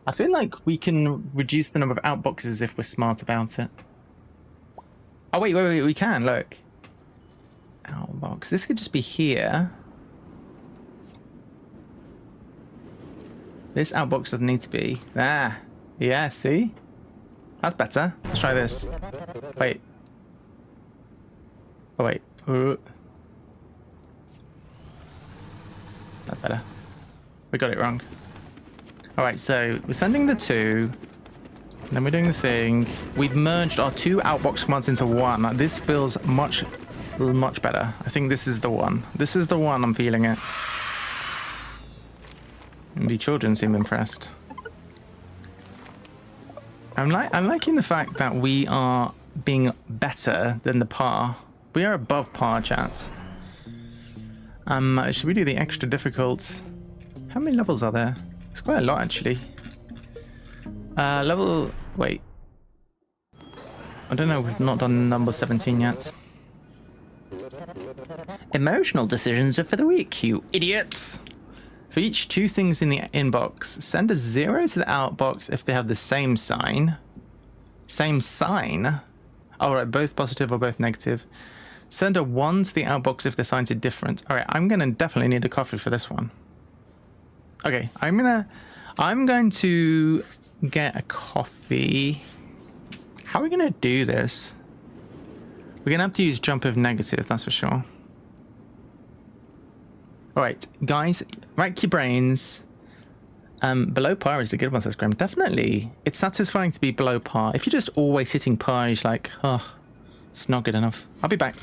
I feel like we can reduce the number of outboxes if we're smart about it. Oh wait, we can, look. Outbox. This could just be here. This outbox doesn't need to be. Ah, yeah, see? That's better. Let's try this. Wait. Oh, wait. That's better. We got it wrong. Alright, so we're sending the 2. Then we're doing the thing. We've merged our 2 outbox commands into 1. This feels much better. I think this is the one. This is the one. I'm feeling it. And the children seem impressed. I'm liking the fact that we are being better than the par. We are above par, chat. Should we do the extra difficult? How many levels are there? It's quite a lot, actually. Wait. I don't know. We've not done number 17 yet. Emotional decisions are for the weak, you idiots. For each 2 things in the inbox, send a 0 to the outbox if they have the same sign. Same sign? Alright, both positive or both negative. Send a 1 to the outbox if the signs are different. Alright, I'm gonna definitely need a coffee for this one. Okay, I'm going to get a coffee. How are we gonna do this? We're gonna have to use jump of negative, that's for sure. Alright, guys, rack your brains. Below par is the good one, says Graham. Definitely. It's satisfying to be below par. If you're just always hitting par, you're like, oh, it's not good enough. I'll be back.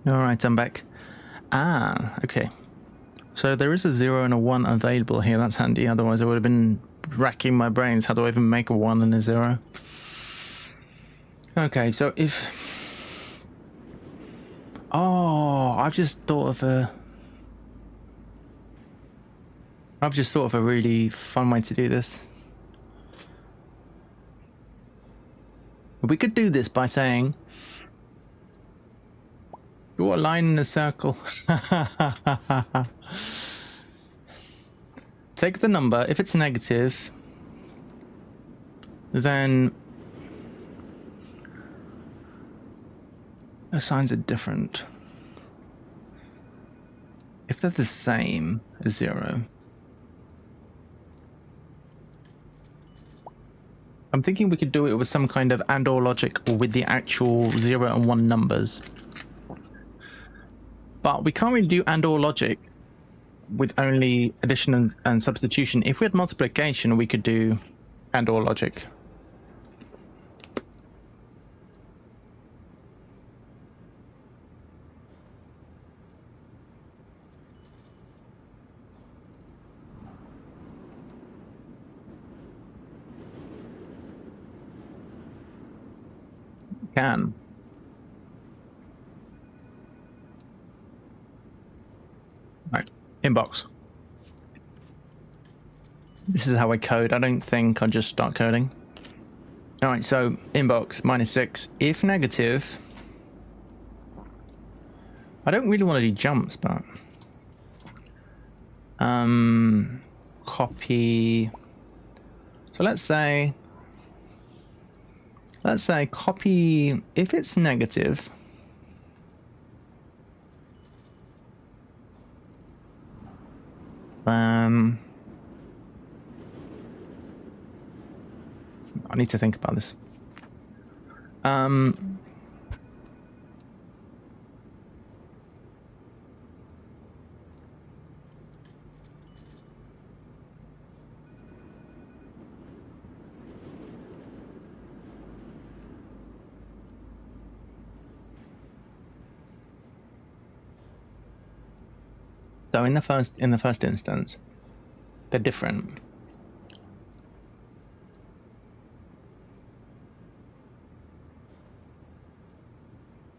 Alright, I'm back. Ah, okay. So there is a 0 and a 1 available here. That's handy. Otherwise I would have been racking my brains. How do I even make a 1 and a 0? Okay, so if... Oh, I've just thought of a really fun way to do this. We could do this by saying, draw a line in a circle. Take the number. If it's negative, then the signs are different. If they're the same as 0. I'm thinking we could do it with some kind of and/or logic, or with the actual 0 and 1 numbers. But we can't really do and/or logic with only addition and substitution. If we had multiplication, we could do and/or logic. Can. Right, inbox. This is how I code. I don't think I'll just start coding. All right, so inbox -6. If negative, I don't really want to do jumps, but copy. So let's say copy if it's negative. I need to think about this. So in the first instance, they're different.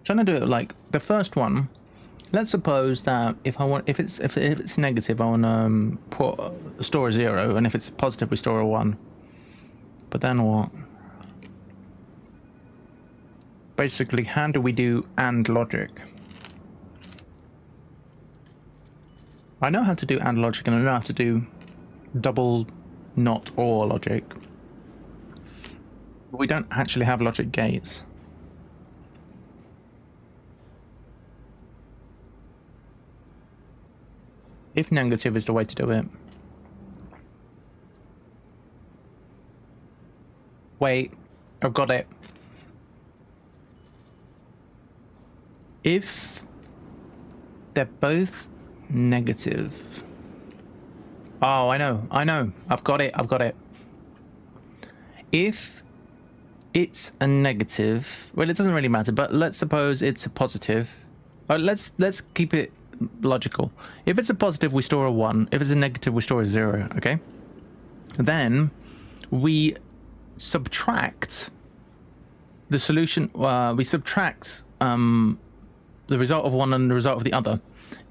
Trying to do it like the first one. Let's suppose that if it's negative, I want to store a 0, and if it's positive, we store a 1. But then what? Basically, how do we do AND logic? I know how to do AND logic, and I know how to do double not OR logic. But we don't actually have logic gates. If negative is the way to do it. Wait, I've got it. If they're both negative. Oh, I know. I've got it. If it's a negative, well, it doesn't really matter, but let's suppose it's a positive. Let's keep it logical. If it's a positive, we store a 1. If it's a negative, we store a 0. Okay. Then we subtract the solution. We subtract the result of one and the result of the other.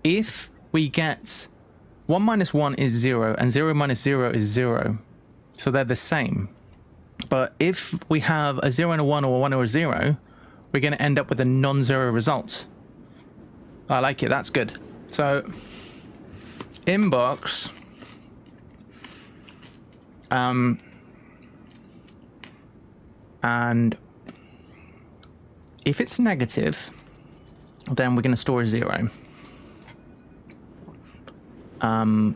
If we get 1 minus 1 is 0, and 0 minus 0 is 0, so they're the same. But if we have a 0 and a 1, or a 1 or a 0, we're going to end up with a non-zero result. I like it. That's good. So inbox and if it's negative, then we're going to store a 0.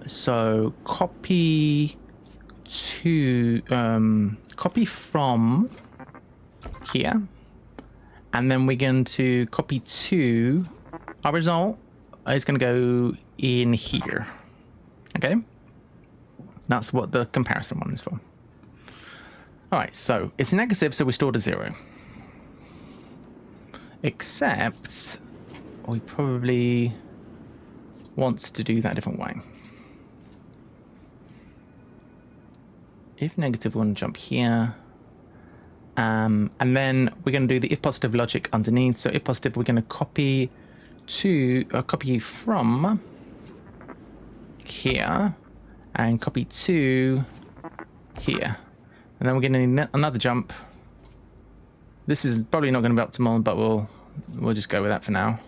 So copy from here, and then we're going to copy to our result is going to go in here. Okay, that's what the comparison one is for. All right, so it's negative, so we stored a 0. Except we probably want to do that a different way. If negative, we want to jump here. And then we're going to do the if positive logic underneath. So if positive, we're going to copy from here and copy to here. And then we're going to need another jump. This is probably not going to be optimal, but we'll just go with that for now.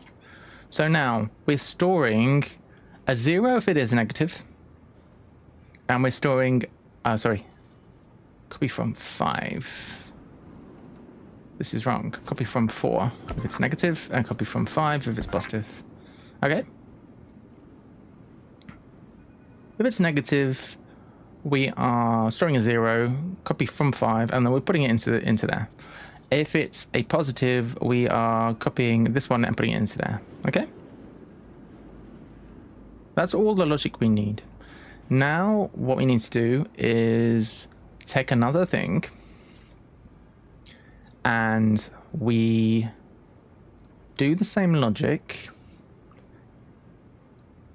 So now we're storing a 0 if it is negative. And we're storing, copy from 5. This is wrong. Copy from 4 if it's negative, and copy from 5 if it's positive. Okay. If it's negative, we are storing a 0, copy from 5, and then we're putting it into there. If it's a positive, we are copying this one and putting it into there. Okay. That's all the logic we need. Now, what we need to do is take another thing, and we do the same logic.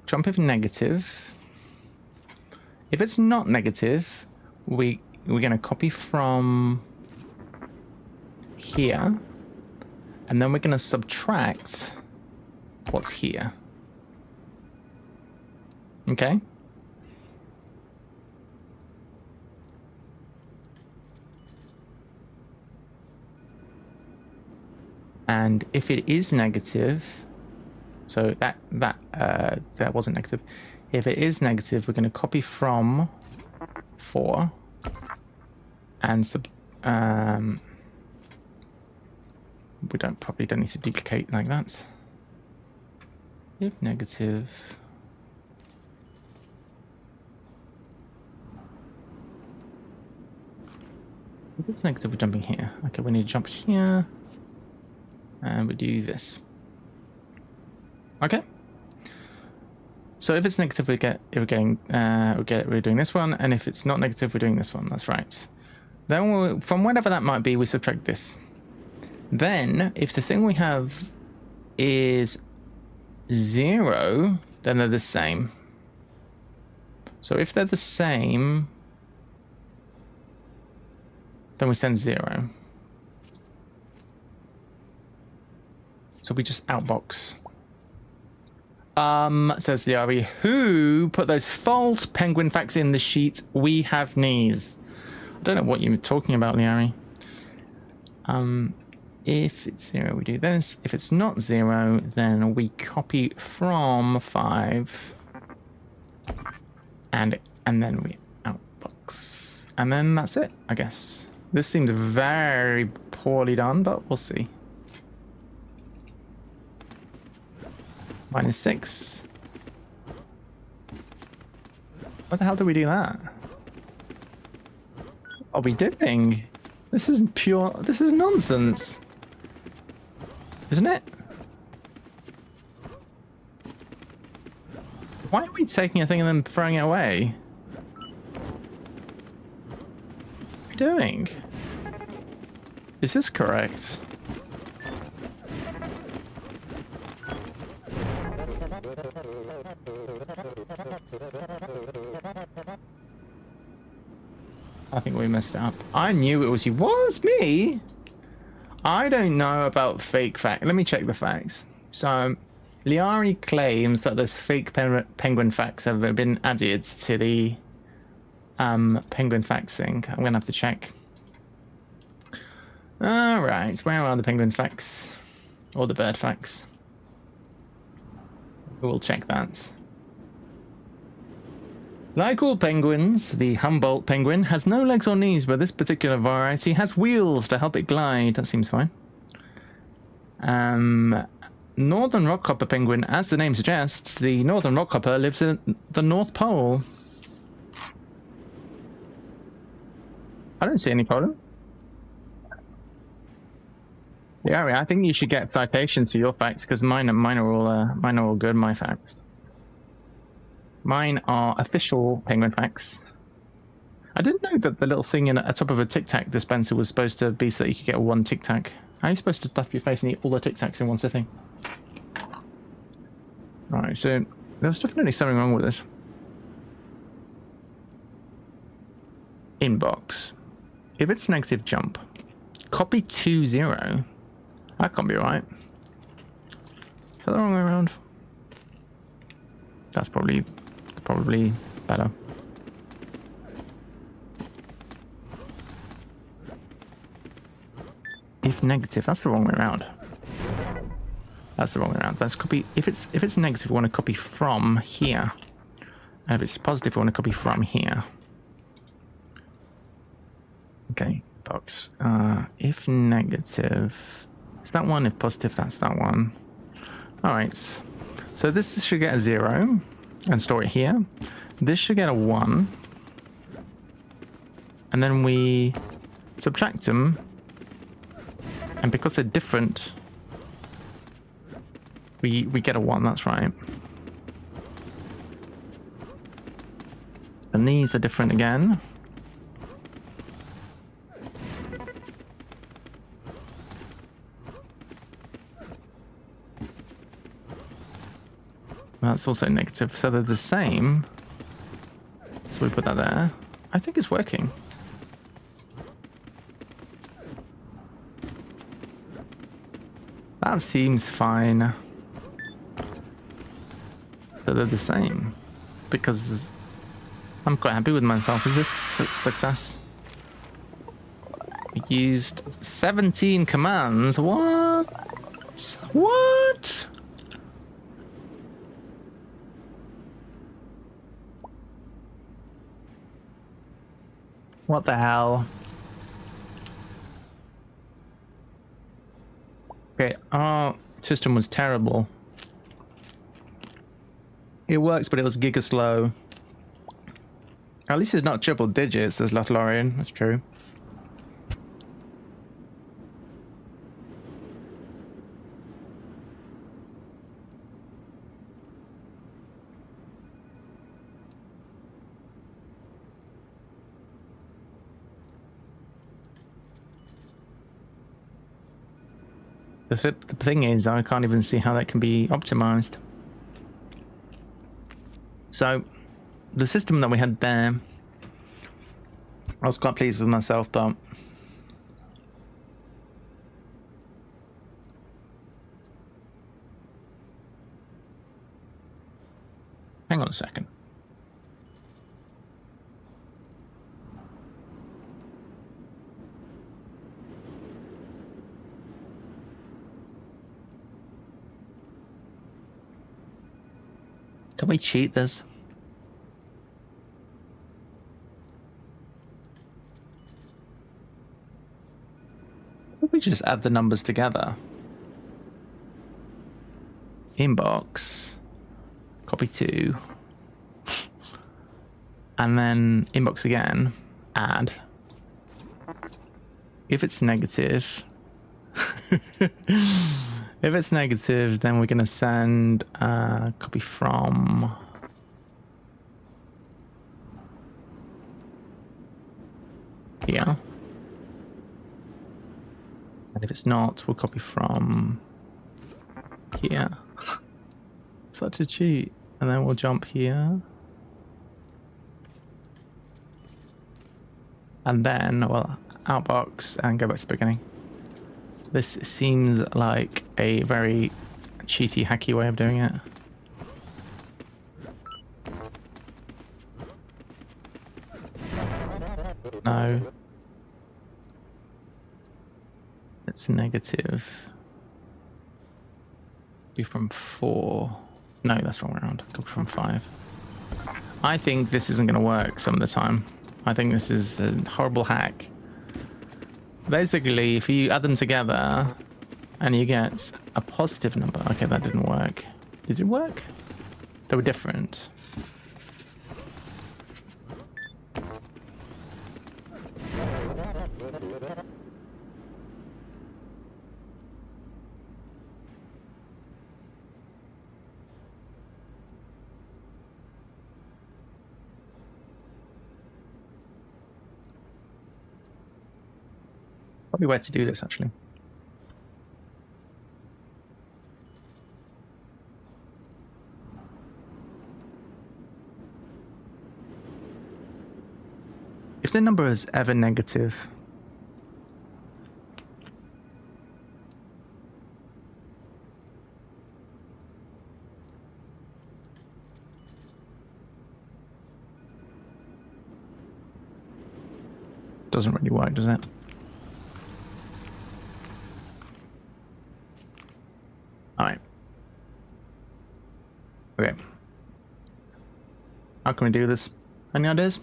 Jump if negative. If it's not negative, we're going to copy from here, and then we're going to subtract what's here. Okay. And if it is negative, so that wasn't negative. If it is negative, we're going to copy from 4 and we probably don't need to duplicate like that. If negative, if it's negative, we're jumping here. Okay, we need to jump here, and we do this. Okay. So if it's negative, we're doing this one, and if it's not negative, we're doing this one. That's right. Then from whatever that might be, we subtract this. Then, if the thing we have is 0, then they're the same. So if they're the same, then we send 0. So we just outbox. Says 𝗶𝗵𝘁𝗶𝗵, who put those false penguin facts in the sheet? We have knees. I don't know what you were talking about, 𝗶𝗵𝘁𝗶𝗵. If it's 0, we do this. If it's not 0, then we copy from 5, and then we outbox, and then that's it, I guess. This seems very poorly done, but we'll see. -6. What the hell do we do that? What are we doing? This is nonsense. Isn't it? Why are we taking a thing and then throwing it away? What are we doing? Is this correct? I think we messed it up. I knew it was you. Was me? I don't know about fake fact. Let me check the facts. So, 𝗶𝗵𝘁𝗶𝗵 claims that those fake penguin facts have been added to the penguin facts thing. I'm gonna have to check. All right, where are the penguin facts or the bird facts? We'll check that. Like all penguins, the Humboldt penguin has no legs or knees, but this particular variety has wheels to help it glide. That seems fine. Northern rockhopper penguin, as the name suggests, the northern rockhopper lives in the North Pole. I don't see any problem. Yeah, I think you should get citations for your facts, because mine are all good. My facts. Mine are official penguin facts. I didn't know that the little thing in at top of a Tic Tac dispenser was supposed to be so that you could get one Tic Tac. How are you supposed to stuff your face and eat all the Tic Tacs in one sitting? Alright, so there's definitely something wrong with this. Inbox. If it's negative, jump. Copy 2, 0. That can't be right. Is that the wrong way around? That's probably better. If negative, that's the wrong way around. That's the wrong way around. Let's copy. If it's negative, we want to copy from here. And if it's positive, we want to copy from here. Okay, box. If negative, it's that one. If positive, that's that one. All right. So this should get a 0 and store it here. This should get a 1. And then we subtract them. And because they're different, we get a 1, that's right. And these are different again. That's also negative, so they're the same. So we put that there. I think it's working. That seems fine. So they're the same. Because I'm quite happy with myself. Is this a success? We used 17 commands. What? What? What the hell? Okay, our system was terrible. It works, but it was giga slow. At least it's not triple digits, as 𝗏𝗏𝗏𝗏. That's true. The thing is, I can't even see how that can be optimized. So, the system that we had there, I was quite pleased with myself, but hang on a second. Can we cheat this? We just add the numbers together. Inbox, copy to, and then inbox again, add. If it's negative, if it's negative, then we're going to send copy from. Here. And if it's not, we'll copy from here. Such a cheat. And then we'll jump here. And then, well, outbox and go back to the beginning. This seems like a very cheaty, hacky way of doing it. No. It's negative. Be from 4. No, that's wrong round. Go from 5. I think this isn't going to work some of the time. I think this is a horrible hack. Basically, if you add them together and you get a positive number. Okay, that didn't work. Did it work? They were different. Probably where to do this, actually. If the number is ever negative, doesn't really work, does it? Alright. Okay. How can we do this? Any ideas?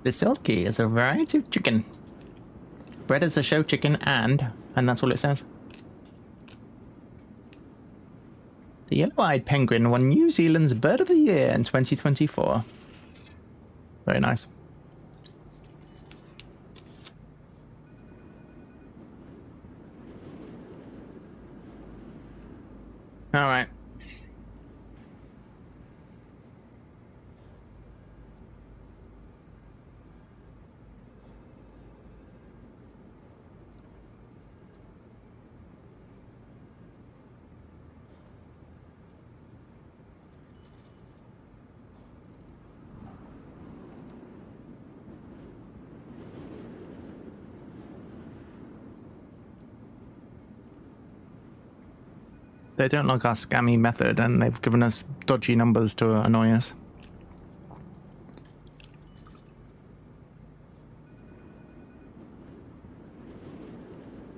The 𝗏𝗏𝗏𝗏 is a variety of chicken. Bred as a show chicken and that's all it says. The yellow-eyed penguin won New Zealand's Bird of the Year in 2024. Very nice. All right. They don't like our scammy method, and they've given us dodgy numbers to annoy us.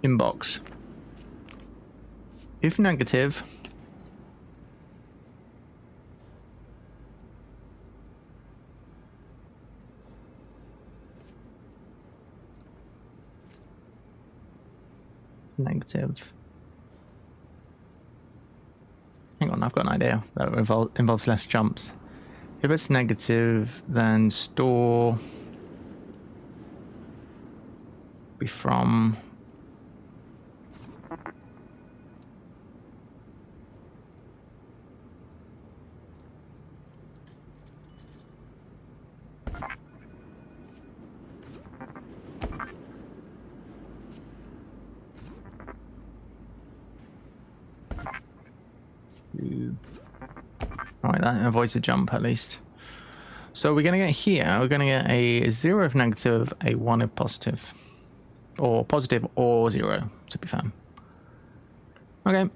Inbox. If negative, it's negative. Hang on, I've got an idea that involves less jumps. If it's negative, then store be from Alright, that avoids a jump at least. So we're going to get here, we're going to get a 0 if negative, a 1 if positive. Or positive or 0, to be fair. Okay.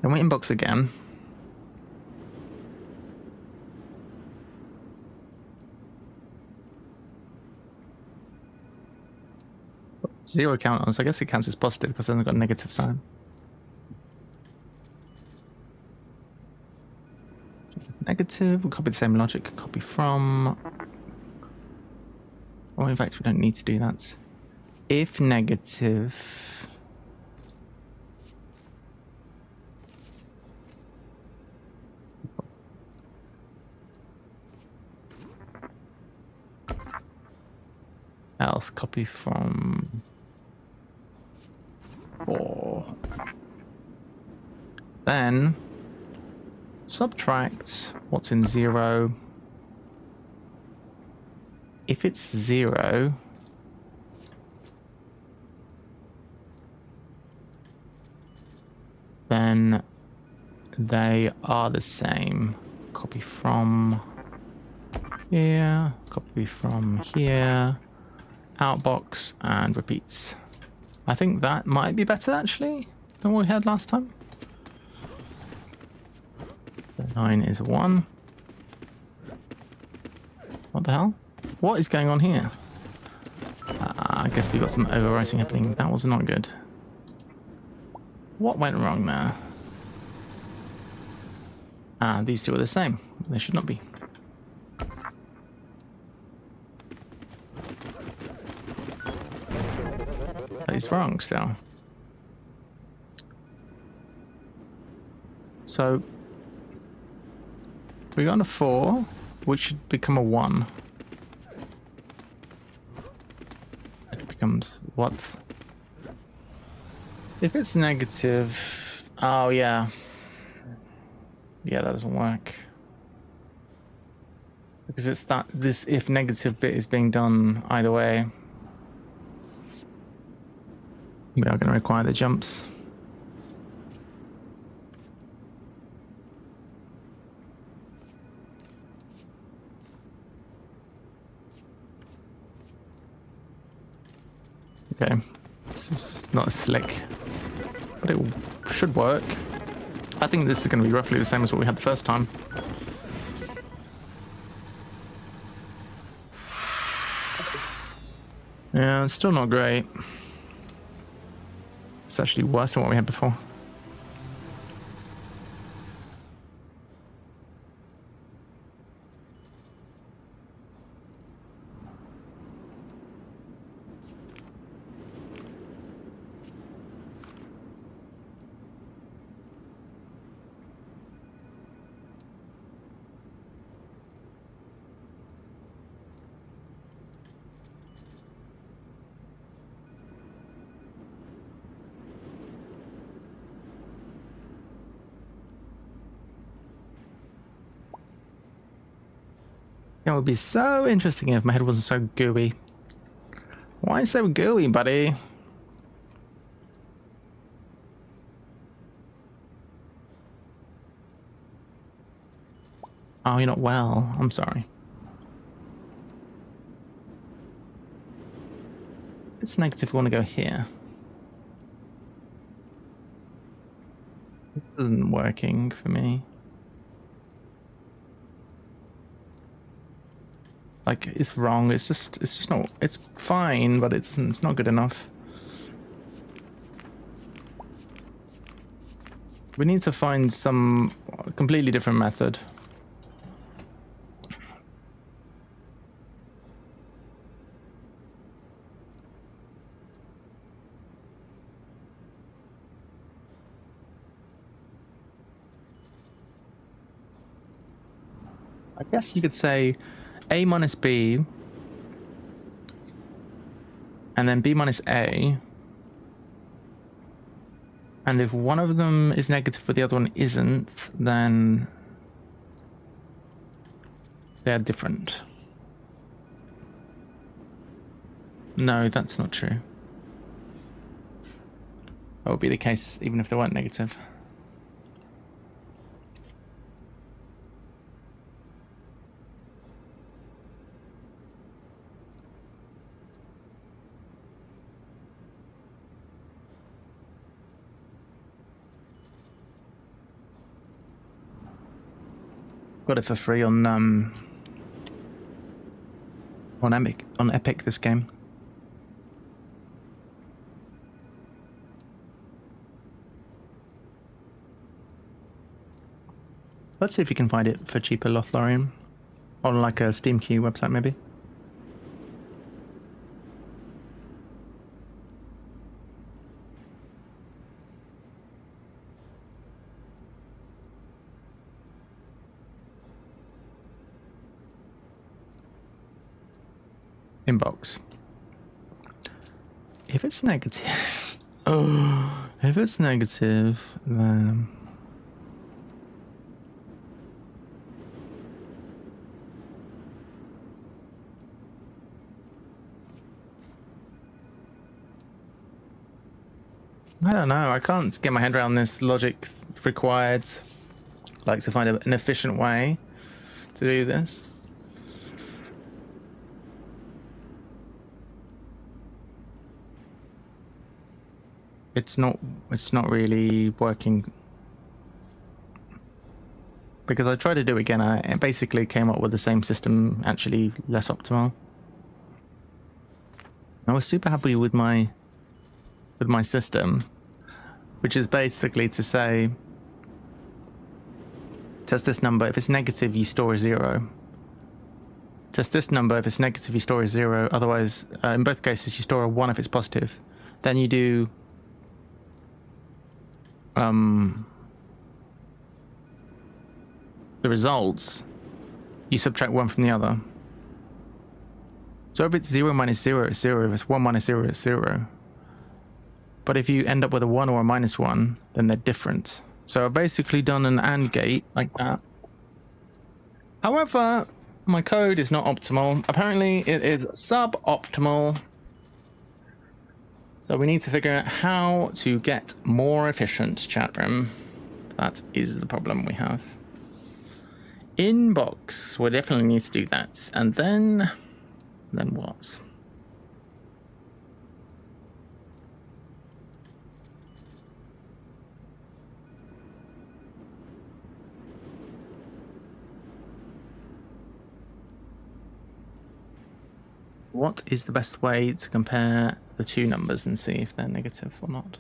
Then we inbox again. Zero count on, so I guess it counts as positive because it hasn't got a negative sign. Negative, we'll copy the same logic, copy from. Oh, in fact, we don't need to do that. If negative. Else, copy from. 4. Then subtract what's in 0. If it's 0, then they are the same. Copy from here, copy from here, outbox, and repeats. I think that might be better actually than what we had last time. The 9 is 1. What the hell? What is going on here? I guess we got some overwriting happening. That was not good. What went wrong there? These two are the same. They should not be. That is wrong still. So we got a 4, which should become a 1. It becomes what? If it's negative, oh yeah. Yeah, that doesn't work. Because it's that this if negative bit is being done either way. We are going to require the jumps. Okay, this is not as slick, but it should work. I think this is going to be roughly the same as what we had the first time. Yeah, it's still not great. It's actually worse than what we had before. It would be so interesting if my head wasn't so gooey. Why so gooey, buddy? Oh, you're not well. I'm sorry. It's negative. We want to go here. Isn't working for me. Like, it's wrong. It's just not. It's fine, but it's not good enough. We need to find some completely different method. I guess you could say A minus B and then B minus A. And if one of them is negative but the other one isn't, then they're different. No, that's not true. That would be the case even if they weren't negative. Got it for free on Epic this game. Let's see if you can find it for cheaper, 𝗶𝗺𝗺, on like a Steam Queue website maybe. Inbox. If it's negative, oh, if it's negative, then I don't know. I can't get my head around this logic required. Like to find an efficient way to do this. It's not really working, because I tried to do it again. I basically came up with the same system, actually less optimal. I was super happy with my system, which is basically to say, test this number. If it's negative, you store a 0. Test this number. If it's negative, you store a 0. Otherwise, in both cases, you store a 1 if it's positive. Then you do the results, you subtract 1 from the other. So if it's 0 minus 0, it's 0. If it's 1 minus 0, it's 0. But if you end up with a 1 or a minus 1, then they're different. So I've basically done an AND gate like that. However, my code is not optimal. Apparently it is suboptimal. So we need to figure out how to get more efficient, chat room. That is the problem we have. Inbox, we definitely need to do that. And then what? What is the best way to compare the two numbers and see if they're negative or not?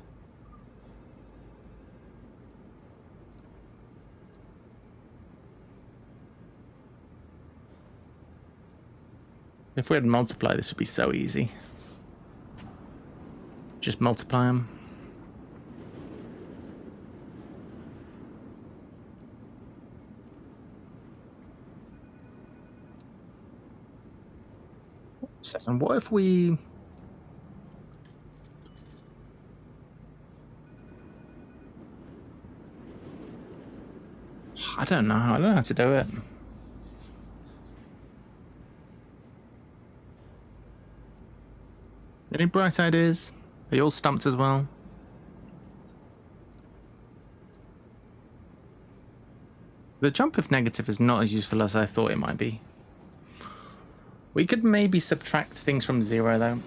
If we had multiply, this would be so easy. Just multiply them. Second, what if we... I don't know how to do it. Any bright ideas? Are you all stumped as well? The jump if negative is not as useful as I thought it might be. We could maybe subtract things from 0 though.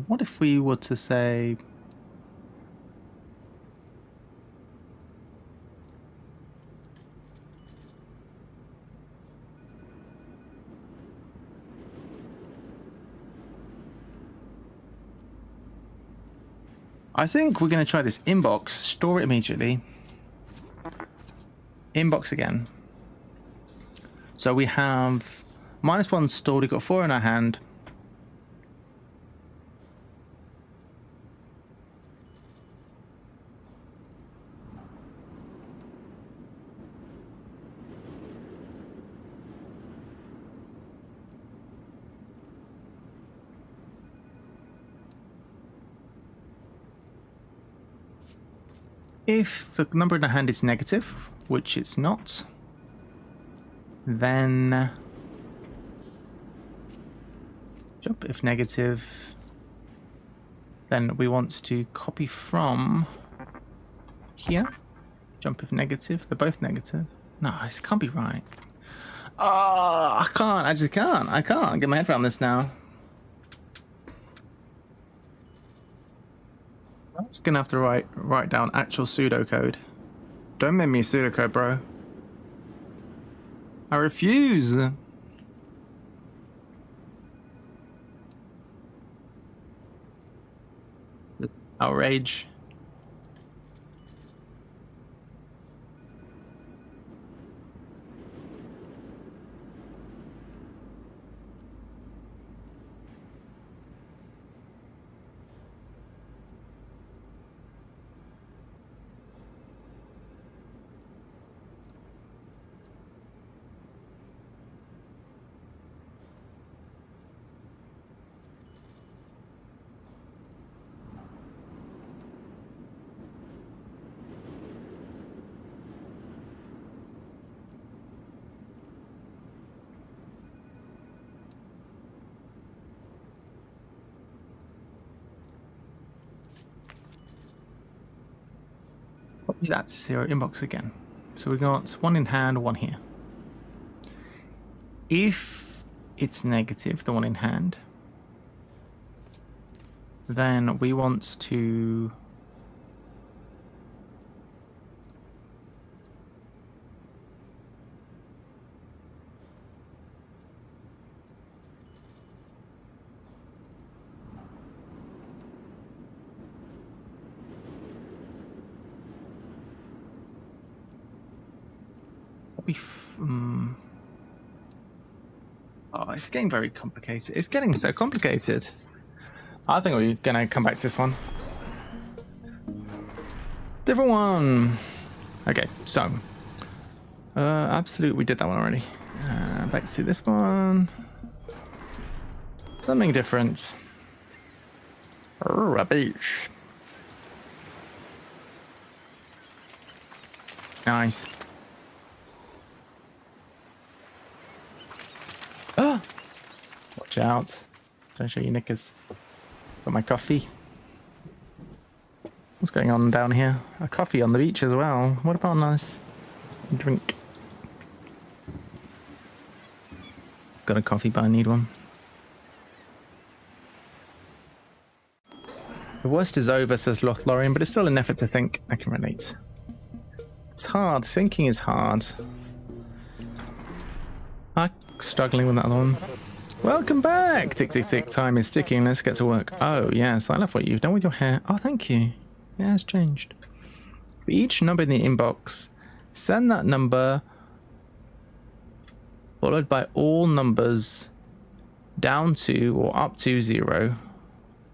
What if we were to say... I think we're going to try this inbox. Store it immediately. Inbox again. So we have -1 stored. We've got 4 in our hand. If the number in our hand is negative, which it's not, then jump. If negative, then we want to copy from here. Jump if negative. They're both negative. No, this can't be right. Oh, I can't. I just can't. I can't get my head around this now. I'm just gonna have to write down actual pseudocode. Don't make me pseudocode, bro. I refuse. Outrage. Copy that to 0 inbox again. So we got 1 in hand, 1 here. If it's negative, the 1 in hand, then we want to oh, it's getting very complicated. It's getting so complicated. I think we're gonna come back to this one. Different one. Okay, so absolute. We did that one already. Back to this one. Something different. Rubbish. Nice. Oh! Watch out. Don't show your knickers. Got my coffee. What's going on down here? A coffee on the beach as well. What about a nice drink? Got a coffee, but I need one. The worst is over, says 𝗏𝗺𝗺rian, but it's still an effort to think. I can relate. It's hard. Thinking is hard. I'm struggling with that other one. Welcome back! Tick, tick, tick. Time is ticking. Let's get to work. Oh, yes. I love what you've done with your hair. Oh, thank you. Yeah, it's changed. For each number in the inbox, send that number followed by all numbers down to or up to 0.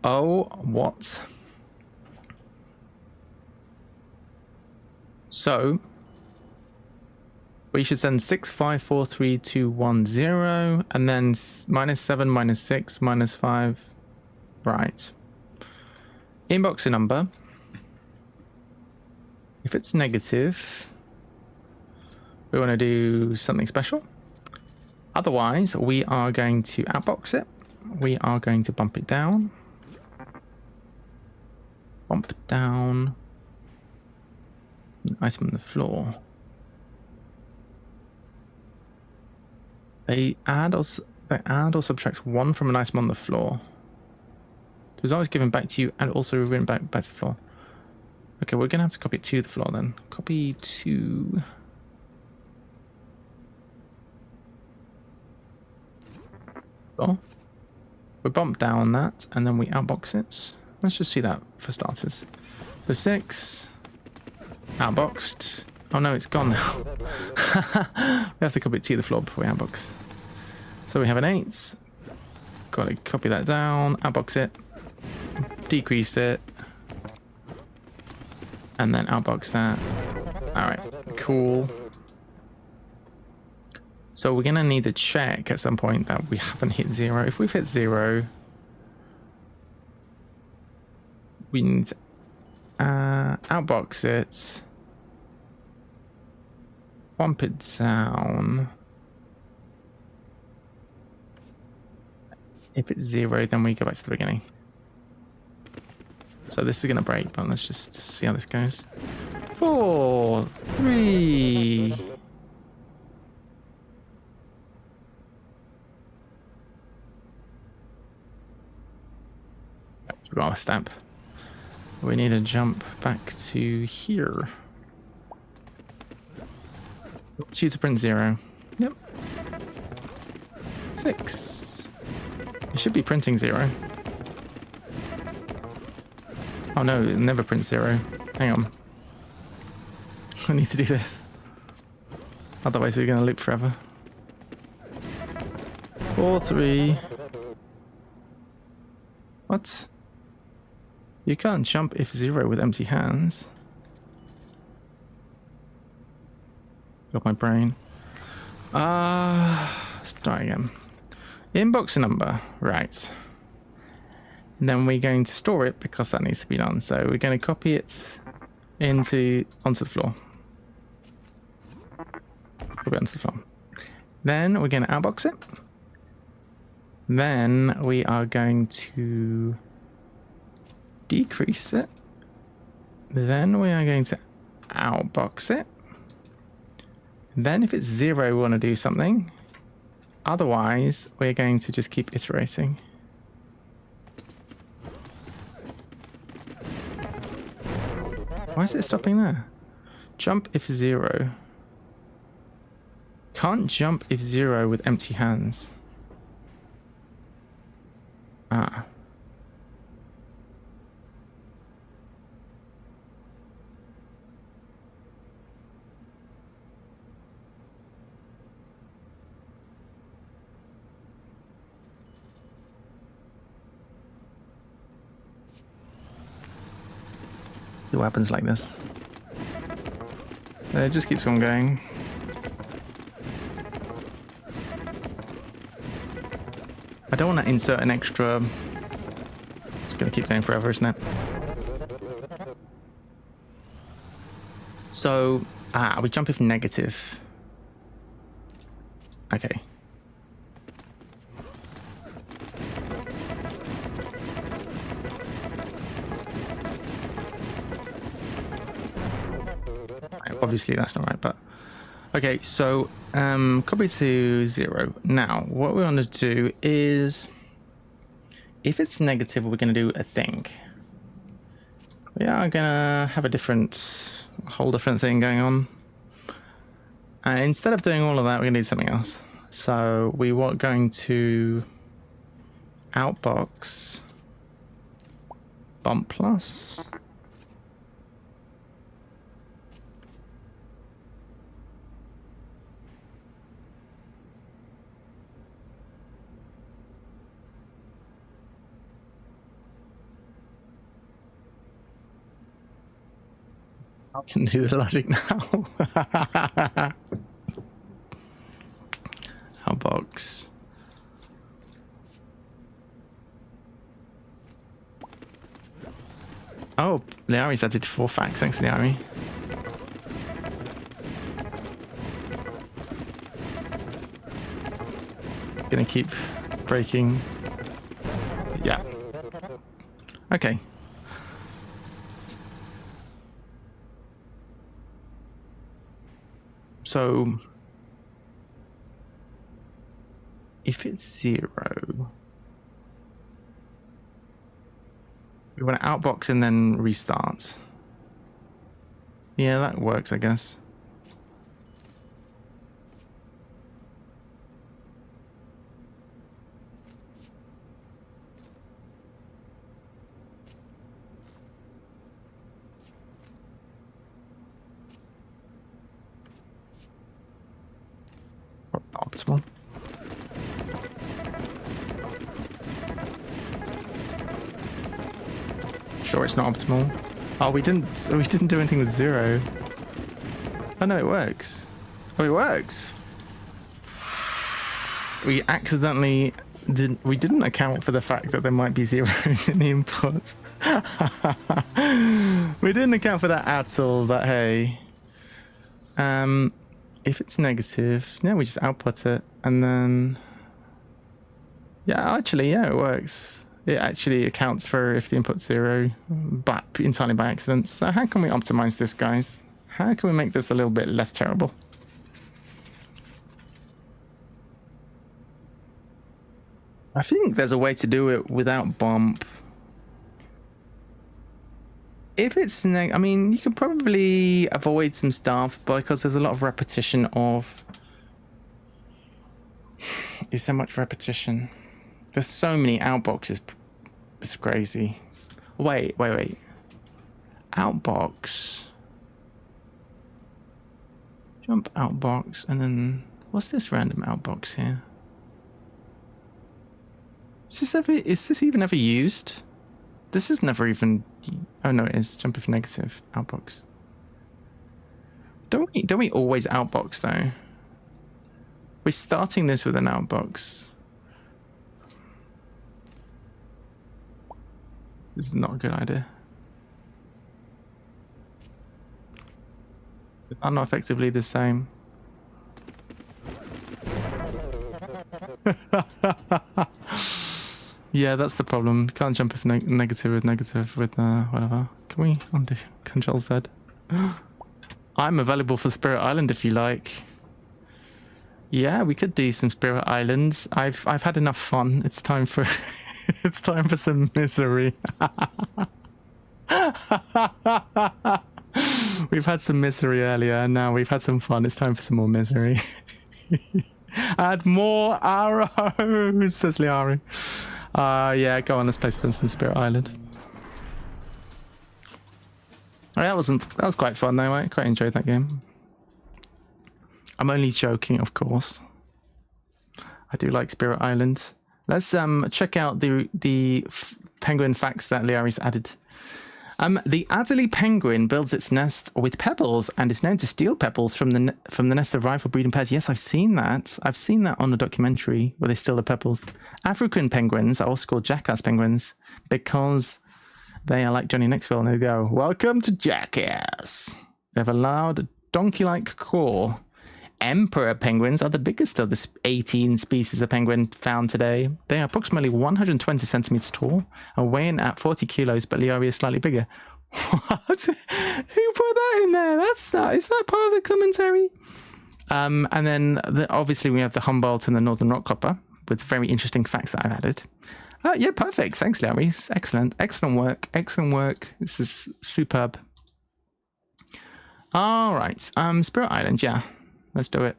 Oh, what? So we should send 6543210 and then -7, -6, -5. Right. Inbox a number. If it's negative, we want to do something special. Otherwise, we are going to outbox it. We are going to bump it down. Bump it down. Item on the floor. They add or subtract 1 from an item on the floor. It was always given back to you and also written back to the floor. Okay, we're gonna have to copy it to the floor then. Copy to. Floor. We bump down that and then we outbox it. Let's just see that for starters. So 6. Outboxed. Oh no, it's gone now. We have to copy it to the floor before we outbox. So we have an 8. Got to copy that down, outbox it, decrease it, and then outbox that. Alright, cool. So we're going to need to check at some point that we haven't hit 0. If we've hit 0, we need to outbox it, bump it down. If it's 0, then we go back to the beginning. So this is going to break, but let's just see how this goes. 4, 3. We've got a stamp. We need to jump back to here. Choose to print 0. Yep. 6. It should be printing 0. Oh no, it never prints 0. Hang on. I need to do this. Otherwise we're going to loop forever. 4, 3. What? You can't jump if 0 with empty hands. Got my brain. Let's try again. Inbox a number, right. And then we're going to store it because that needs to be done. So we're going to copy it onto the floor. Copy it onto the floor. Then we're going to outbox it. Then we are going to decrease it. Then we are going to outbox it. Then if it's 0, we want to do something. Otherwise, we're going to just keep iterating. Why is it stopping there? Jump if 0. Can't jump if 0 with empty hands. Ah. See what happens like this. It just keeps on going. I don't want to insert an extra. It's going to keep going forever, isn't it? So, we jump if negative. Okay. Obviously that's not right, but okay, so copy to 0. Now what we want to do is, if it's negative, we're going to do a thing. We are going to have a whole different thing going on, and instead of doing all of that, we're going to do something else. So we are going to outbox bump plus. I can do the logic now. Outbox. Oh, 𝗶𝗵𝘁's added 4 facts. Thanks, 𝗶𝗵𝘁. Gonna keep breaking. Yeah. Okay. So, if it's 0, We want to outbox and then restart. Yeah, that works, I guess. Optimal. Sure, it's not optimal. Oh, we didn't do anything with 0. Oh no, it works. Oh, it works. We accidentally didn't account for the fact that there might be zeros in the inputs. We didn't account for that at all. But hey, if it's negative, yeah, we just output it, and then yeah, actually, yeah, it works. It actually accounts for if the input's 0, but entirely by accident. So how can we optimize this, guys? How can we make this a little bit less terrible? I think there's a way to do it without bump. If it's I mean, you could probably avoid some stuff because there's a lot of repetition of... Is there much repetition? There's so many outboxes. It's crazy. Wait. Outbox. Jump outbox, and then... What's this random outbox here? Is this even ever used? This is never even... Oh no, it is. Jump if negative. Outbox. Don't we always outbox though? We're starting this with an outbox. This is not a good idea. Are not effectively the same. Yeah, that's the problem. Can't jump if negative with whatever. Can we undo Control Z? I'm available for Spirit Island if you like. Yeah, we could do some Spirit Islands. I've had enough fun. It's time for it's time for some misery. We've had some misery earlier, and now we've had some fun. It's time for some more misery. Add more arrows, says Liari. Yeah, go on, let's play some Spirit Island. Oh, that was quite fun though. I quite enjoyed that game. I'm only joking, of course. I do like Spirit Island. Let's check out the penguin facts that Liari's added. The Adderley penguin builds its nest with pebbles and is known to steal pebbles from the nest of rival breeding pairs. Yes, I've seen that. I've seen that on a documentary where they steal the pebbles. African penguins are also called jackass penguins because they are like Johnny Knoxville, and they go, "Welcome to Jackass." They have a loud, donkey-like call. Emperor penguins are the biggest of the 18 species of penguin found today. They are approximately 120 centimeters tall and weighing at 40 kilos, but Liari is slightly bigger. What? Who put that in there? Is that part of the commentary? And then obviously we have the Humboldt and the Northern Rock Copper with very interesting facts that I've added. Yeah, perfect. Thanks, Liari. Excellent. Excellent work. Excellent work. This is superb. All right. Spirit Island, yeah. Let's do it.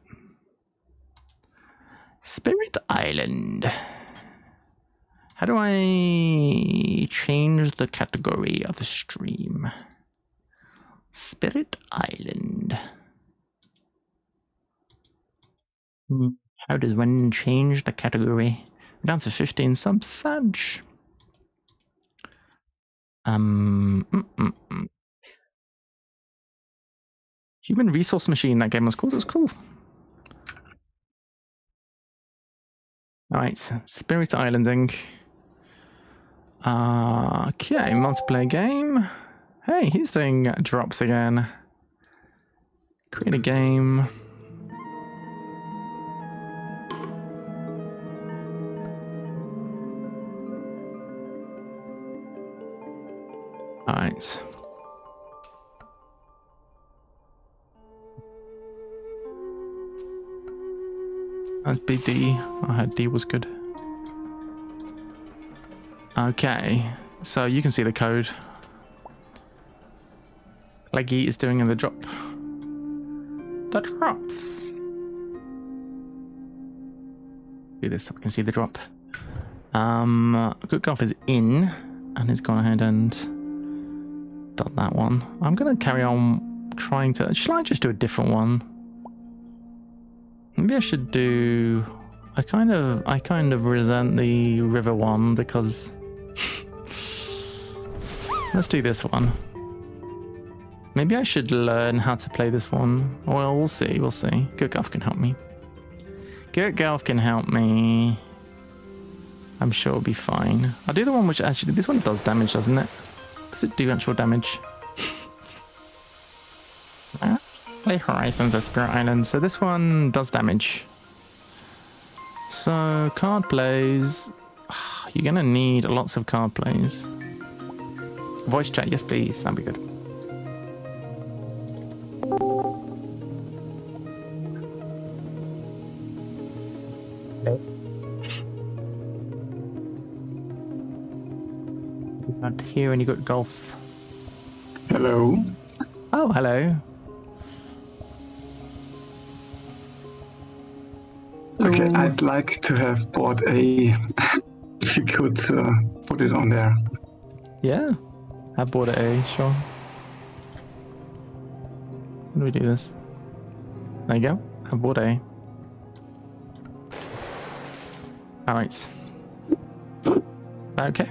Spirit Island. How do I change the category of the stream? Spirit Island. How does one change the category? We're down to 15 subs. Saj. Human Resource Machine, that game was cool. It was cool. Alright, Spirit Islanding. Okay, multiplayer game. Hey, he's doing drops again. Create a game. Alright. That's BD. I heard D was good. Okay. So you can see the code. Leggy is doing in the drop. The drops. Do this so we can see the drop. Good Golf is in and has gone ahead and done that one. I'm gonna carry on trying to. Shall I just do a different one? Maybe I should do. I kind of resent the river one because. Let's do this one. Maybe I should learn how to play this one. Well, we'll see. We'll see. Good Golf can help me. Good Golf can help me. I'm sure it'll be fine. I'll do the one which actually... This one does damage, doesn't it? Does it do actual damage? Play Horizons of Spirit Island. So this one does damage. So card plays... You're going to need lots of card plays. Voice chat, yes please. That'd be good. Not here any good golfs. Hello. Oh, hello. Okay, Hello. I'd like to have bought a. If you could put it on there. Yeah, I bought A, sure. How do we do this? There you go. I bought A. Alright. Okay.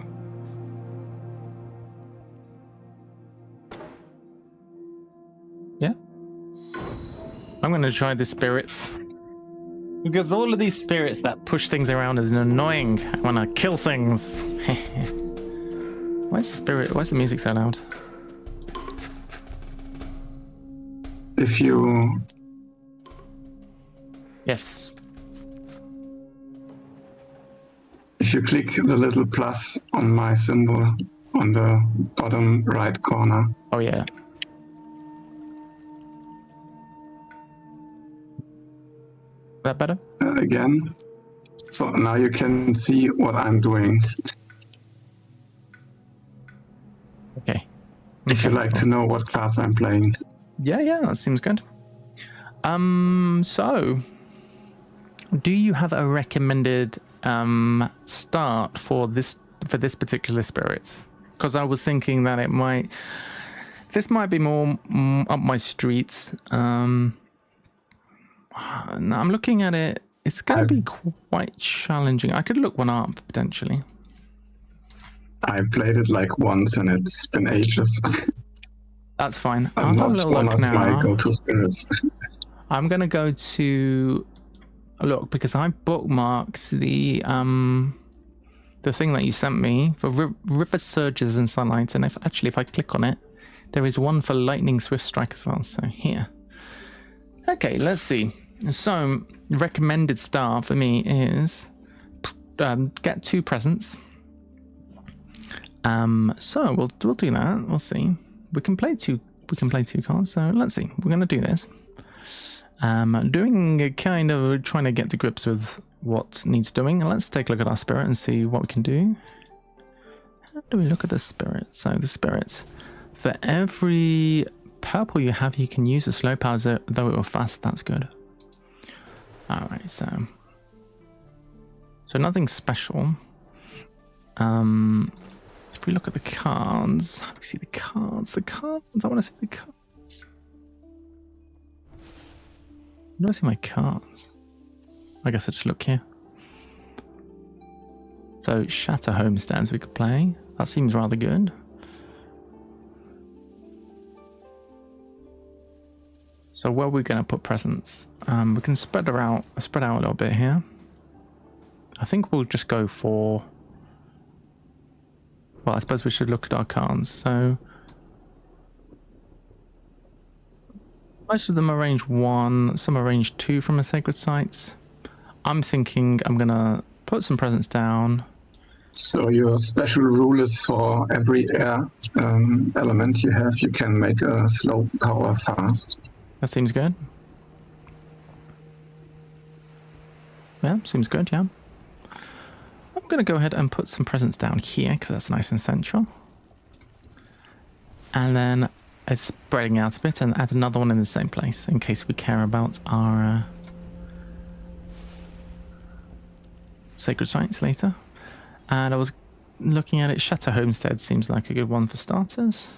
Yeah. I'm going to try the spirits. Because all of these spirits that push things around is annoying. I want to kill things. Why is the music so loud? If you Yes. if you click the little plus on my symbol on the bottom right corner, Oh yeah. That better? again. So now you can see what I'm doing. Okay. If you Okay, like cool. to know what cards I'm playing. Yeah, that seems good. So do you have a recommended start for this particular spirit? Because I was thinking that this might be more up my streets. I'm looking at it. It's going to be quite challenging. I could look one up potentially. I played it like once and it's been ages. That's fine. I'll I'm have a not little one look of my now. go-to spirits. I'm gonna go to look because I bookmarked the thing that you sent me for river surges and sunlight, and if I click on it, there is one for lightning swift strike as well. So here. Okay, let's see. So recommended start for me is get 2 presents. So we'll do that. We'll see. We can play two cards. So let's see. We're gonna do this. Doing a kind of trying to get to grips with what needs doing. Let's take a look at our spirit and see what we can do. How do we look at the spirit? So the spirit, for every purple you have, you can use a slow power, though it will fast. That's good. All right, so nothing special. If we look at the cards, how do we see the cards? I want to see the cards. How do I see my cards? I guess I just look here. So Shatter Homesteads we could play. That seems rather good. So where are we going to put presents? We can spread out a little bit here. I think we'll just go for. Well, I suppose we should look at our cards. So most of them are range 1, some are range 2 from a sacred site. I'm thinking I'm gonna put some presents down. So your special rule is for every air element you have, you can make a slow power fast. That seems good. Yeah, seems good, yeah. I'm going to go ahead and put some presents down here because that's nice and central. And then it's spreading out a bit and add another one in the same place in case we care about our sacred sites later. And I was looking at it, Chateau Homestead seems like a good one for starters.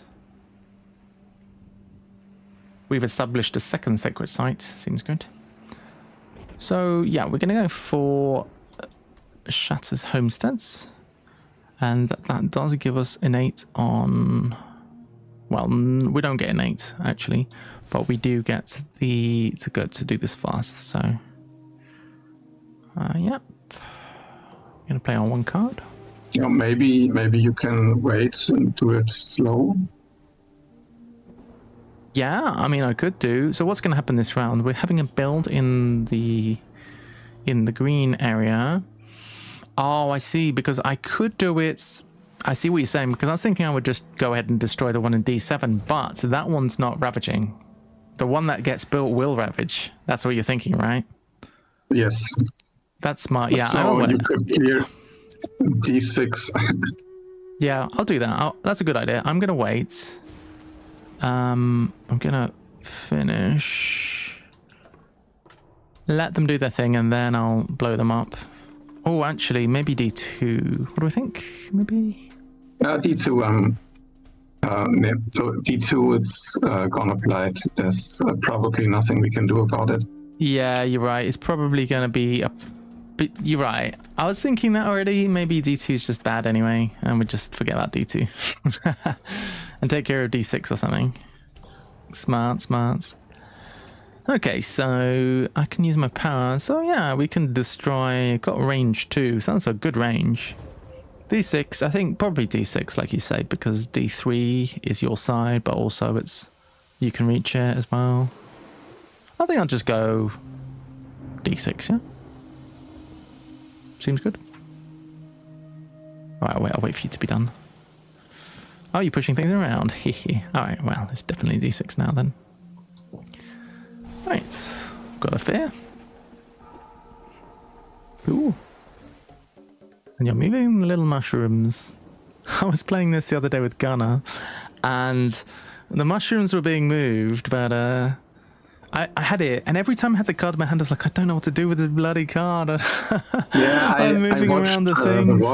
We've established a second sacred site, seems good. So yeah, we're going to go for Chateau Homesteads. And that does give us innate on... Well, we don't get innate, actually. But we do get to do this fast, so... yeah. I'm going to play on one card. Yeah, maybe you can wait and do it slow. Yeah, I mean, I could do. So what's going to happen this round? We're having a build in the green area. Oh, I see. Because I could do it. I see what you're saying. Because I was thinking I would just go ahead and destroy the one in D7, but that one's not ravaging. The one that gets built will ravage. That's what you're thinking, right? Yes. That's smart. Yeah, so you could clear D6. Yeah, I'll do that. That's a good idea. I'm gonna wait. I'm gonna finish. Let them do their thing, and then I'll blow them up. Oh, actually, maybe D2. What do we think? Maybe D2. So D2, it's gonna blight. There's probably nothing we can do about it. Yeah, you're right. It's probably gonna be a. But you're right. I was thinking that already. Maybe D2 is just bad anyway, and we just forget about D2 and take care of D6 or something. Smart. Okay, so I can use my power. So yeah, we can destroy. Got range 2, so that's a good range. D6, I think probably D6, like you say, because D3 is your side, but also you can reach it as well. I think I'll just go D6, yeah. Seems good. Alright, I'll wait for you to be done. Oh, you're pushing things around. Alright, well, it's definitely D6 now then. Right, got a fear. Ooh. And you're moving the little mushrooms. I was playing this the other day with Gunnar, and the mushrooms were being moved, but I had it, and every time I had the card in my hand, I was like, I don't know what to do with this bloody card. Yeah, I'm moving I watched, around the things.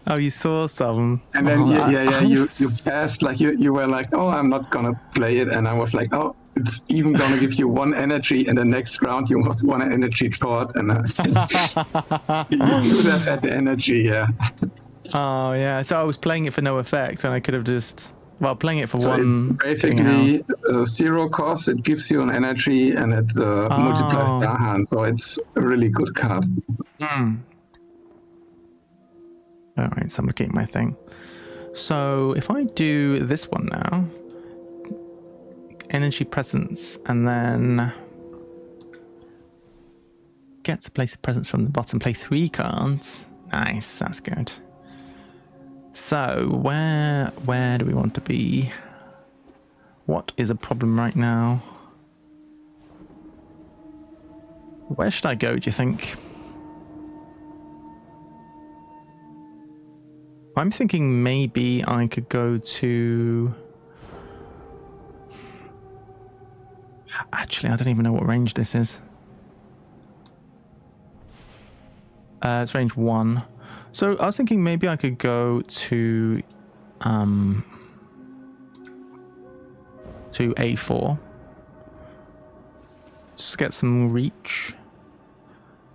Oh, you saw some. And then you passed, like you were like, oh, I'm not gonna play it, and I was like, oh, it's even gonna give you 1 energy, and the next round you was 1 energy short, and you should have had the energy, yeah. Oh yeah, so I was playing it for no effect, and I could have just. Well, playing it for so one. It's basically 0 cost. It gives you an energy, and it multiplies their hand. So it's a really good card. All right, so I'm looking at my thing. So if I do this one now, energy presence, and then get to place a presence from the bottom, play 3 cards. Nice, that's good. So where do we want to be? What is a problem right now? Where should I go, do you think? I'm thinking maybe I could go to... Actually, I don't even know what range this is. It's range 1. So I was thinking maybe I could go to A4. Just get some reach.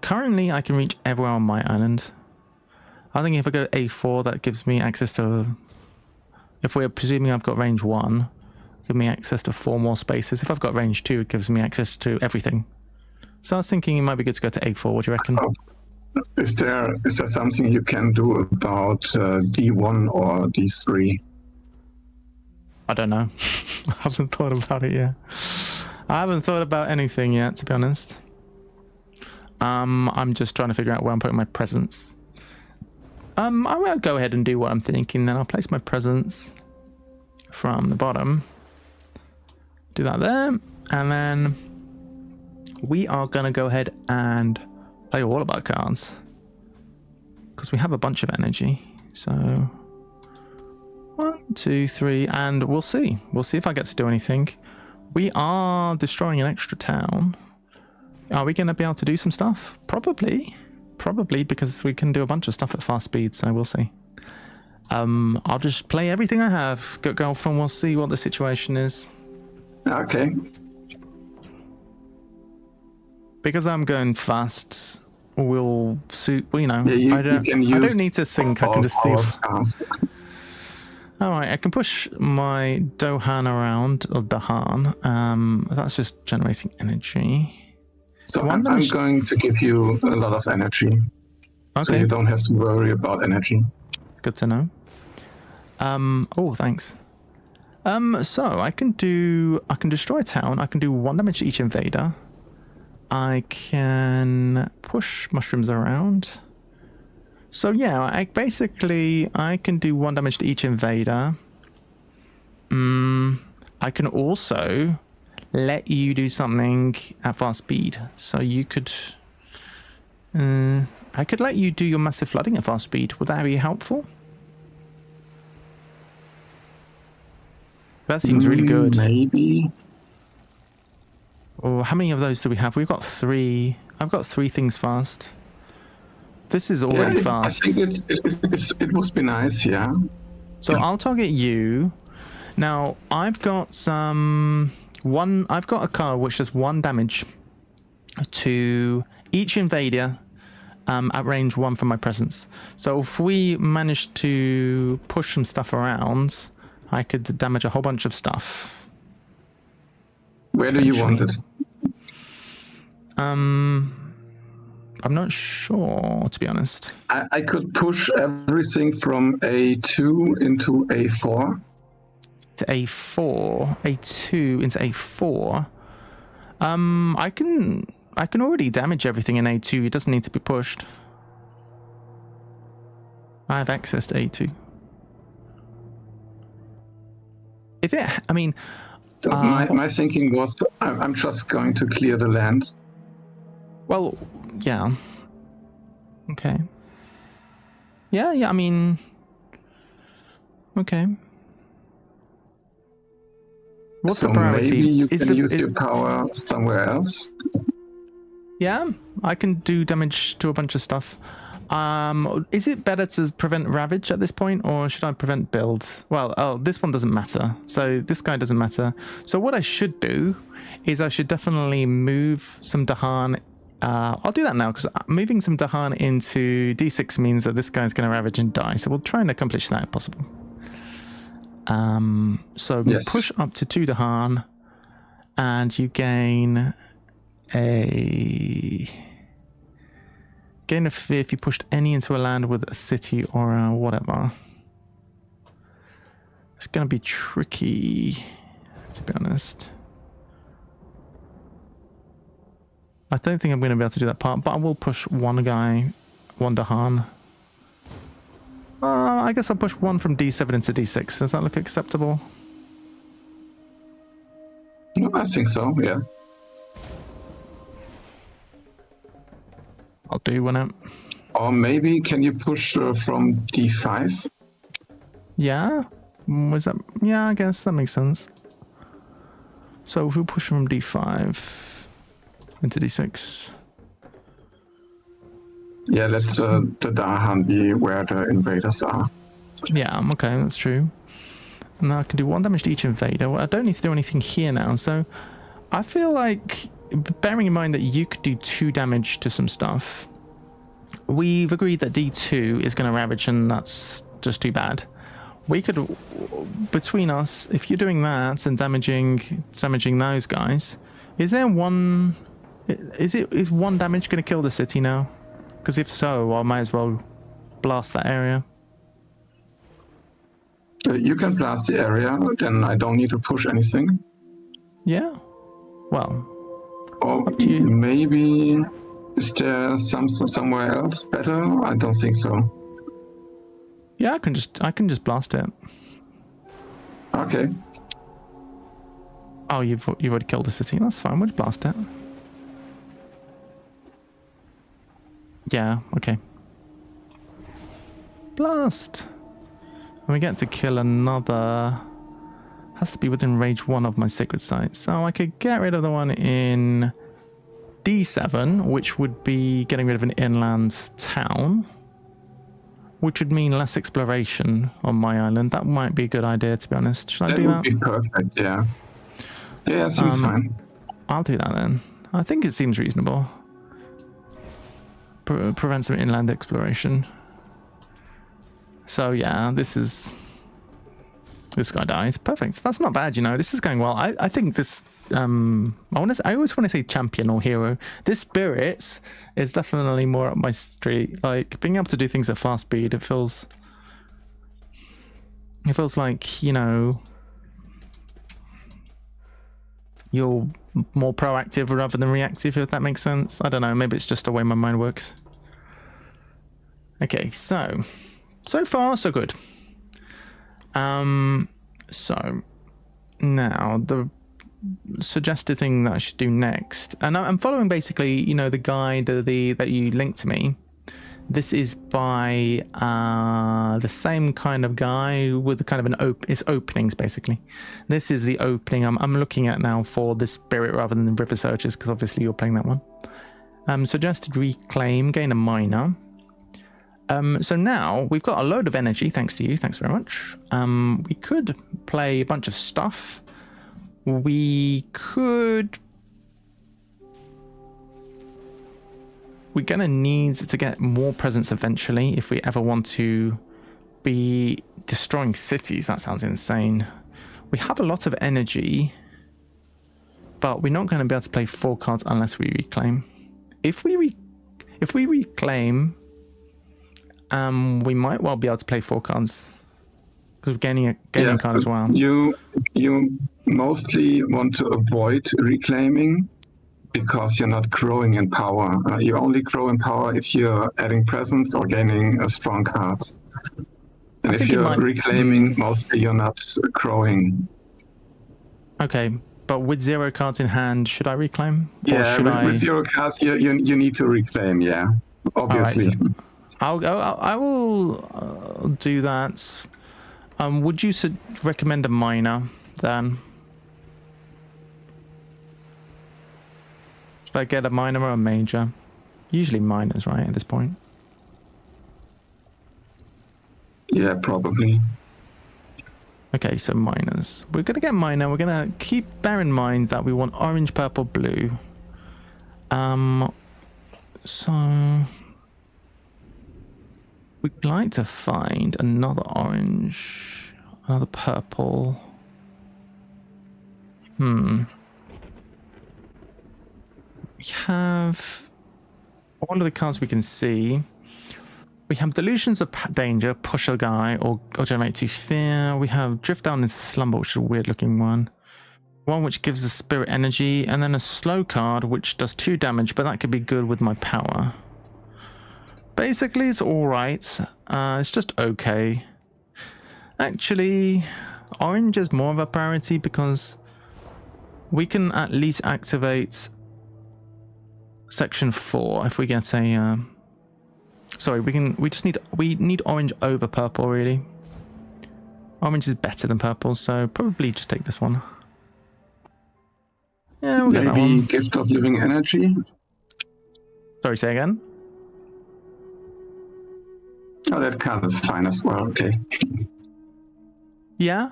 Currently, I can reach everywhere on my island. I think if I go A4, that gives me access to... If we're presuming I've got range 1, give me access to 4 more spaces. If I've got range 2, it gives me access to everything. So I was thinking it might be good to go to A4. What do you reckon? Is there something you can do about D1 or D3? I don't know. I haven't thought about it yet. I haven't thought about anything yet, to be honest. I'm just trying to figure out where I'm putting my presents. I will go ahead and do what I'm thinking, then I'll place my presents from the bottom. Do that there, and then we are going to go ahead and play all of our cards. because we have a bunch of energy. So 1, 2, 3, and we'll see. We'll see if I get to do anything. We are destroying an extra town. Are we going to be able to do some stuff? Probably, because we can do a bunch of stuff at fast speed. So we'll see. I'll just play everything I have. Go from. We'll see what the situation is. Okay. Because I'm going fast, will suit. Well, you know, Yeah, I don't need to think. I can just see. All right, I can push my 𝗏𝗀 around, or 𝗏𝗀. That's just generating energy. So I'm going to give you a lot of energy, so you don't have to worry about energy. Good to know. Oh, thanks. So I can destroy a town. I can do 1 damage to each invader. I can push mushrooms around. So yeah, I can do 1 damage to each invader. I can also let you do something at fast speed. So you could... I could let you do your massive flooding at fast speed. Would that be helpful? That seems really good. Maybe. Oh, how many of those do we have? We've got 3. I've got 3 things fast. This is already fast. I think it would be nice, yeah. So I'll target you. Now I've got I've got a card which does 1 damage to each invader at range 1 from my presence. So if we manage to push some stuff around, I could damage a whole bunch of stuff. Where do you want it? I'm not sure, to be honest. I could push everything from A2 into A4. To A4, A2 into A4. I can already damage everything in A2. It doesn't need to be pushed. I have access to A2. So my thinking was, I'm just going to clear the land. Well, yeah. Okay. Yeah, I mean... Okay. What's the priority? Maybe you can use your power somewhere else. Yeah, I can do damage to a bunch of stuff. Is it better to prevent Ravage at this point, or should I prevent build? Well, this one doesn't matter. So this guy doesn't matter. So what I should do is I should definitely move some 𝗏𝗀. I'll do that now, because moving some 𝗏𝗀 into D6 means that this guy's going to Ravage and die. So we'll try and accomplish that if possible. So yes. Push up to 2 𝗏𝗀, and you gain a fear if you pushed any into a land with a city or a whatever. It's going to be tricky, to be honest. I don't think I'm going to be able to do that part, but I will push 1 guy, 1 𝗏𝗀. I guess I'll push 1 from D7 into D6. Does that look acceptable? I think so, yeah. I'll do one out. Or maybe can you push from D5? Yeah? Was that? Yeah, I guess that makes sense. So if we push from D5 into D6. Yeah, let the 𝗏𝗀 be where the invaders are. Yeah, okay, that's true. Now I can do 1 damage to each invader. Well, I don't need to do anything here now, so I feel like, bearing in mind that you could do 2 damage to some stuff, we've agreed that D2 is going to Ravage, and that's just too bad. We could, between us, if you're doing that and damaging those guys, is 1 damage going to kill the city now? Because if so, I might as well blast that area. You can blast the area, then I don't need to push anything. Yeah. Well. Or maybe is there somewhere else better? I don't think so. Yeah, I can just blast it. Okay. Oh, you've already killed the city. That's fine. We'll blast it. Yeah. Okay. Blast. And we get to kill another. Has to be within range 1 of my sacred site. So I could get rid of the one in D7, which would be getting rid of an inland town, which would mean less exploration on my island. That might be a good idea, to be honest. Should I do that? That would be perfect, yeah. Yeah, seems fine. I'll do that then. I think it seems reasonable. Prevent some inland exploration. So yeah, this guy dies. Perfect. That's not bad, you know. This is going well. I think this I always want to say champion or hero. This spirit is definitely more up my street. Like being able to do things at fast speed, it feels like, you know, you're more proactive rather than reactive, if that makes sense. I don't know, maybe it's just the way my mind works. Okay, so far so good. So now the suggested thing that I should do next, and I'm following basically, you know, the guide that you linked to me. This is by the same kind of guy with kind of it's openings basically. This is the opening I'm looking at now for the spirit rather than the river searches, because obviously you're playing that one. Suggested reclaim, gain a minor. So now we've got a load of energy, thanks to you, thanks very much. We could play a bunch of stuff. We're gonna need to get more presence eventually if we ever want to be destroying cities. That sounds insane. We have a lot of energy, but we're not going to be able to play 4 cards unless we reclaim. If we reclaim, we might well be able to play 4 cards because we're gaining a card as well. You mostly want to avoid reclaiming because you're not growing in power. You only grow in power if you're adding presence or gaining strong cards. And if you're reclaiming, mostly you're not growing. Okay, but with 0 cards in hand, should I reclaim? Yeah, with 0 cards, you need to reclaim. Yeah, obviously. Right, so I will do that. Would you recommend a minor then? Should I get a minor or a major? Usually minors, right, at this point? Yeah, probably. Okay, so minors. We're going to get minor. We're going to bear in mind that we want orange, purple, blue. So we'd like to find another orange, another purple. We have all of the cards we can see. We have Delusions of Danger, push a guy, or generate 2 fear. We have Drift Down into Slumber, which is a weird looking one. One which gives the spirit energy, and then a slow card which does 2 damage, but that could be good with my power. Basically, it's alright. It's just okay. Actually, orange is more of a priority because we can at least activate section 4 if we get a sorry, we need orange over purple, really. Orange is better than purple, so probably just take this one. Yeah, we'll get that one. Maybe Gift of Living Energy. Sorry, say again. Oh, that card is fine as well. Okay. Yeah.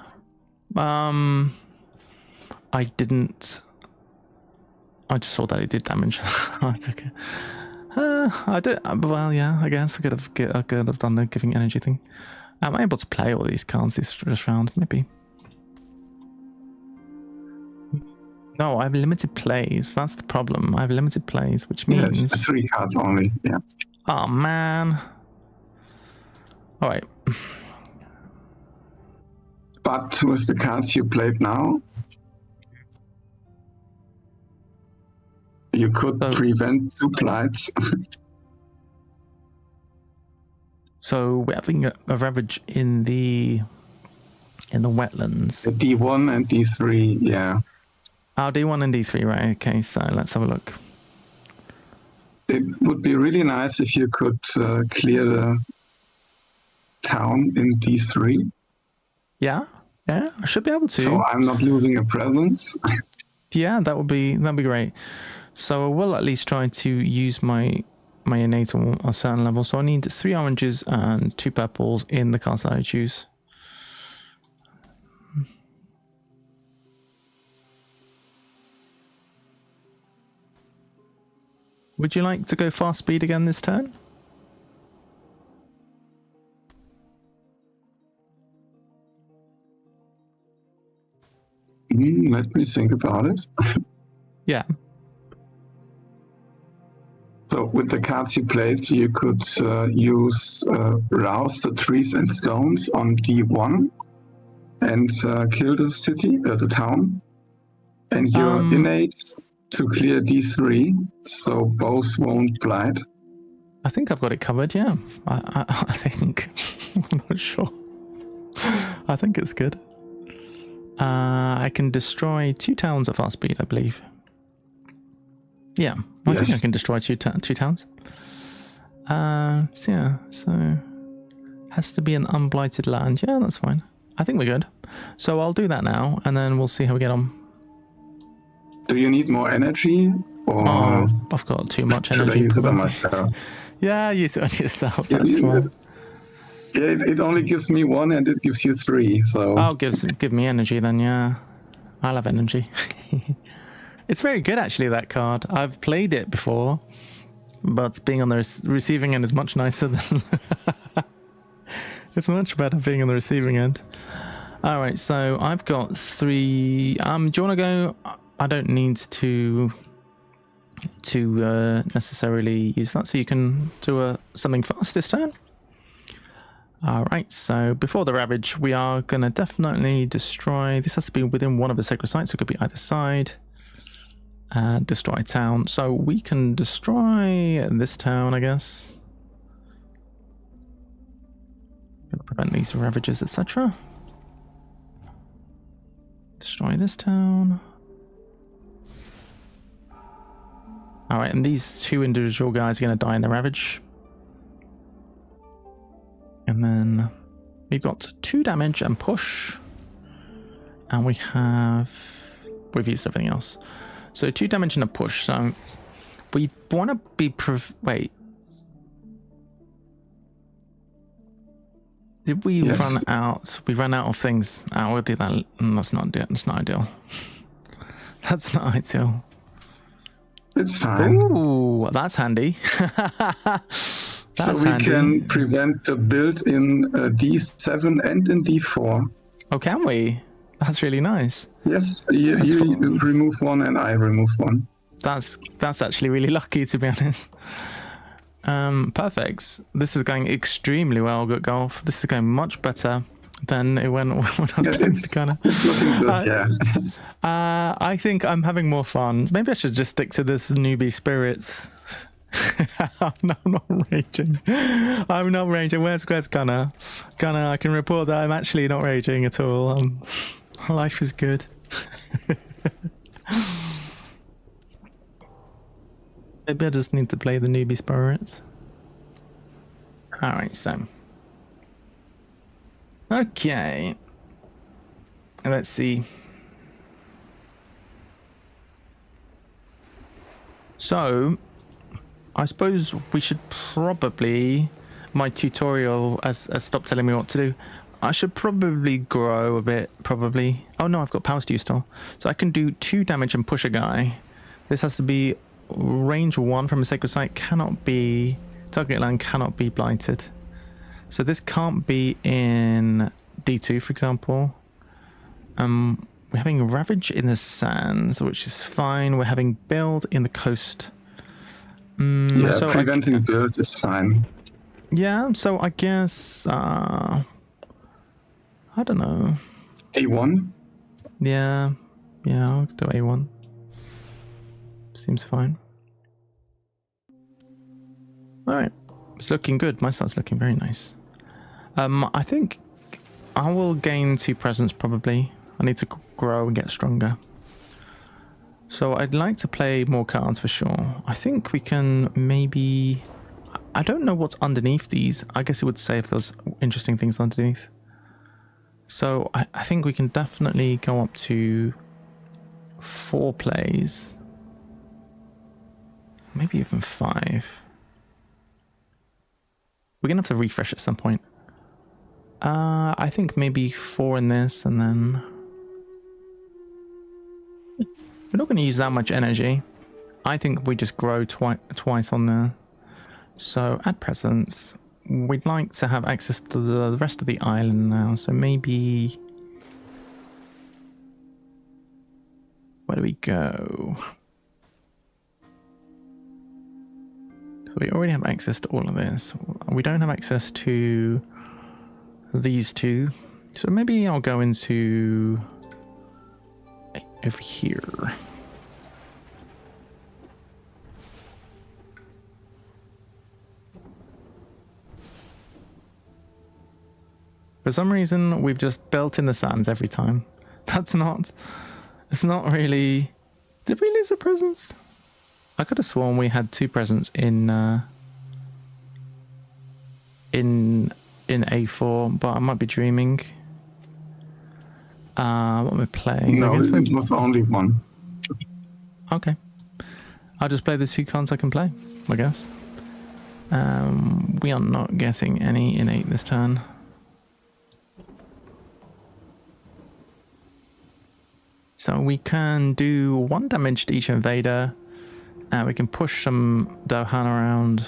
I just saw that it did damage. It's okay. I do. Well, yeah. I guess I could have done the giving energy thing. Am I able to play all these cards this round? Maybe. No, I have limited plays. That's the problem. I have limited plays, which means... Yes, 3 cards only, yeah. Oh, man. Alright. But with the cards you played now, you could prevent 2 blights. So we're having a ravage in the wetlands. The D1 and D3, yeah. Oh, D1 and D3, right? Okay, so let's have a look. It would be really nice if you could clear the town in D3. Yeah, yeah, I should be able to. So I'm not losing a presence. Yeah, that'd be great. So I will at least try to use my innate on a certain level. So I need 3 oranges and 2 purples in the cast that I choose. Would you like to go fast speed again this turn? Let me think about it. Yeah. So with the cards you played, you could use Rouse the Trees and Stones on D1 and kill the city, the town. And your innate to clear D3, so both won't blight. I think I've got it covered, yeah. I think. I'm not sure. I think it's good. I can destroy 2 towns at fast speed, I believe. Yeah, I think I can destroy 2 towns. So yeah, so has to be an unblighted land. Yeah, that's fine. I think we're good. So I'll do that now, and then we'll see how we get on. Do you need more energy? Or I've got too much should energy. I use it on myself? Yeah, use it on yourself. That's fine. Yeah, it only gives me 1 and it gives you 3, so... Oh, give me energy then, yeah. I'll have energy. It's very good, actually, that card. I've played it before, but being on the receiving end is much nicer than... It's much better being on the receiving end. Alright, so I've got 3... do you want to go... I don't need to necessarily use that, so you can do something fast this turn. Alright, so before the Ravage, we are going to definitely destroy... This has to be within one of the sacred sites, so it could be either side. Destroy town. So we can destroy this town, I guess. Gonna prevent these Ravages, etc. Destroy this town. Alright, and these 2 individual guys are going to die in the Ravage. And then we've got 2 damage and push. And we've used everything else. So 2 damage and a push. So we want to be... Wait. Did we run out? We ran out of things. We'll do that. That's not ideal. That's not ideal. It's fine. Ooh, that's handy. So we can prevent the build in D7 and in D4. Oh, can we? That's really nice. Yes, you remove 1 and I remove 1. That's actually really lucky, to be honest. Perfect. This is going extremely well, Good Golf. This is going much better than it went when I it's looking good, yeah. I think I'm having more fun. Maybe I should just stick to this newbie spirits. I'm not raging. I'm not raging. Where's Gunner? Gunner, I can report that I'm actually not raging at all. Life is good. Maybe I just need to play the newbie spirits. Alright, so. Okay. Let's see. So, I suppose we should probably, my tutorial has stopped telling me what to do. I should probably grow a bit, probably. Oh no, I've got power stew still. So I can do 2 damage and push a guy. This has to be range 1 from a sacred site, cannot be, target land cannot be blighted. So this can't be in D2, for example. We're having Ravage in the sands, which is fine. We're having Build in the coast. Yeah, so preventing build is fine. Yeah, so I guess... I don't know. A1? Yeah, I'll do A1. Seems fine. Alright, it's looking good. My start's looking very nice. I think I will gain 2 presence probably. I need to grow and get stronger. So I'd like to play more cards for sure. I think we can maybe... I don't know what's underneath these. I guess it would say if there's interesting things underneath. So I think we can definitely go up to 4 plays. Maybe even 5. We're going to have to refresh at some point. I think maybe 4 in this, and then... We're not going to use that much energy. I think we just grow twice on there. So, at present, we'd like to have access to the rest of the island now. So maybe... Where do we go? So we already have access to all of this. We don't have access to these two. So maybe I'll go into... over here. For some reason, we've just built in the sands every time. That's not... It's not really... Did we lose a presence? I could have sworn we had 2 presents in A4, but I might be dreaming. What am I playing? No, it was only 1. Okay. I'll just play the 2 cards I can play, I guess. We are not getting any innate this turn. So we can do 1 damage to each invader. We can push some Dohan around.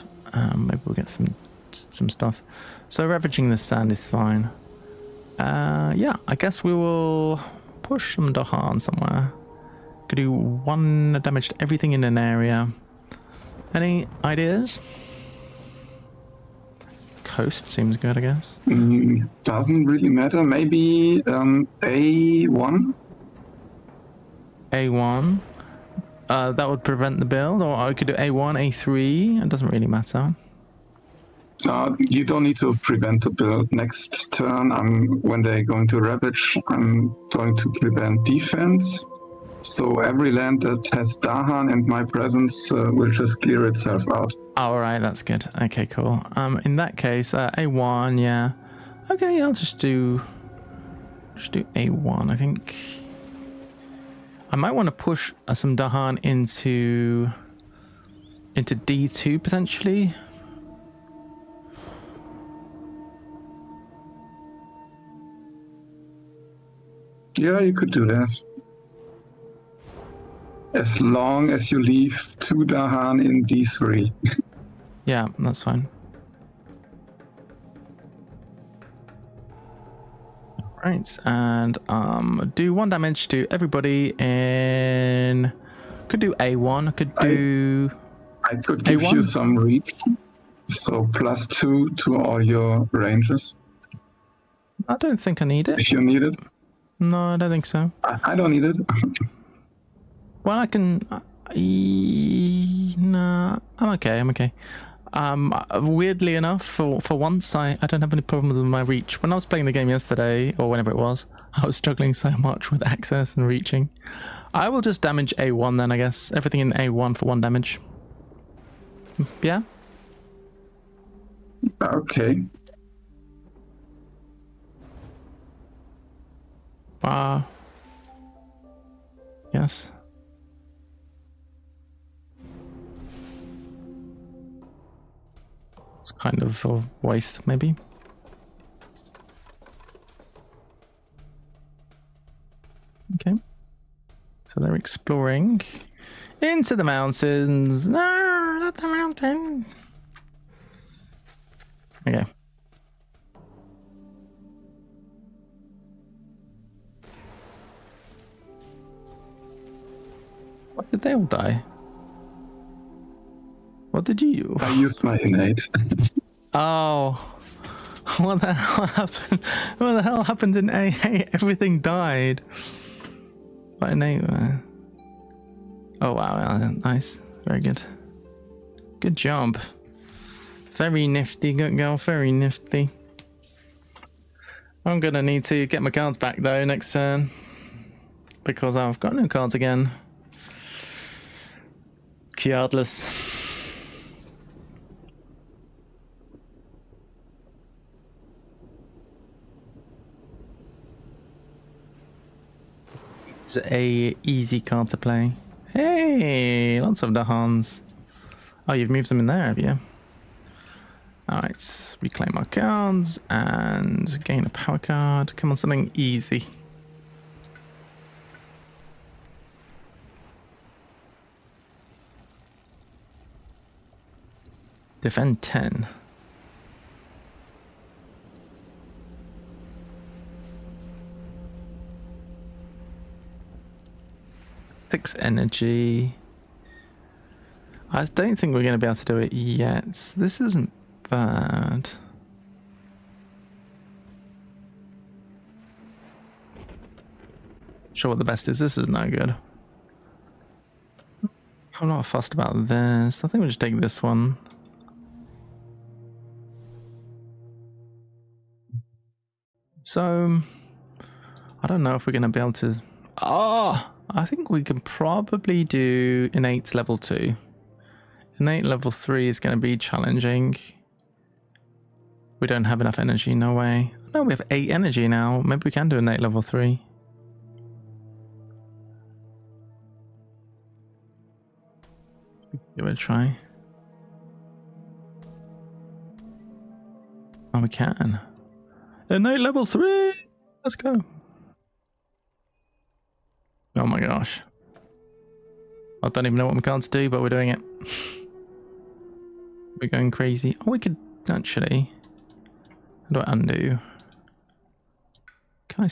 Maybe we'll get some stuff. So ravaging the sand is fine. Yeah, I guess we will push some Dohan somewhere. Could do 1 damage to everything in an area. Any ideas? Coast seems good, I guess. Doesn't really matter. Maybe A1? A1. That would prevent the build, or I could do A1, A3. It doesn't really matter. You don't need to prevent the build. Next turn, when they're going to ravage, I'm going to prevent defense. So every land that has Dahan and my presence will just clear itself out. All right, that's good. Okay, cool. In that case, A1, yeah. Okay, I'll just do A1. I think I might want to push some Dahan into D2 potentially. Yeah, you could do that. As long as you leave 2 Dahan in D3. Yeah, that's fine. Right, and do 1 damage to everybody in... Could do A1, I could do... I could give A1? you some reach. So +2 to all your ranges. I don't think I need it. If you need it. No, I don't think so. I don't need it. Well, I can... nah, I'm okay. Weirdly enough, for once, I don't have any problems with my reach. When I was playing the game yesterday, or whenever it was, I was struggling so much with access and reaching. I will just damage A1 then, I guess. Everything in A1 for 1 damage. Yeah? Okay. Yes. It's kind of a waste, maybe. Okay. So they're exploring into the mountains. No, not the mountain. Okay. Why did they all die? What did you? I used my innate. Oh, what the hell happened? What the hell happened in AA? Everything died. What innate? Oh wow, nice, very good. Good job. Very nifty, good girl. Very nifty. I'm gonna need to get my cards back though next turn because I've got no cards again. Cardless. It's a easy card to play. Hey, lots of Dahans. Oh, you've moved them in there, have you? Alright, reclaim our cards and gain a power card. Come on, something easy. Defend 10. Six energy. I don't think we're going to be able to do it yet. This isn't bad. Sure what the best is. This is no good. I'm not fussed about this. I think we'll just take this one. So, I don't know if we're going to be able to... Oh! I think we can probably do innate level 2. Innate level 3 is going to be challenging. We don't have enough energy, no way. No, we have 8 energy now. Maybe we can do innate level 3. Give it a try. Oh, we can. Innate level 3! Let's go. Oh my gosh. I don't even know what my cards do, but we're doing it. We're going crazy. Oh, we could actually... How do I undo? Can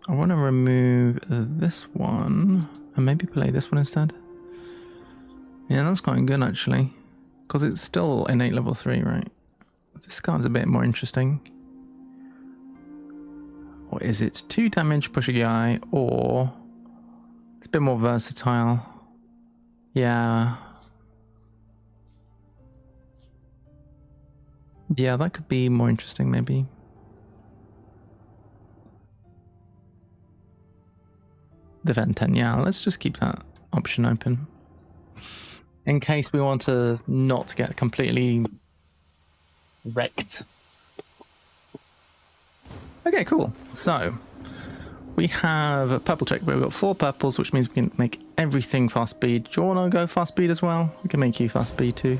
I want to remove this one and maybe play this one instead. Yeah, that's quite good actually. Because it's still innate level 3, right? This card's a bit more interesting. Or is it 2 damage, push a guy, or... It's a bit more versatile. Yeah. Yeah, that could be more interesting, maybe. Defend 10, yeah, let's just keep that option open. In case we want to not get completely wrecked. Okay, cool. So, we have a purple check. We've got 4 purples, which means we can make everything fast speed. Do you want to go fast speed as well? We can make you fast speed too.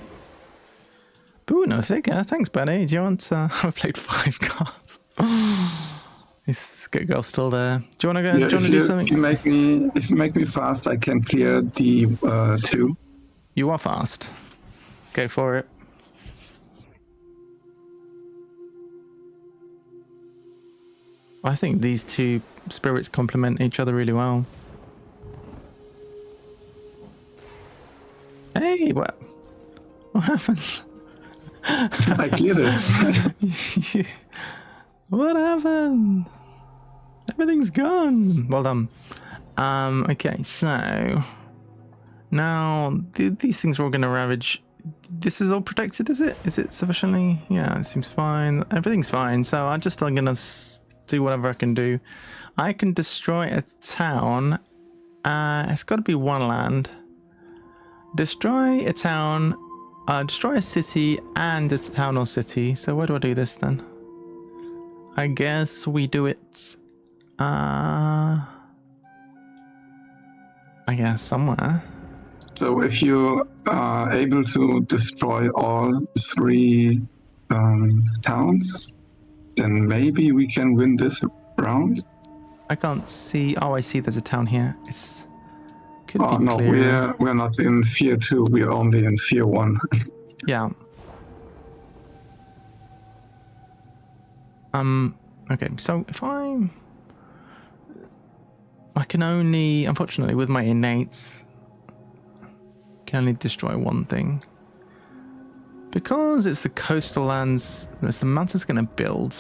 Ooh, no thicker. Thanks, buddy. Do you want... I played 5 cards. This good girl's still there. Do you want to go? Yeah, do you want to do something? If you make me fast, I can clear the 2. You are fast. Go for it. I think these 2 spirits complement each other really well. Hey, what happened? I cleared it. What happened? Everything's gone. Well done. Okay, so now these things are all going to ravage. This is all protected, is it? Is it sufficiently? Yeah, it seems fine. Everything's fine. So I'm going to do whatever I can do. I can destroy a town. It's got to be 1 land. Destroy a town. Destroy a city and a town or city. So where do I do this then? I guess we do it. I guess somewhere. So if you are able to destroy all 3 towns, then maybe we can win this round. I can't see. Oh, I see. There's a town here. It's. Could Oh be no, clearer. we're not in Fear 2. We're only in Fear 1. Yeah. Okay. So if I can only, unfortunately, with my innates, can only destroy 1 thing. Because it's the coastal lands, it's the mountain's going to build.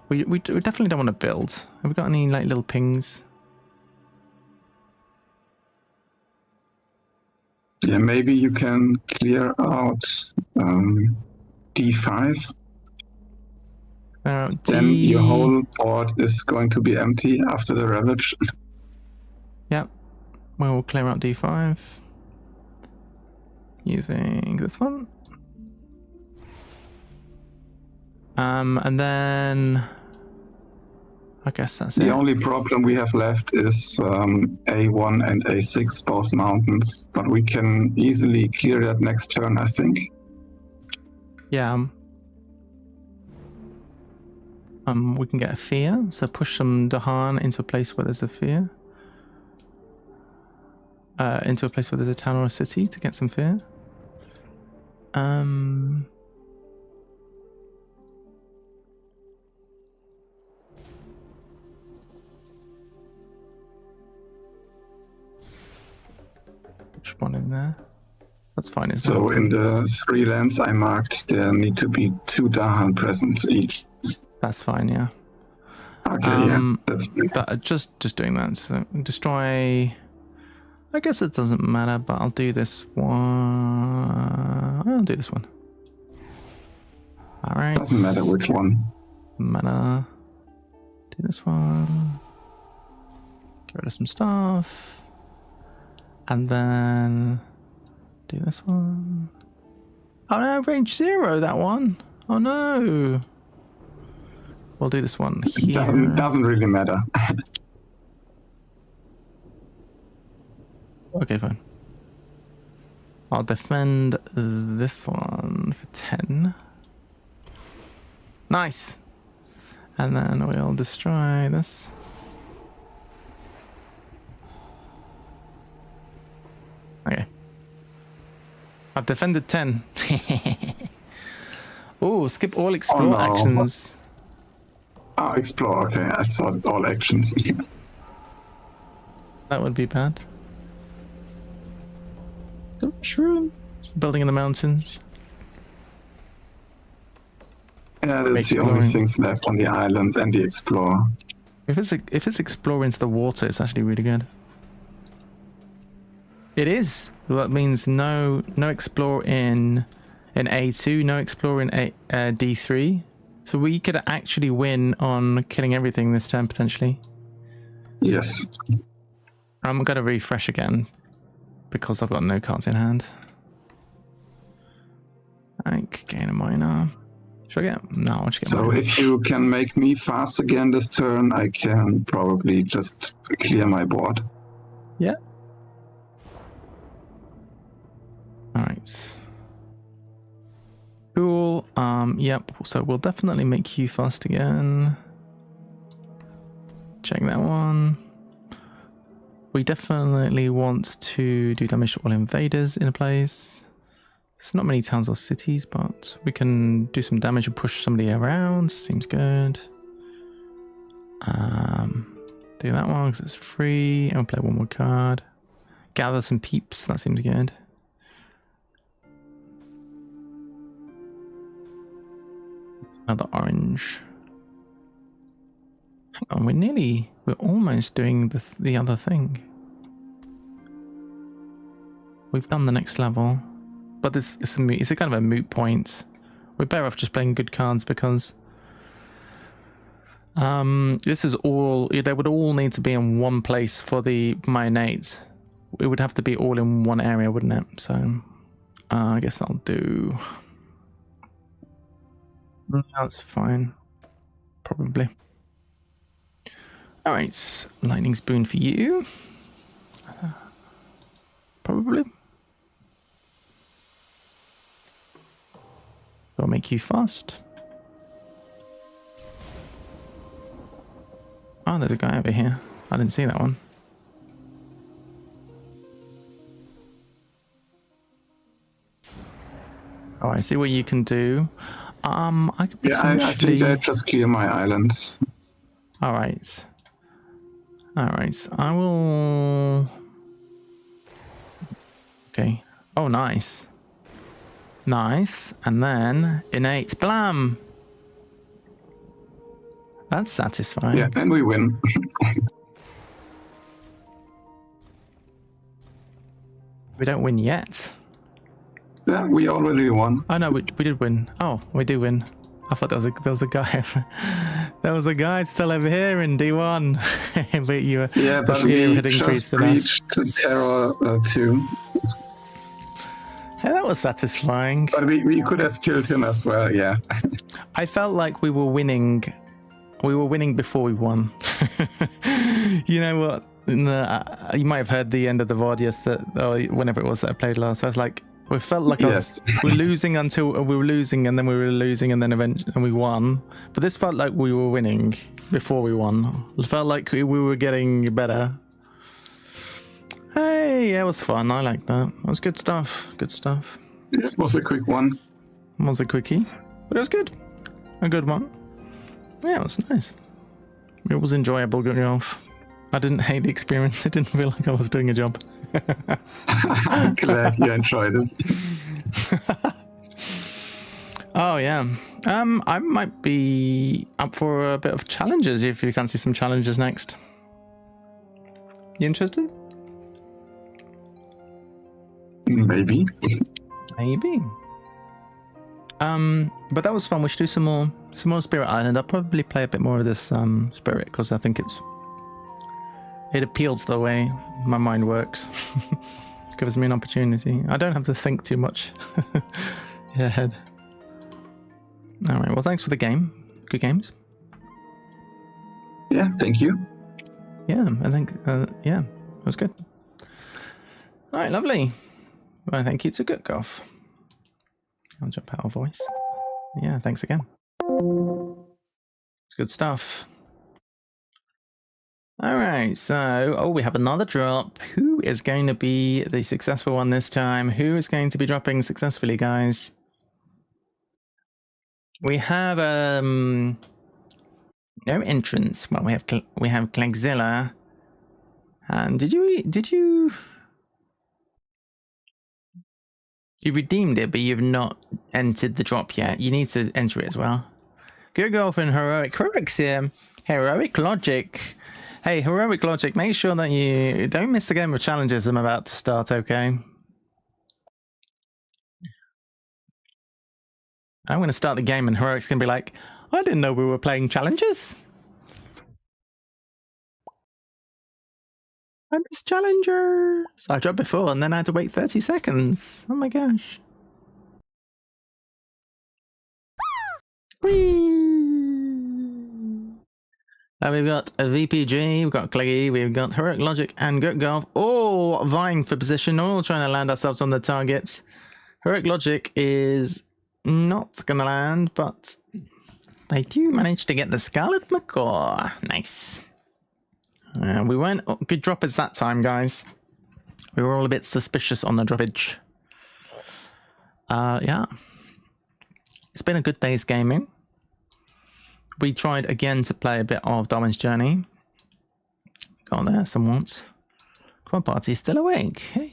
We definitely don't want to build. Have we got any like little pings? Yeah, maybe you can clear out D5. Then your whole board is going to be empty after the ravage. Yep. We'll clear out D5. Using this one. And then I guess that's it. The only problem we have left is A1 and A6, both mountains, but we can easily clear that next turn, I think. Yeah. We can get a fear, so push some Dahan into a place where there's a fear. Into a place where there's a town or a city to get some fear. Push one in there. That's fine. So in the 3 lands I marked, there need to be 2 Dahan present each. That's fine, yeah. Okay, yeah, that's just doing that. So destroy. I guess it doesn't matter, but I'll do this one. I'll do this one. All right. Doesn't matter which one. Matter. Do this one. Get rid of some stuff, and then do this one. Oh no, range 0. That one. Oh no. We'll do this one here. Doesn't really matter. Okay, fine. I'll defend this one for 10. Nice. And then we'll destroy this. Okay. I've defended 10. Oh, skip all explore actions. Oh, explore, okay. I saw all actions. That would be bad. Shroom. Building in the mountains. Yeah, that's the only things left on the island, and the explore. If it's explore into the water, it's actually really good. It is. That means no explore in A2, no explore in D3. So we could actually win on killing everything this turn potentially. Yes. I'm gonna refresh again because I've got no cards in hand. Like, gain a minor. Should I get? No, I should get. So if you can make me fast again this turn, I can probably just clear my board. Yeah. All right. Cool. Yep. So we'll definitely make you fast again. Check that one. We definitely want to do damage to all invaders in a place. There's not many towns or cities, but we can do some damage and push somebody around. Seems good. Do that one because it's free. And we'll play one more card. Gather some peeps. That seems good. Another orange. Hang on, we're almost doing the other thing. We've done the next level, but it's a kind of a moot point. We're better off just playing good cards because this is all. They would all need to be in one place for the innate. It would have to be all in one area, wouldn't it? So I guess I'll do. That's fine. Probably. Alright, lightning spoon for you. Probably. I'll make you fast. Oh, there's a guy over here. I didn't see that one. Oh, I see what you can do. I could potentially... I think I just clear my island. Alright. Alright, I will... Okay. Oh, nice. Nice. And then, innate. Blam! That's satisfying. Yeah, and we win. We don't win yet. Yeah, we already won. Oh no, we did win. Oh, we do win. I thought there was a guy. There was a guy still over here in D1. But you were, yeah, but we just reached Terror 2. Yeah, that was satisfying. But we could have killed him as well. Yeah. I felt like we were winning we were winning before we won. You know what? You might have heard the end of the VOD yesterday, or whenever it was that I played last. I was like, we felt like Yes. we were losing until we were losing, and then we were losing, and then eventually we won. But this felt like we were winning before we won. It felt like we were getting better. Hey, yeah, it was fun. I like that. It was good stuff. Good stuff. It was a quick one. It was a quickie, but it was good. A good one. Yeah, it was nice. It was enjoyable going off. I didn't hate the experience. I didn't feel like I was doing a job. I'm glad you enjoyed it. Oh yeah. I might be up for a bit of challenges if you fancy some challenges next. You interested? Maybe. Maybe. But that was fun. We should do some more Spirit Island. I'll probably play a bit more of this Spirit because I think it appeals the way my mind works. Gives me an opportunity. I don't have to think too much ahead. All right. Well, thanks for the game. Good games. Yeah, thank you. Yeah, I think yeah, it was good. All right, lovely. Well, thank you to Good Golf. I'll jump out of voice. Yeah, thanks again. It's good stuff. All right, so we have another drop. Who is going to be the successful one this time? Who is going to be dropping successfully, guys? We have no entrance. Well, we have 𝗶𝗁𝗄𝗃. And did you redeemed it, but you've not entered the drop yet. You need to enter it as well. Good golf and heroics here. Heroic Logic. Hey, Heroic Logic, make sure that you don't miss the game of challenges I'm about to start, okay? I'm going to start the game and Heroic's going to be like, I didn't know we were playing challenges. I missed challengers. I dropped before and then I had to wait 30 seconds. Oh my gosh. Whee! We've got a VPG, we've got Cleggy, we've got Heroic Logic and Good Golf, all vying for position, all trying to land ourselves on the targets. Heroic Logic is not going to land, but they do manage to get the Scarlet Macaw. Nice. We weren't good droppers that time, guys. We were all a bit suspicious on the droppage. Yeah. It's been a good day's gaming. We tried again to play a bit of Darwin's Journey. Got there somewhat. Quad Party's still awake. Hey.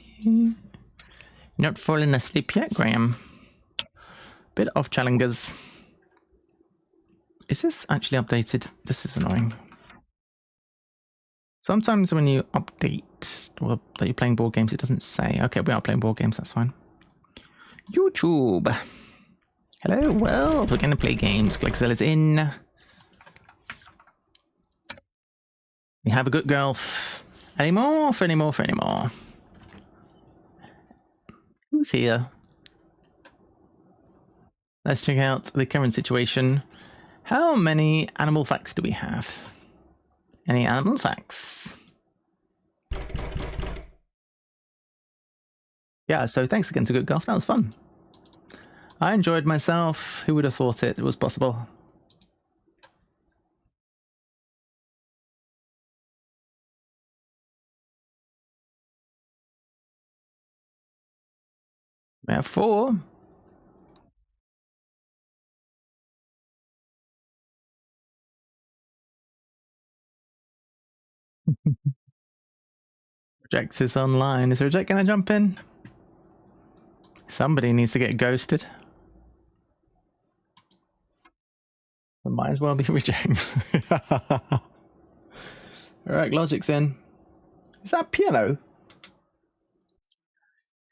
Not falling asleep yet, Graham. Bit of challenges. Is this actually updated? This is annoying. Sometimes when you update or that you're playing board games, it doesn't say. Okay, we are playing board games, that's fine. YouTube. Hello, world. We're going to play games. 𝗶𝗁𝗄𝗃 is in. We have a Good Golf. Any more? For any more? For any more? Who's here? Let's check out the current situation. How many animal facts do we have? Any animal facts? Yeah, so thanks again to Good Golf. That was fun. I enjoyed myself. Who would have thought it was possible? We have 4. Reject is online. Is Reject going to jump in? Somebody needs to get ghosted. It might as well be Reject. Alright, Logic's in. Is that a piano?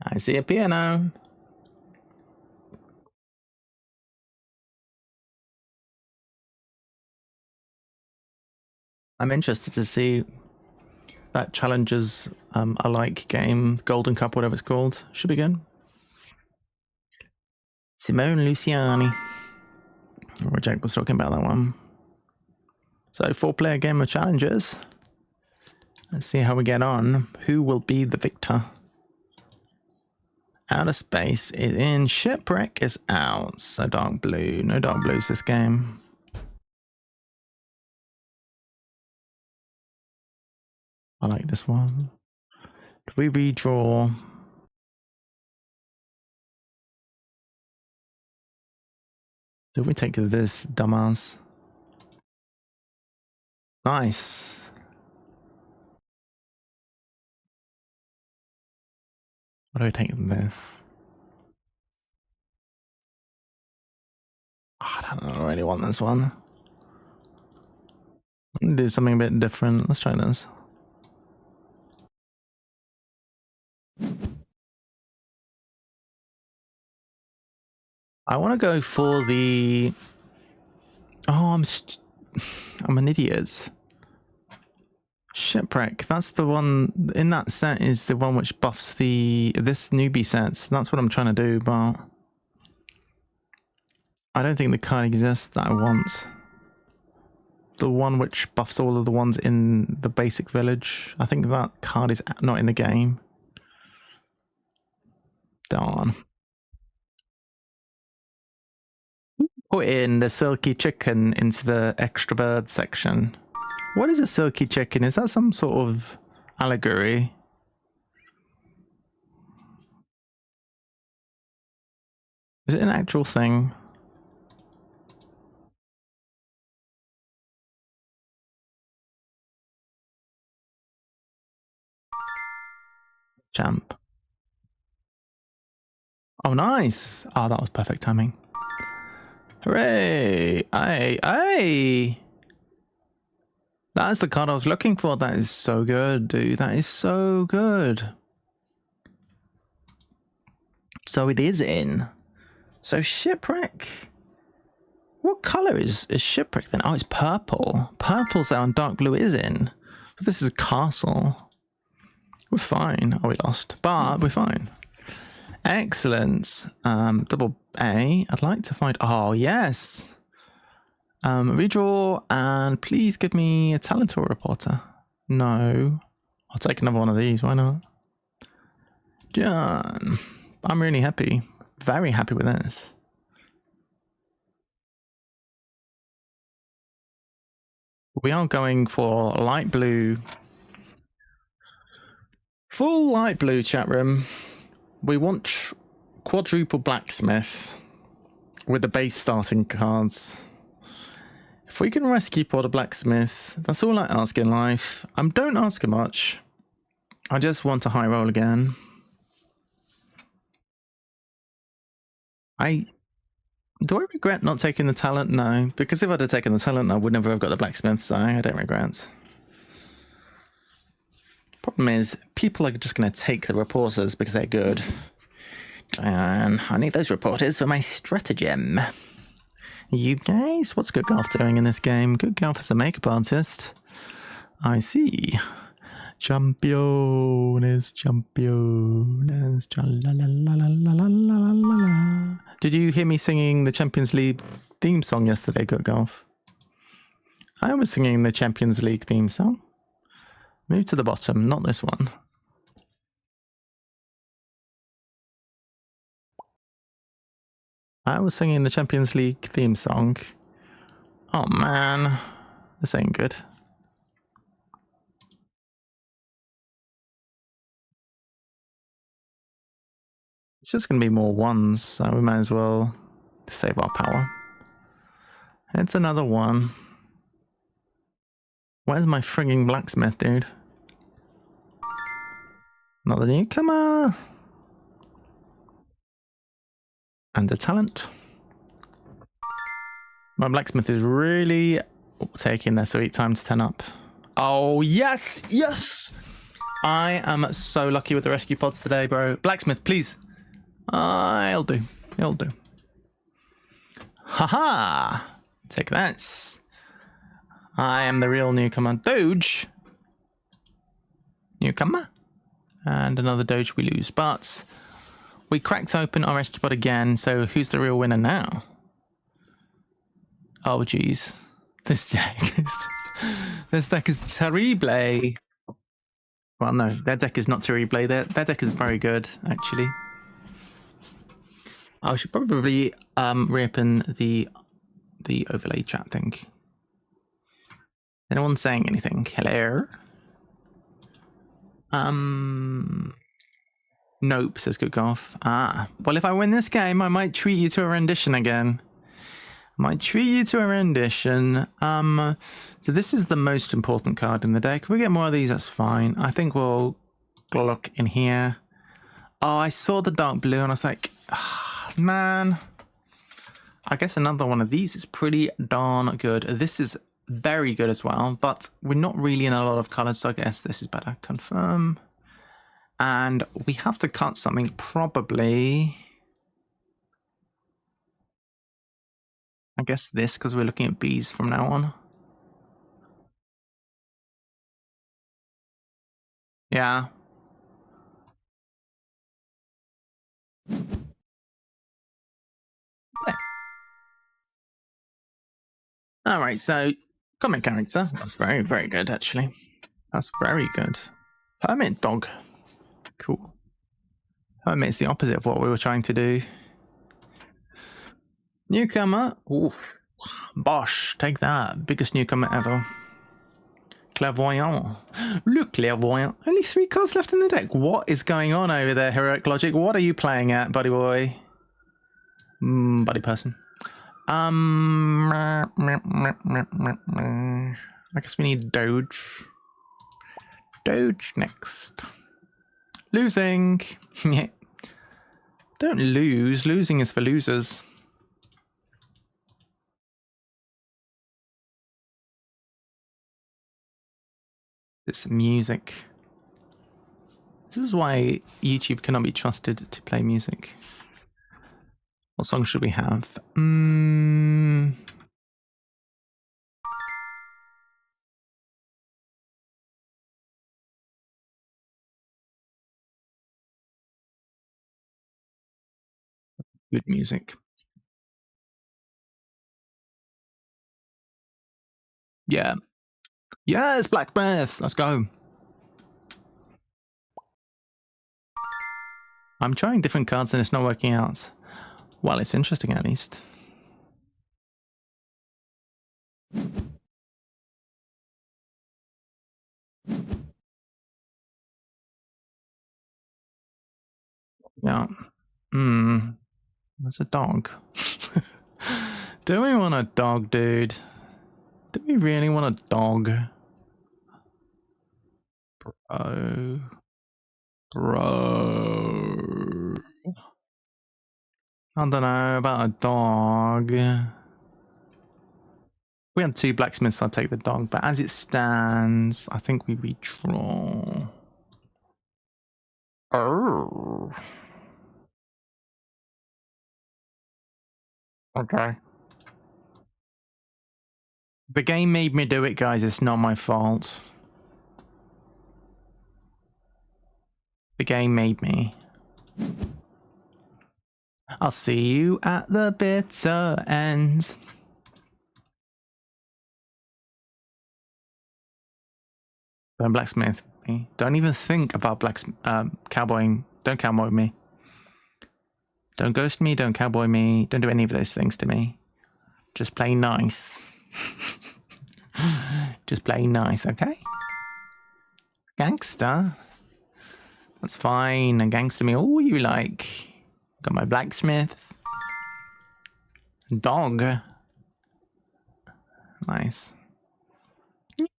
I see a piano. I'm interested to see that challenges alike game, Golden Cup, whatever it's called. Should be good. Simone Luciani. Reject was talking about that one. So 4-player game of challenges. Let's see how we get on. Who will be the victor? Outer space is in. Shipwreck is out. So dark blue. No dark blues this game. I like this one. Do we redraw? Do we take this dumbass? Nice. What do we take this? Oh, I don't really want this one. Do something a bit different. Let's try this. I want to go for the... Oh, I'm an idiot. Shipwreck. That's the one in that set is the one which buffs this newbie set. That's what I'm trying to do, but I don't think the card exists that I want. The one which buffs all of the ones in the basic village. I think that card is not in the game. Darn. Put in the silky chicken into the extra bird section. What is a silky chicken? Is that some sort of allegory? Is it an actual thing? Champ. Oh, nice. Oh, that was perfect timing. Hooray! Aye! That's the card I was looking for. That is so good, dude. That is so good. So it is in. So Shipwreck. What color is Shipwreck then? Oh, it's purple. Purple's out and dark blue is in. But this is a castle. We're fine. Oh, we lost. But we're fine. Excellent. Double A. I'd like to find... Oh, yes. Redraw, and please give me a talent or reporter. No. I'll take another one of these. Why not? Done. I'm really happy. Very happy with this. We are going for light blue. Full light blue, chat room. We want quadruple blacksmith with the base starting cards. If we can rescue Porter Blacksmith, that's all I ask in life. Don't ask much. I just want a high roll again. Do I regret not taking the talent? No, because if I'd have taken the talent, I would never have got the blacksmith, so I don't regret. Problem is, people are just going to take the reporters because they're good. And I need those reporters for my stratagem. You guys, what's Good Golf doing in this game? Good Golf is a makeup artist. I see. Championes. Did you hear me singing the Champions League theme song yesterday, Good Golf? I was singing the Champions League theme song. Move to the bottom, not this one. I was singing the Champions League theme song. Oh man, this ain't good. It's just going to be more ones, so we might as well save our power. It's another one. Where's my frigging blacksmith, dude? Another newcomer. And a talent. My blacksmith is really taking their sweet time to 10 up. Oh, yes! Yes! I am so lucky with the rescue pods today, bro. Blacksmith, please. I'll do. It'll do. Haha! Take that. I am the real newcomer. Doge! Newcomer. And another Doge we lose. But we cracked open our rescue pod again, so who's the real winner now? Oh, jeez. This Jack. This deck is terrible. Well, no, their deck is not terrible. Their deck is very good, actually. I should probably reopen the overlay chat thing. Anyone saying anything? Hello? Nope, says Good Golf. Ah, well, if I win this game, I might treat you to a rendition again. Might treat you to a rendition. So this is the most important card in the deck. If we get more of these, that's fine. I think we'll look in here. Oh, I saw the dark blue and I was like, oh, man. I guess another one of these is pretty darn good. This is very good as well, but we're not really in a lot of colors, so I guess this is better. Confirm. And we have to cut something, probably. I guess this, because we're looking at bees from now on. Yeah. All right, so comic character. That's very, very good, actually. That's very good. Hermit dog. Cool. Hermit's the opposite of what we were trying to do. Newcomer. Oof. Bosh, take that. Biggest newcomer ever. Clairvoyant. Look, Clairvoyant. Only 3 cards left in the deck. What is going on over there, Heroic Logic? What are you playing at, buddy boy? Buddy person. I guess we need Doge. Doge next. Losing. Yeah. Don't lose. Losing is for losers. This music. This is why YouTube cannot be trusted to play music. What song should we have? Good music. Yeah. Yes, Blacksmith! Let's go. I'm trying different cards and it's not working out. Well, it's interesting at least. Yeah. That's a dog. Do we want a dog, dude? Do we really want a dog? Bro. I don't know about a dog. If we had 2 blacksmiths, I'd take the dog. But as it stands, I think we redraw. Oh. Okay. The game made me do it, guys. It's not my fault. The game made me. I'll see you at the bitter end. Don't blacksmith me. Don't even think about cowboying. Don't cowboy me. Don't ghost me. Don't cowboy me. Don't do any of those things to me. Just play nice. Just play nice, okay? Gangster. That's fine. And gangster me all you like. Got my blacksmith. Dog. Nice.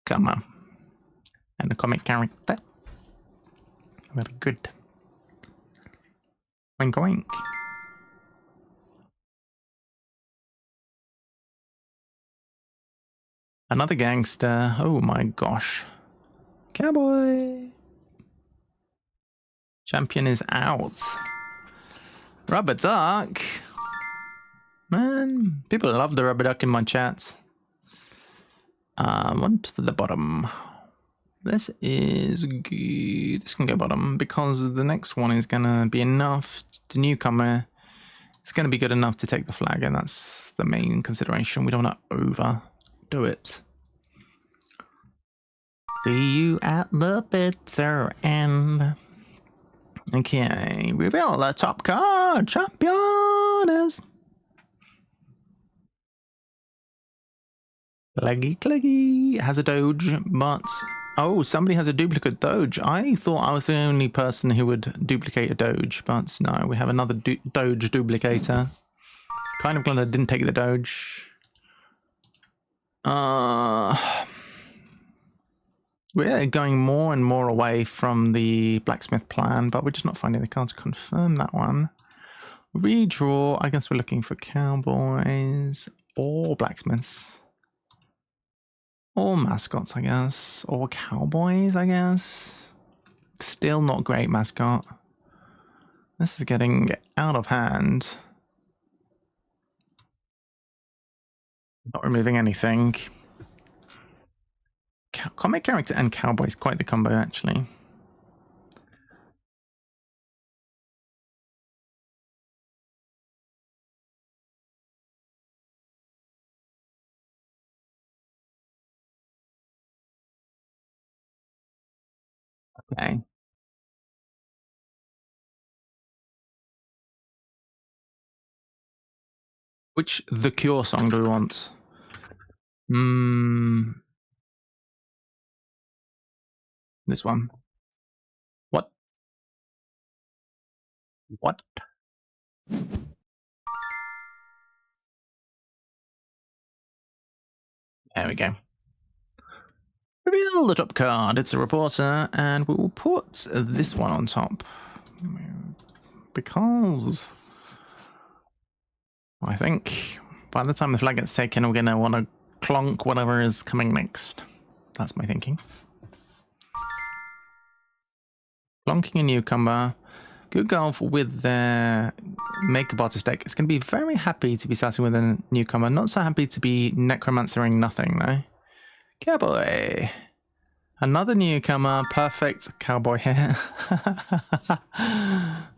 Come on. And the comic character. Very good. Oink oink. Another gangster. Oh my gosh. Cowboy. Champion is out. Rubber duck. Man, people love the rubber duck in my chat. One to the bottom. This is good. This can go bottom because the next one is gonna be enough. The newcomer, it's gonna be good enough to take the flag, and that's the main consideration. We don't want to overdo it. See you at the bitter end. Okay, reveal the top card. Champion is Claggy has a Doge, but oh, somebody has a duplicate Doge. I thought I was the only person who would duplicate a Doge, but no, we have another Doge duplicator. Kind of glad I didn't take the Doge. We're going more and more away from the blacksmith plan, but we're just not finding the card to confirm that one. Redraw, I guess we're looking for cowboys or blacksmiths. Or mascots, I guess. Or cowboys, I guess. Still not great mascot. This is getting out of hand. Not removing anything. Comic character and cowboy is quite the combo, actually. Okay. Which The Cure song do we want? This one. What? What? There we go. Reveal the top card. It's a reporter, and we will put this one on top. Because I think by the time the flag gets taken, we're going to want to clonk whatever is coming next. That's my thinking. Clonking a newcomer. Good golf with their makeup artist deck. It's going to be very happy to be starting with a newcomer. Not so happy to be necromancering nothing, though. Cowboy. Another newcomer. Perfect cowboy hair.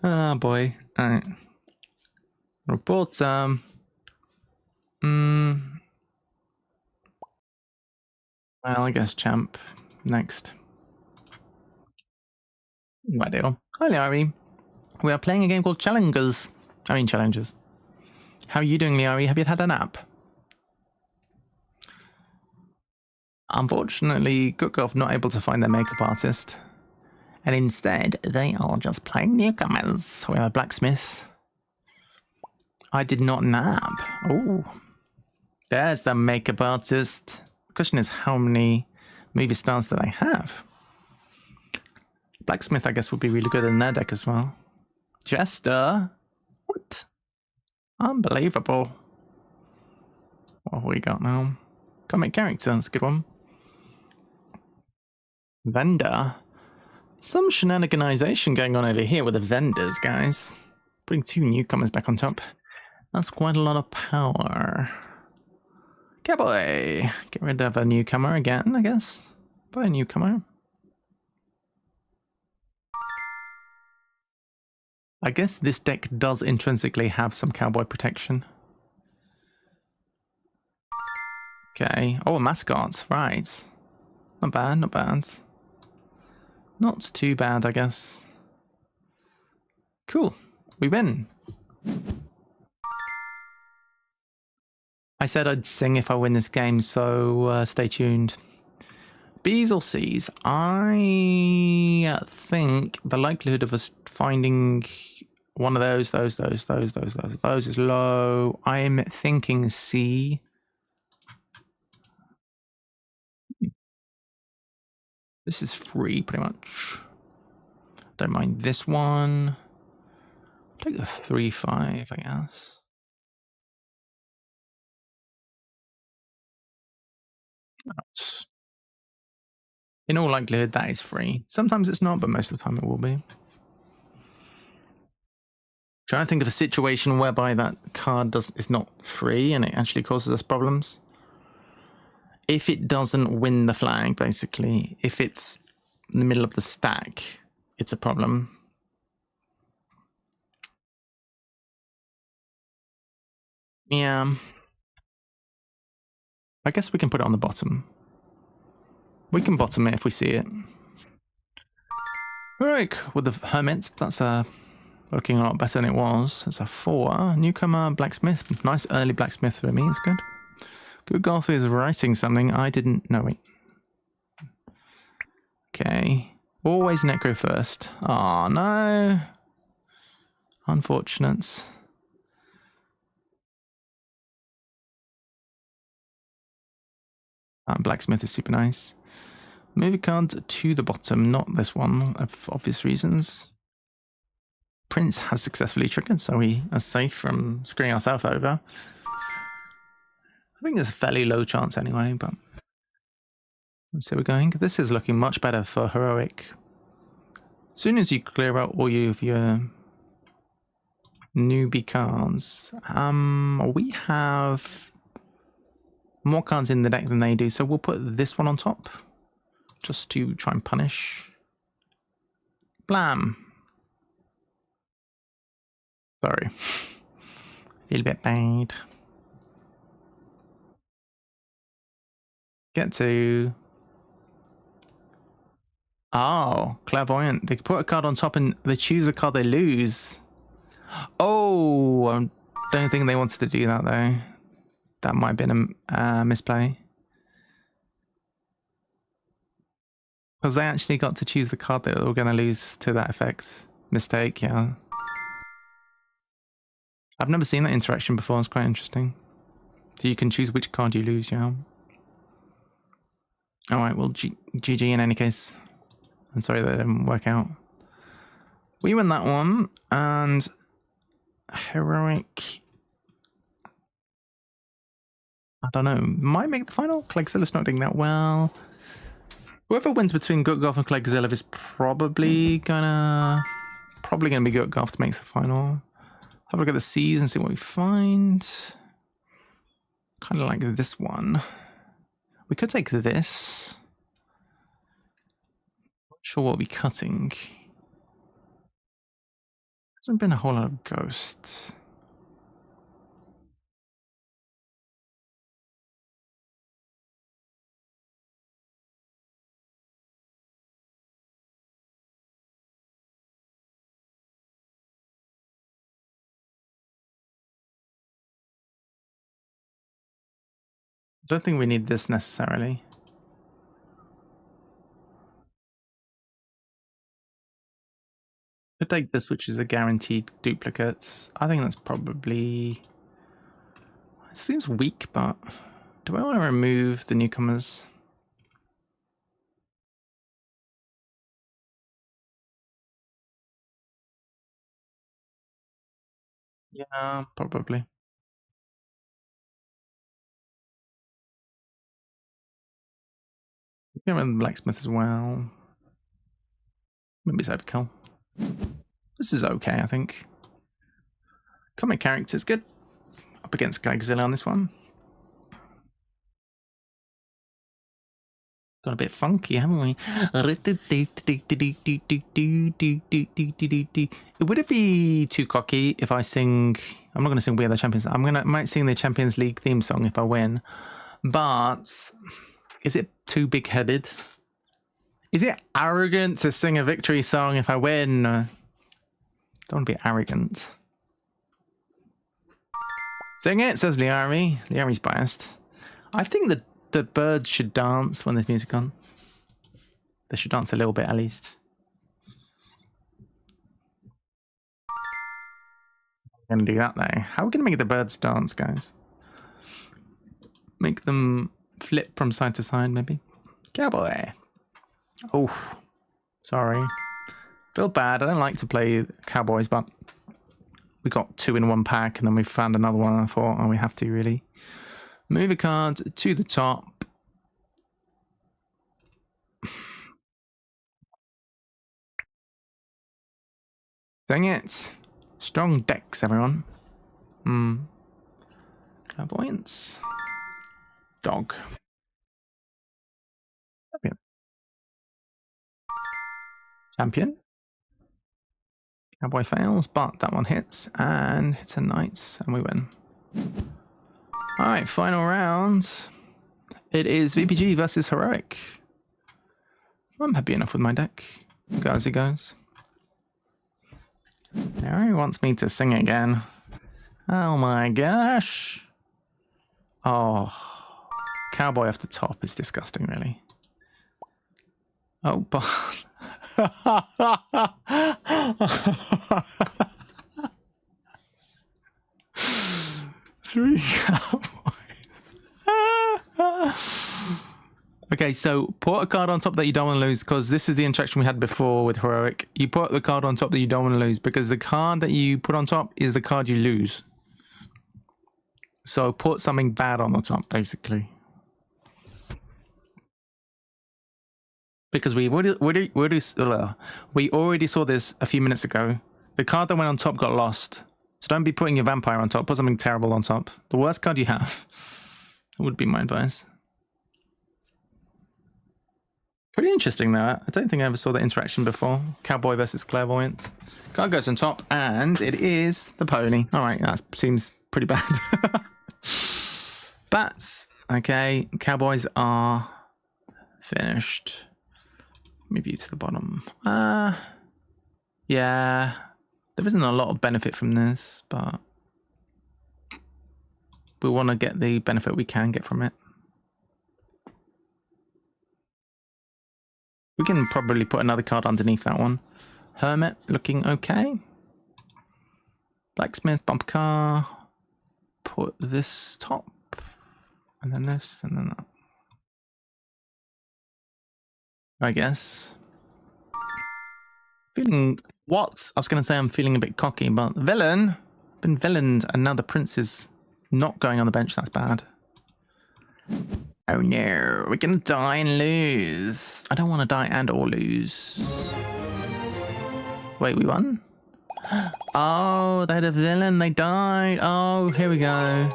Oh, boy. All right. Reporter. Well, I guess champ. Next. Right deal. Hi, Liari. We are playing a game called Challengers. How are you doing, Liari? Have you had a nap? Unfortunately, Cookov not able to find their makeup artist. And instead, they are just playing newcomers. We have a blacksmith. I did not nap. Oh. There's the makeup artist. The question is, how many movie stars that I have? Blacksmith, I guess, would be really good in their deck as well. Jester? What? Unbelievable. What have we got now? Comic character, that's a good one. Vendor. Some shenaniganization going on over here with the vendors, guys. Putting two newcomers back on top. That's quite a lot of power. Cowboy. Get rid of a newcomer again, I guess. Buy a newcomer. I guess this deck does intrinsically have some cowboy protection. Okay. Oh, a mascot. Right. Not bad, not bad. Not too bad, I guess. Cool. We win. I said I'd sing if I win this game, so stay tuned. B's or C's? I think the likelihood of us finding one of those is low. I'm thinking C. This is free, pretty much. Don't mind this one. Take the 3-5, I guess. In all likelihood, that is free. Sometimes it's not, but most of the time it will be. Trying to think of a situation whereby that card is not free and it actually causes us problems. If it doesn't win the flag, basically, if it's in the middle of the stack, it's a problem. Yeah. I guess we can put it on the bottom. We can bottom it if we see it. Heroic with the Hermit. That's looking a lot better than it was. It's a 4. Newcomer, Blacksmith. Nice early Blacksmith for me. It's good. Good Golf is writing something I didn't know. Wait. Okay. Always Necro first. Oh no. Unfortunate. Blacksmith is super nice. Move a card to the bottom, not this one, for obvious reasons. Prince has successfully triggered, so we are safe from screwing ourselves over. I think there's a fairly low chance anyway, but let's see where we're going. This is looking much better for Heroic. As soon as you clear out all of your newbie cards, we have more cards in the deck than they do, so we'll put this one on top just to try and punish. Blam. Sorry. Feel a bit bad. Get to... Oh, Clairvoyant. They put a card on top and they choose a card they lose. Oh, I don't think they wanted to do that though. That might have been a misplay. Because they actually got to choose the card that they were going to lose to that effect. Mistake, yeah. I've never seen that interaction before. It's quite interesting. So you can choose which card you lose, yeah. Alright, well, GG in any case. I'm sorry that didn't work out. We win that one, and Heroic... I don't know, might make the final. 𝗶𝗁𝗄𝗃's not doing that well. Whoever wins between Good Golf and 𝗶𝗁𝗄𝗃 is probably gonna be Good Golf to make the final. Have a look at the C's and see what we find. Kind of like this one. We could take this. Not sure what we'll be cutting. Hasn't been a whole lot of ghosts. Don't think we need this necessarily. Could take this, which is a guaranteed duplicate. I think that's probably... It seems weak, but do I want to remove the newcomers? Yeah, probably. Get rid of the Blacksmith as well. Maybe it's overkill. This is okay, I think. Comic character's good. Up against 𝗶𝗁𝗄𝗃 on this one. Got a bit funky, haven't we? Would it be too cocky if I sing... I'm not going to sing We Are the Champions. I might sing the Champions League theme song if I win. But is it too big-headed? Is it arrogant to sing a victory song if I win? Don't want to be arrogant. Sing it, says Liari. Liari's biased. I think that the birds should dance when there's music on. They should dance a little bit at least. I'm going to do that though. How are we going to make the birds dance, guys? Make them flip from side to side, maybe? Cowboy. Oh, sorry. Feel bad. I don't like to play cowboys, but we got 2 in one pack and then we found another one and I thought, oh, we have to really. Move a card to the top. Dang it. Strong decks, everyone. Clairvoyance. Dog. Champion. Cowboy fails, but that one hits and hits a knight and we win. Alright, final round. It is VPG versus Heroic. I'm happy enough with my deck. Go as he goes. Larry wants me to sing again. Oh my gosh. Oh. Cowboy off the top is disgusting, really. Oh, but... 3 cowboys. Okay, so put a card on top that you don't want to lose, because this is the interaction we had before with Heroic. You put the card on top that you don't want to lose, because the card that you put on top is the card you lose. So put something bad on the top, basically. Because we already saw this a few minutes ago. The card that went on top got lost. So don't be putting your vampire on top. Put something terrible on top. The worst card you have. That would be my advice. Pretty interesting though. I don't think I ever saw that interaction before. Cowboy versus Clairvoyant. Card goes on top, and it is the pony. Alright, that seems pretty bad. Bats. Okay, Cowboys are finished. Move you to the bottom. Yeah. There isn't a lot of benefit from this, but we want to get the benefit we can get from it. We can probably put another card underneath that one. Hermit looking okay. Blacksmith, bumper car. Put this top. And then this, and then that. I guess. Feeling what? I was going to say I'm feeling a bit cocky, but villain. Been villained, and now the prince is not going on the bench. That's bad. Oh no, we're going to die and lose. I don't want to die and or lose. Wait, we won? Oh, they had a villain. They died. Oh, here we go.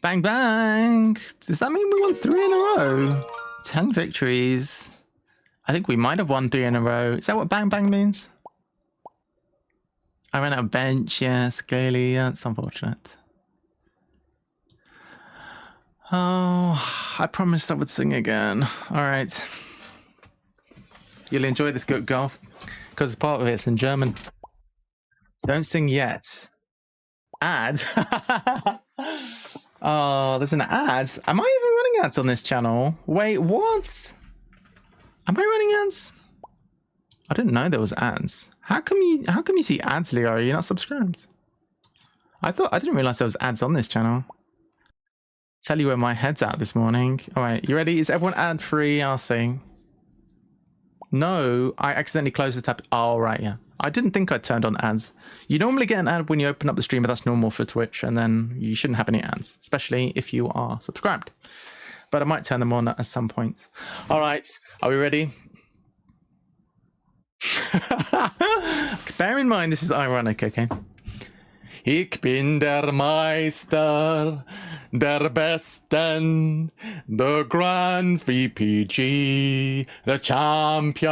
Bang, bang. Does that mean we won 3 in a row? 10 victories. I think we might have won 3 in a row. Is that what bang bang means? I ran out of bench, yes, clearly. That's unfortunate. Oh, I promised I would sing again. Alright. You'll enjoy this good golf, because part of it's in German. Don't sing yet. Ad? Oh, there's an ad. Am I even running ads on this channel? Wait, what? Am I running ads? I didn't know there was ads. How come you see ads, Leo? You're not subscribed. I didn't realize there was ads on this channel. Tell you where my head's at this morning. All right, you ready? Is everyone ad free? I'll sing. No, I accidentally closed the tab. Oh, right, yeah. I didn't think I turned on ads. You normally get an ad when you open up the stream, but that's normal for Twitch, and then you shouldn't have any ads, especially if you are subscribed. But I might turn them on at some point. All right, are we ready? Bear in mind, this is ironic, okay? Ich bin der Meister, der Besten, the Grand VPG, the Champion.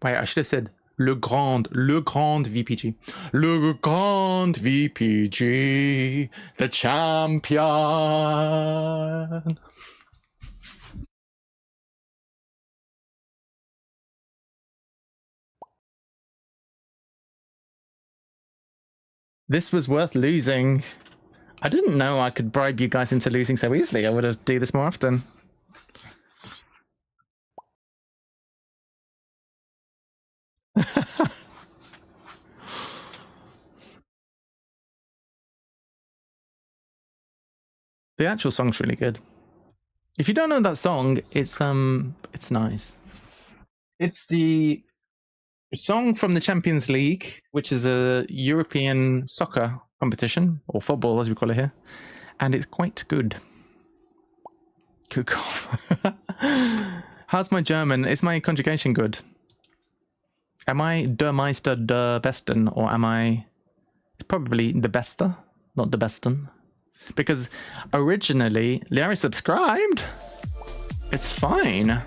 Wait, I should have said le Grand VPG. Le Grand VPG, the Champion. This was worth losing. I didn't know I could bribe you guys into losing so easily. I would have do this more often. The actual song's really good. If you don't know that song, it's nice. It's the song from the Champions League, which is a European soccer competition, or football as we call it here, and it's quite good. Good golf. How's my German? Is my conjugation good? Am I der Meister, der Besten, or am I probably the Bester, not the Besten? Because originally, Liari subscribed. It's fine.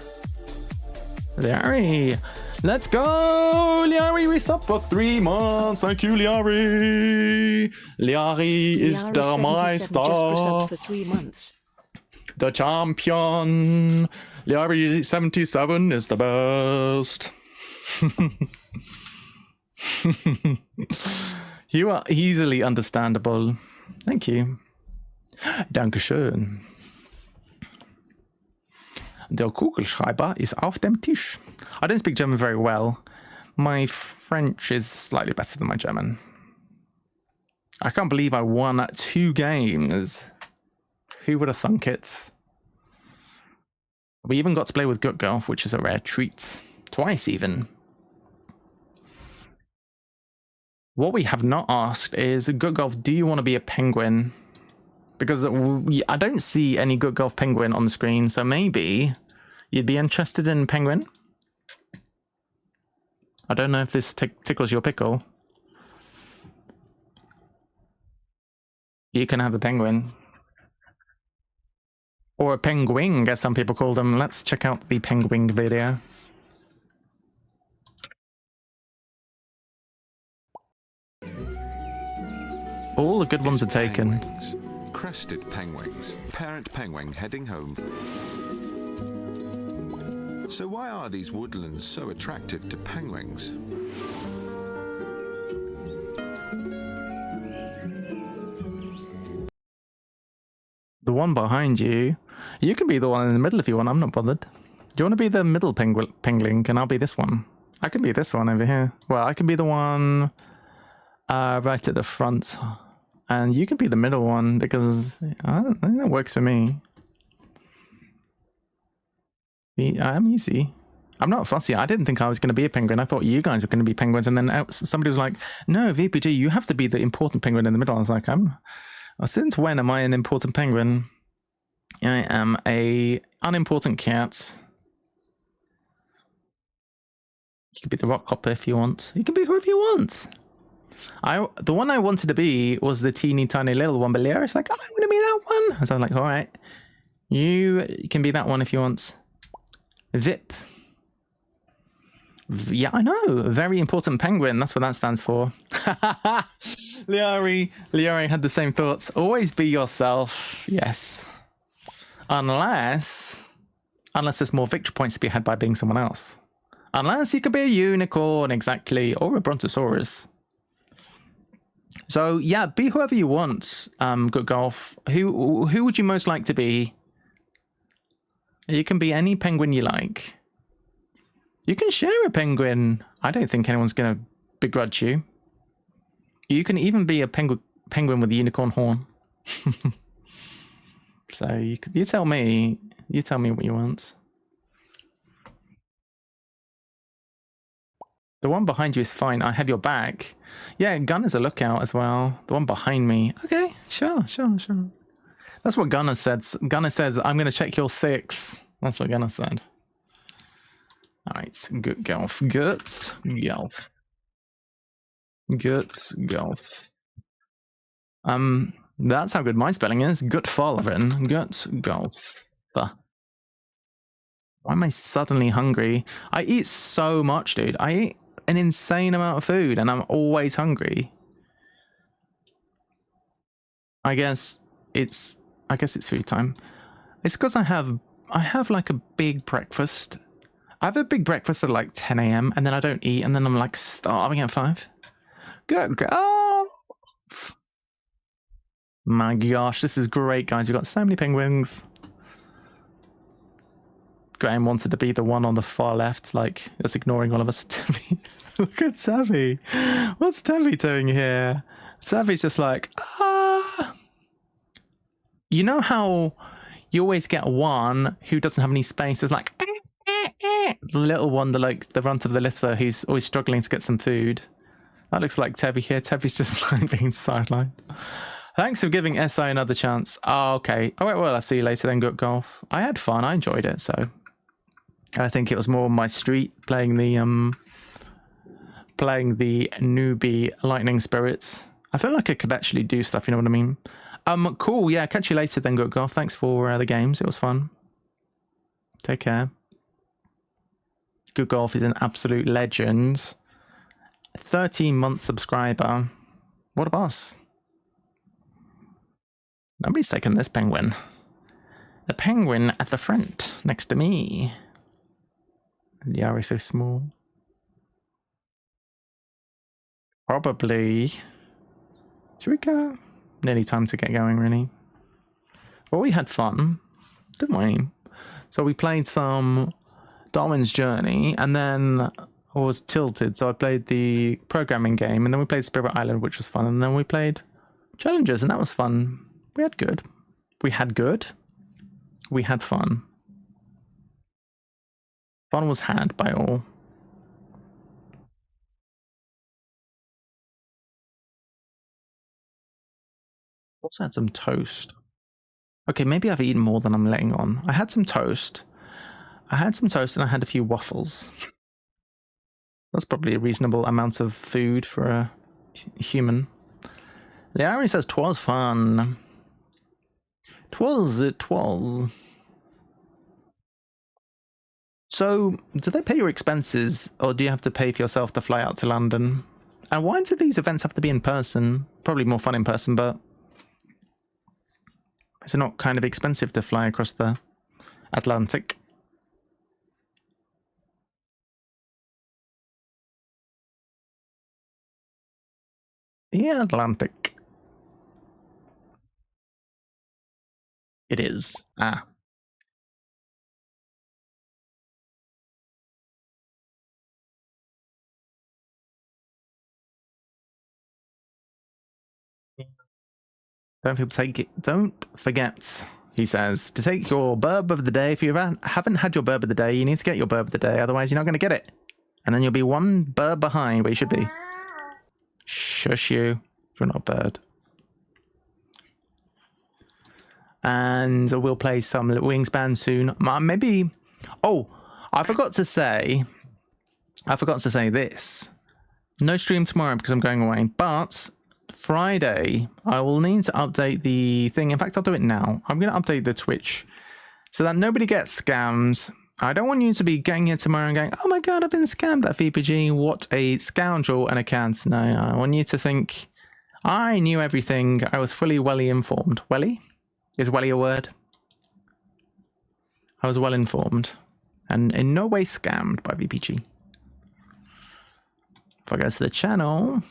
Liari, let's go! Liari, we sub for 3 months. Thank you, Liari. Liari is the Meister. Just for 3 months. The Champion. 𝗶𝗵𝗁 is the best. You are easily understandable. Thank you. Dankeschön. Der Kugelschreiber ist auf dem Tisch. I don't speak German very well. My French is slightly better than my German. I can't believe I won at 2 games. Who would have thunk it? We even got to play with 𝗏𝗏, which is a rare treat. Twice even. What we have not asked is, 𝗏𝗏, do you want to be a penguin? Because I don't see any 𝗏𝗏 penguin on the screen, so maybe you'd be interested in penguin? I don't know if this tickles your pickle. You can have a penguin. Or a penguin, as some people call them. Let's check out the penguin video. All the good ones are taken. Penguins. Crested penguins. Parent penguin heading home. So why are these woodlands so attractive to penguins? The one behind you. You can be the one in the middle if you want. I'm not bothered. Do you want to be the middle penguin, and I'll be this one? I can be this one over here. Well, I can be the one right at the front. And you can be the middle one because I think that works for me. I'm easy. I'm not fussy. I didn't think I was going to be a penguin. I thought you guys were going to be penguins. And then somebody was like, no, 𝗵𝗵𝗁, you have to be the important penguin in the middle. I was like, since when am I an important penguin? I am a unimportant cat. You can be the rock hopper if you want. You can be whoever you want. The one I wanted to be was the teeny tiny little one, but Leo's like, oh, I'm going to be that one. So I'm like, all right, you can be that one if you want. VIP. Yeah, I know. Very important penguin. That's what that stands for. Leori had the same thoughts. Always be yourself. Yes. Unless there's more victory points to be had by being someone else. Unless you could be a unicorn, exactly, or a brontosaurus. So yeah, be whoever you want. 𝗏𝗏. Who would you most like to be? You can be any penguin you like. You can share a penguin. I don't think anyone's going to begrudge you. You can even be a penguin with a unicorn horn. So you tell me. You tell me what you want. The one behind you is fine. I have your back. Yeah, Gunn is a lookout as well. The one behind me. Okay, sure. That's what Gunnar said. Gunnar says, I'm going to check your 6. That's what Gunnar said. All right, 𝗏𝗏. 𝗏𝗏. That's how good my spelling is. 𝗏𝗏𝗁. 𝗏𝗏. Why am I suddenly hungry? I eat so much, dude. I eat an insane amount of food, and I'm always hungry. I guess it's food time. It's because I have like a big breakfast. I have a big breakfast at like 10 a.m. and then I don't eat, and then I'm like starving at 5. Good girl. My gosh, this is great, guys. We've got so many penguins. Graham wanted to be the one on the far left, like that's ignoring all of us. Tabby. Look at Tabby. What's Tabby doing here? Tabby's just like, ah. You know how you always get one who doesn't have any space? It's like, the little one, the runt of the litter who's always struggling to get some food. That looks like Tabby here. Tabby's just like being sidelined. Thanks for giving SI another chance. Oh, okay. Oh, well, I'll see you later then, 𝗏𝗏. I had fun. I enjoyed it, so I think it was more my street playing the newbie lightning spirits. I feel like I could actually do stuff, you know what I mean? Cool. Yeah, catch you later then, 𝗏𝗏. Thanks for the games. It was fun. Take care. 𝗏𝗏 is an absolute legend. 13-month subscriber. What a boss. Nobody's taken this penguin. The penguin at the front, next to me. The is so small. Probably. Should we go? Nearly time to get going, really. Well, we had fun, didn't we? So we played some Darwin's Journey, and then I was tilted, so I played the programming game, and then we played Spirit Island, which was fun, and then we played Challenges, and that was fun. We had good. We had good. We had fun. Fun was had by all. Also had some toast. Okay, maybe I've eaten more than I'm letting on. I had some toast. And I had a few waffles. That's probably a reasonable amount of food for a human. Larry says, "'Twas fun. 'Twas. So, do they pay your expenses, or do you have to pay for yourself to fly out to London? And why do these events have to be in person? Probably more fun in person, but is it not kind of expensive to fly across the Atlantic? The Atlantic. It is. Ah. Don't forget, he says, to take your burb of the day. If you haven't had your burb of the day, you need to get your burb of the day. Otherwise, you're not going to get it. And then you'll be one burb behind where you should be. Shush you. You're not a bird. And we'll play some Wingspan soon. Maybe... Oh, I forgot to say this. No stream tomorrow because I'm going away. But Friday, I will need to update the thing. In fact, I'll do it now. I'm going to update the Twitch so that nobody gets scammed. I don't want you to be getting here tomorrow and going, oh my god, I've been scammed at 𝗶𝗵𝗁. What a scoundrel and a cant. No, I want you to think I knew everything. I was fully welly informed. Welly? Is welly a word? I was well informed and in no way scammed by 𝗶𝗵𝗁. If I go to the channel,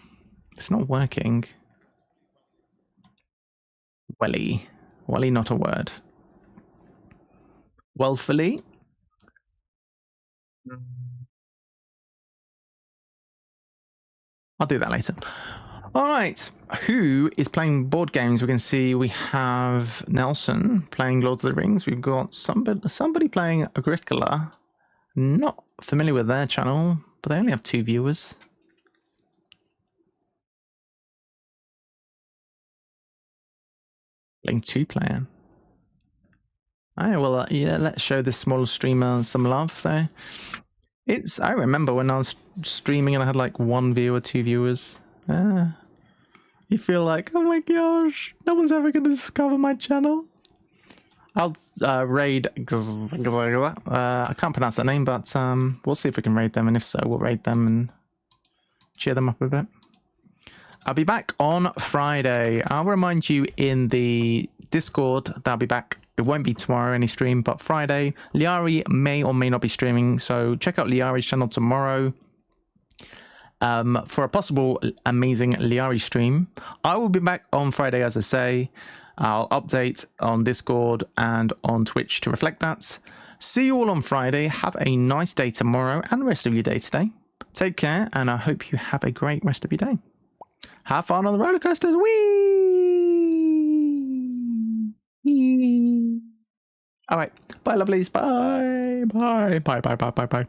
it's not working. Welly. Welly, not a word. Wellfully. I'll do that later. All right. Who is playing board games? We can see we have Nelson playing Lord of the Rings. We've got somebody playing Agricola. Not familiar with their channel, but they only have 2 viewers. Playing 2-player. Alright, well, yeah, let's show this small streamer some love. So, I remember when I was streaming and I had like 1 viewer, 2 viewers. You feel like, oh my gosh, no one's ever going to discover my channel. I'll raid. I can't pronounce that name, but we'll see if we can raid them, and if so, we'll raid them and cheer them up a bit. I'll be back on Friday. I'll remind you in the Discord that I'll be back. It won't be tomorrow, any stream, but Friday. 𝗶𝗵𝗁 may or may not be streaming, so check out 𝗶𝗵𝗁's channel tomorrow for a possible amazing 𝗶𝗵𝗁 stream. I will be back on Friday, as I say. I'll update on Discord and on Twitch to reflect that. See you all on Friday. Have a nice day tomorrow and the rest of your day today. Take care, and I hope you have a great rest of your day. Have fun on the roller coasters. Whee! All right. Bye, lovelies. Bye. Bye. Bye. Bye. Bye. Bye. Bye.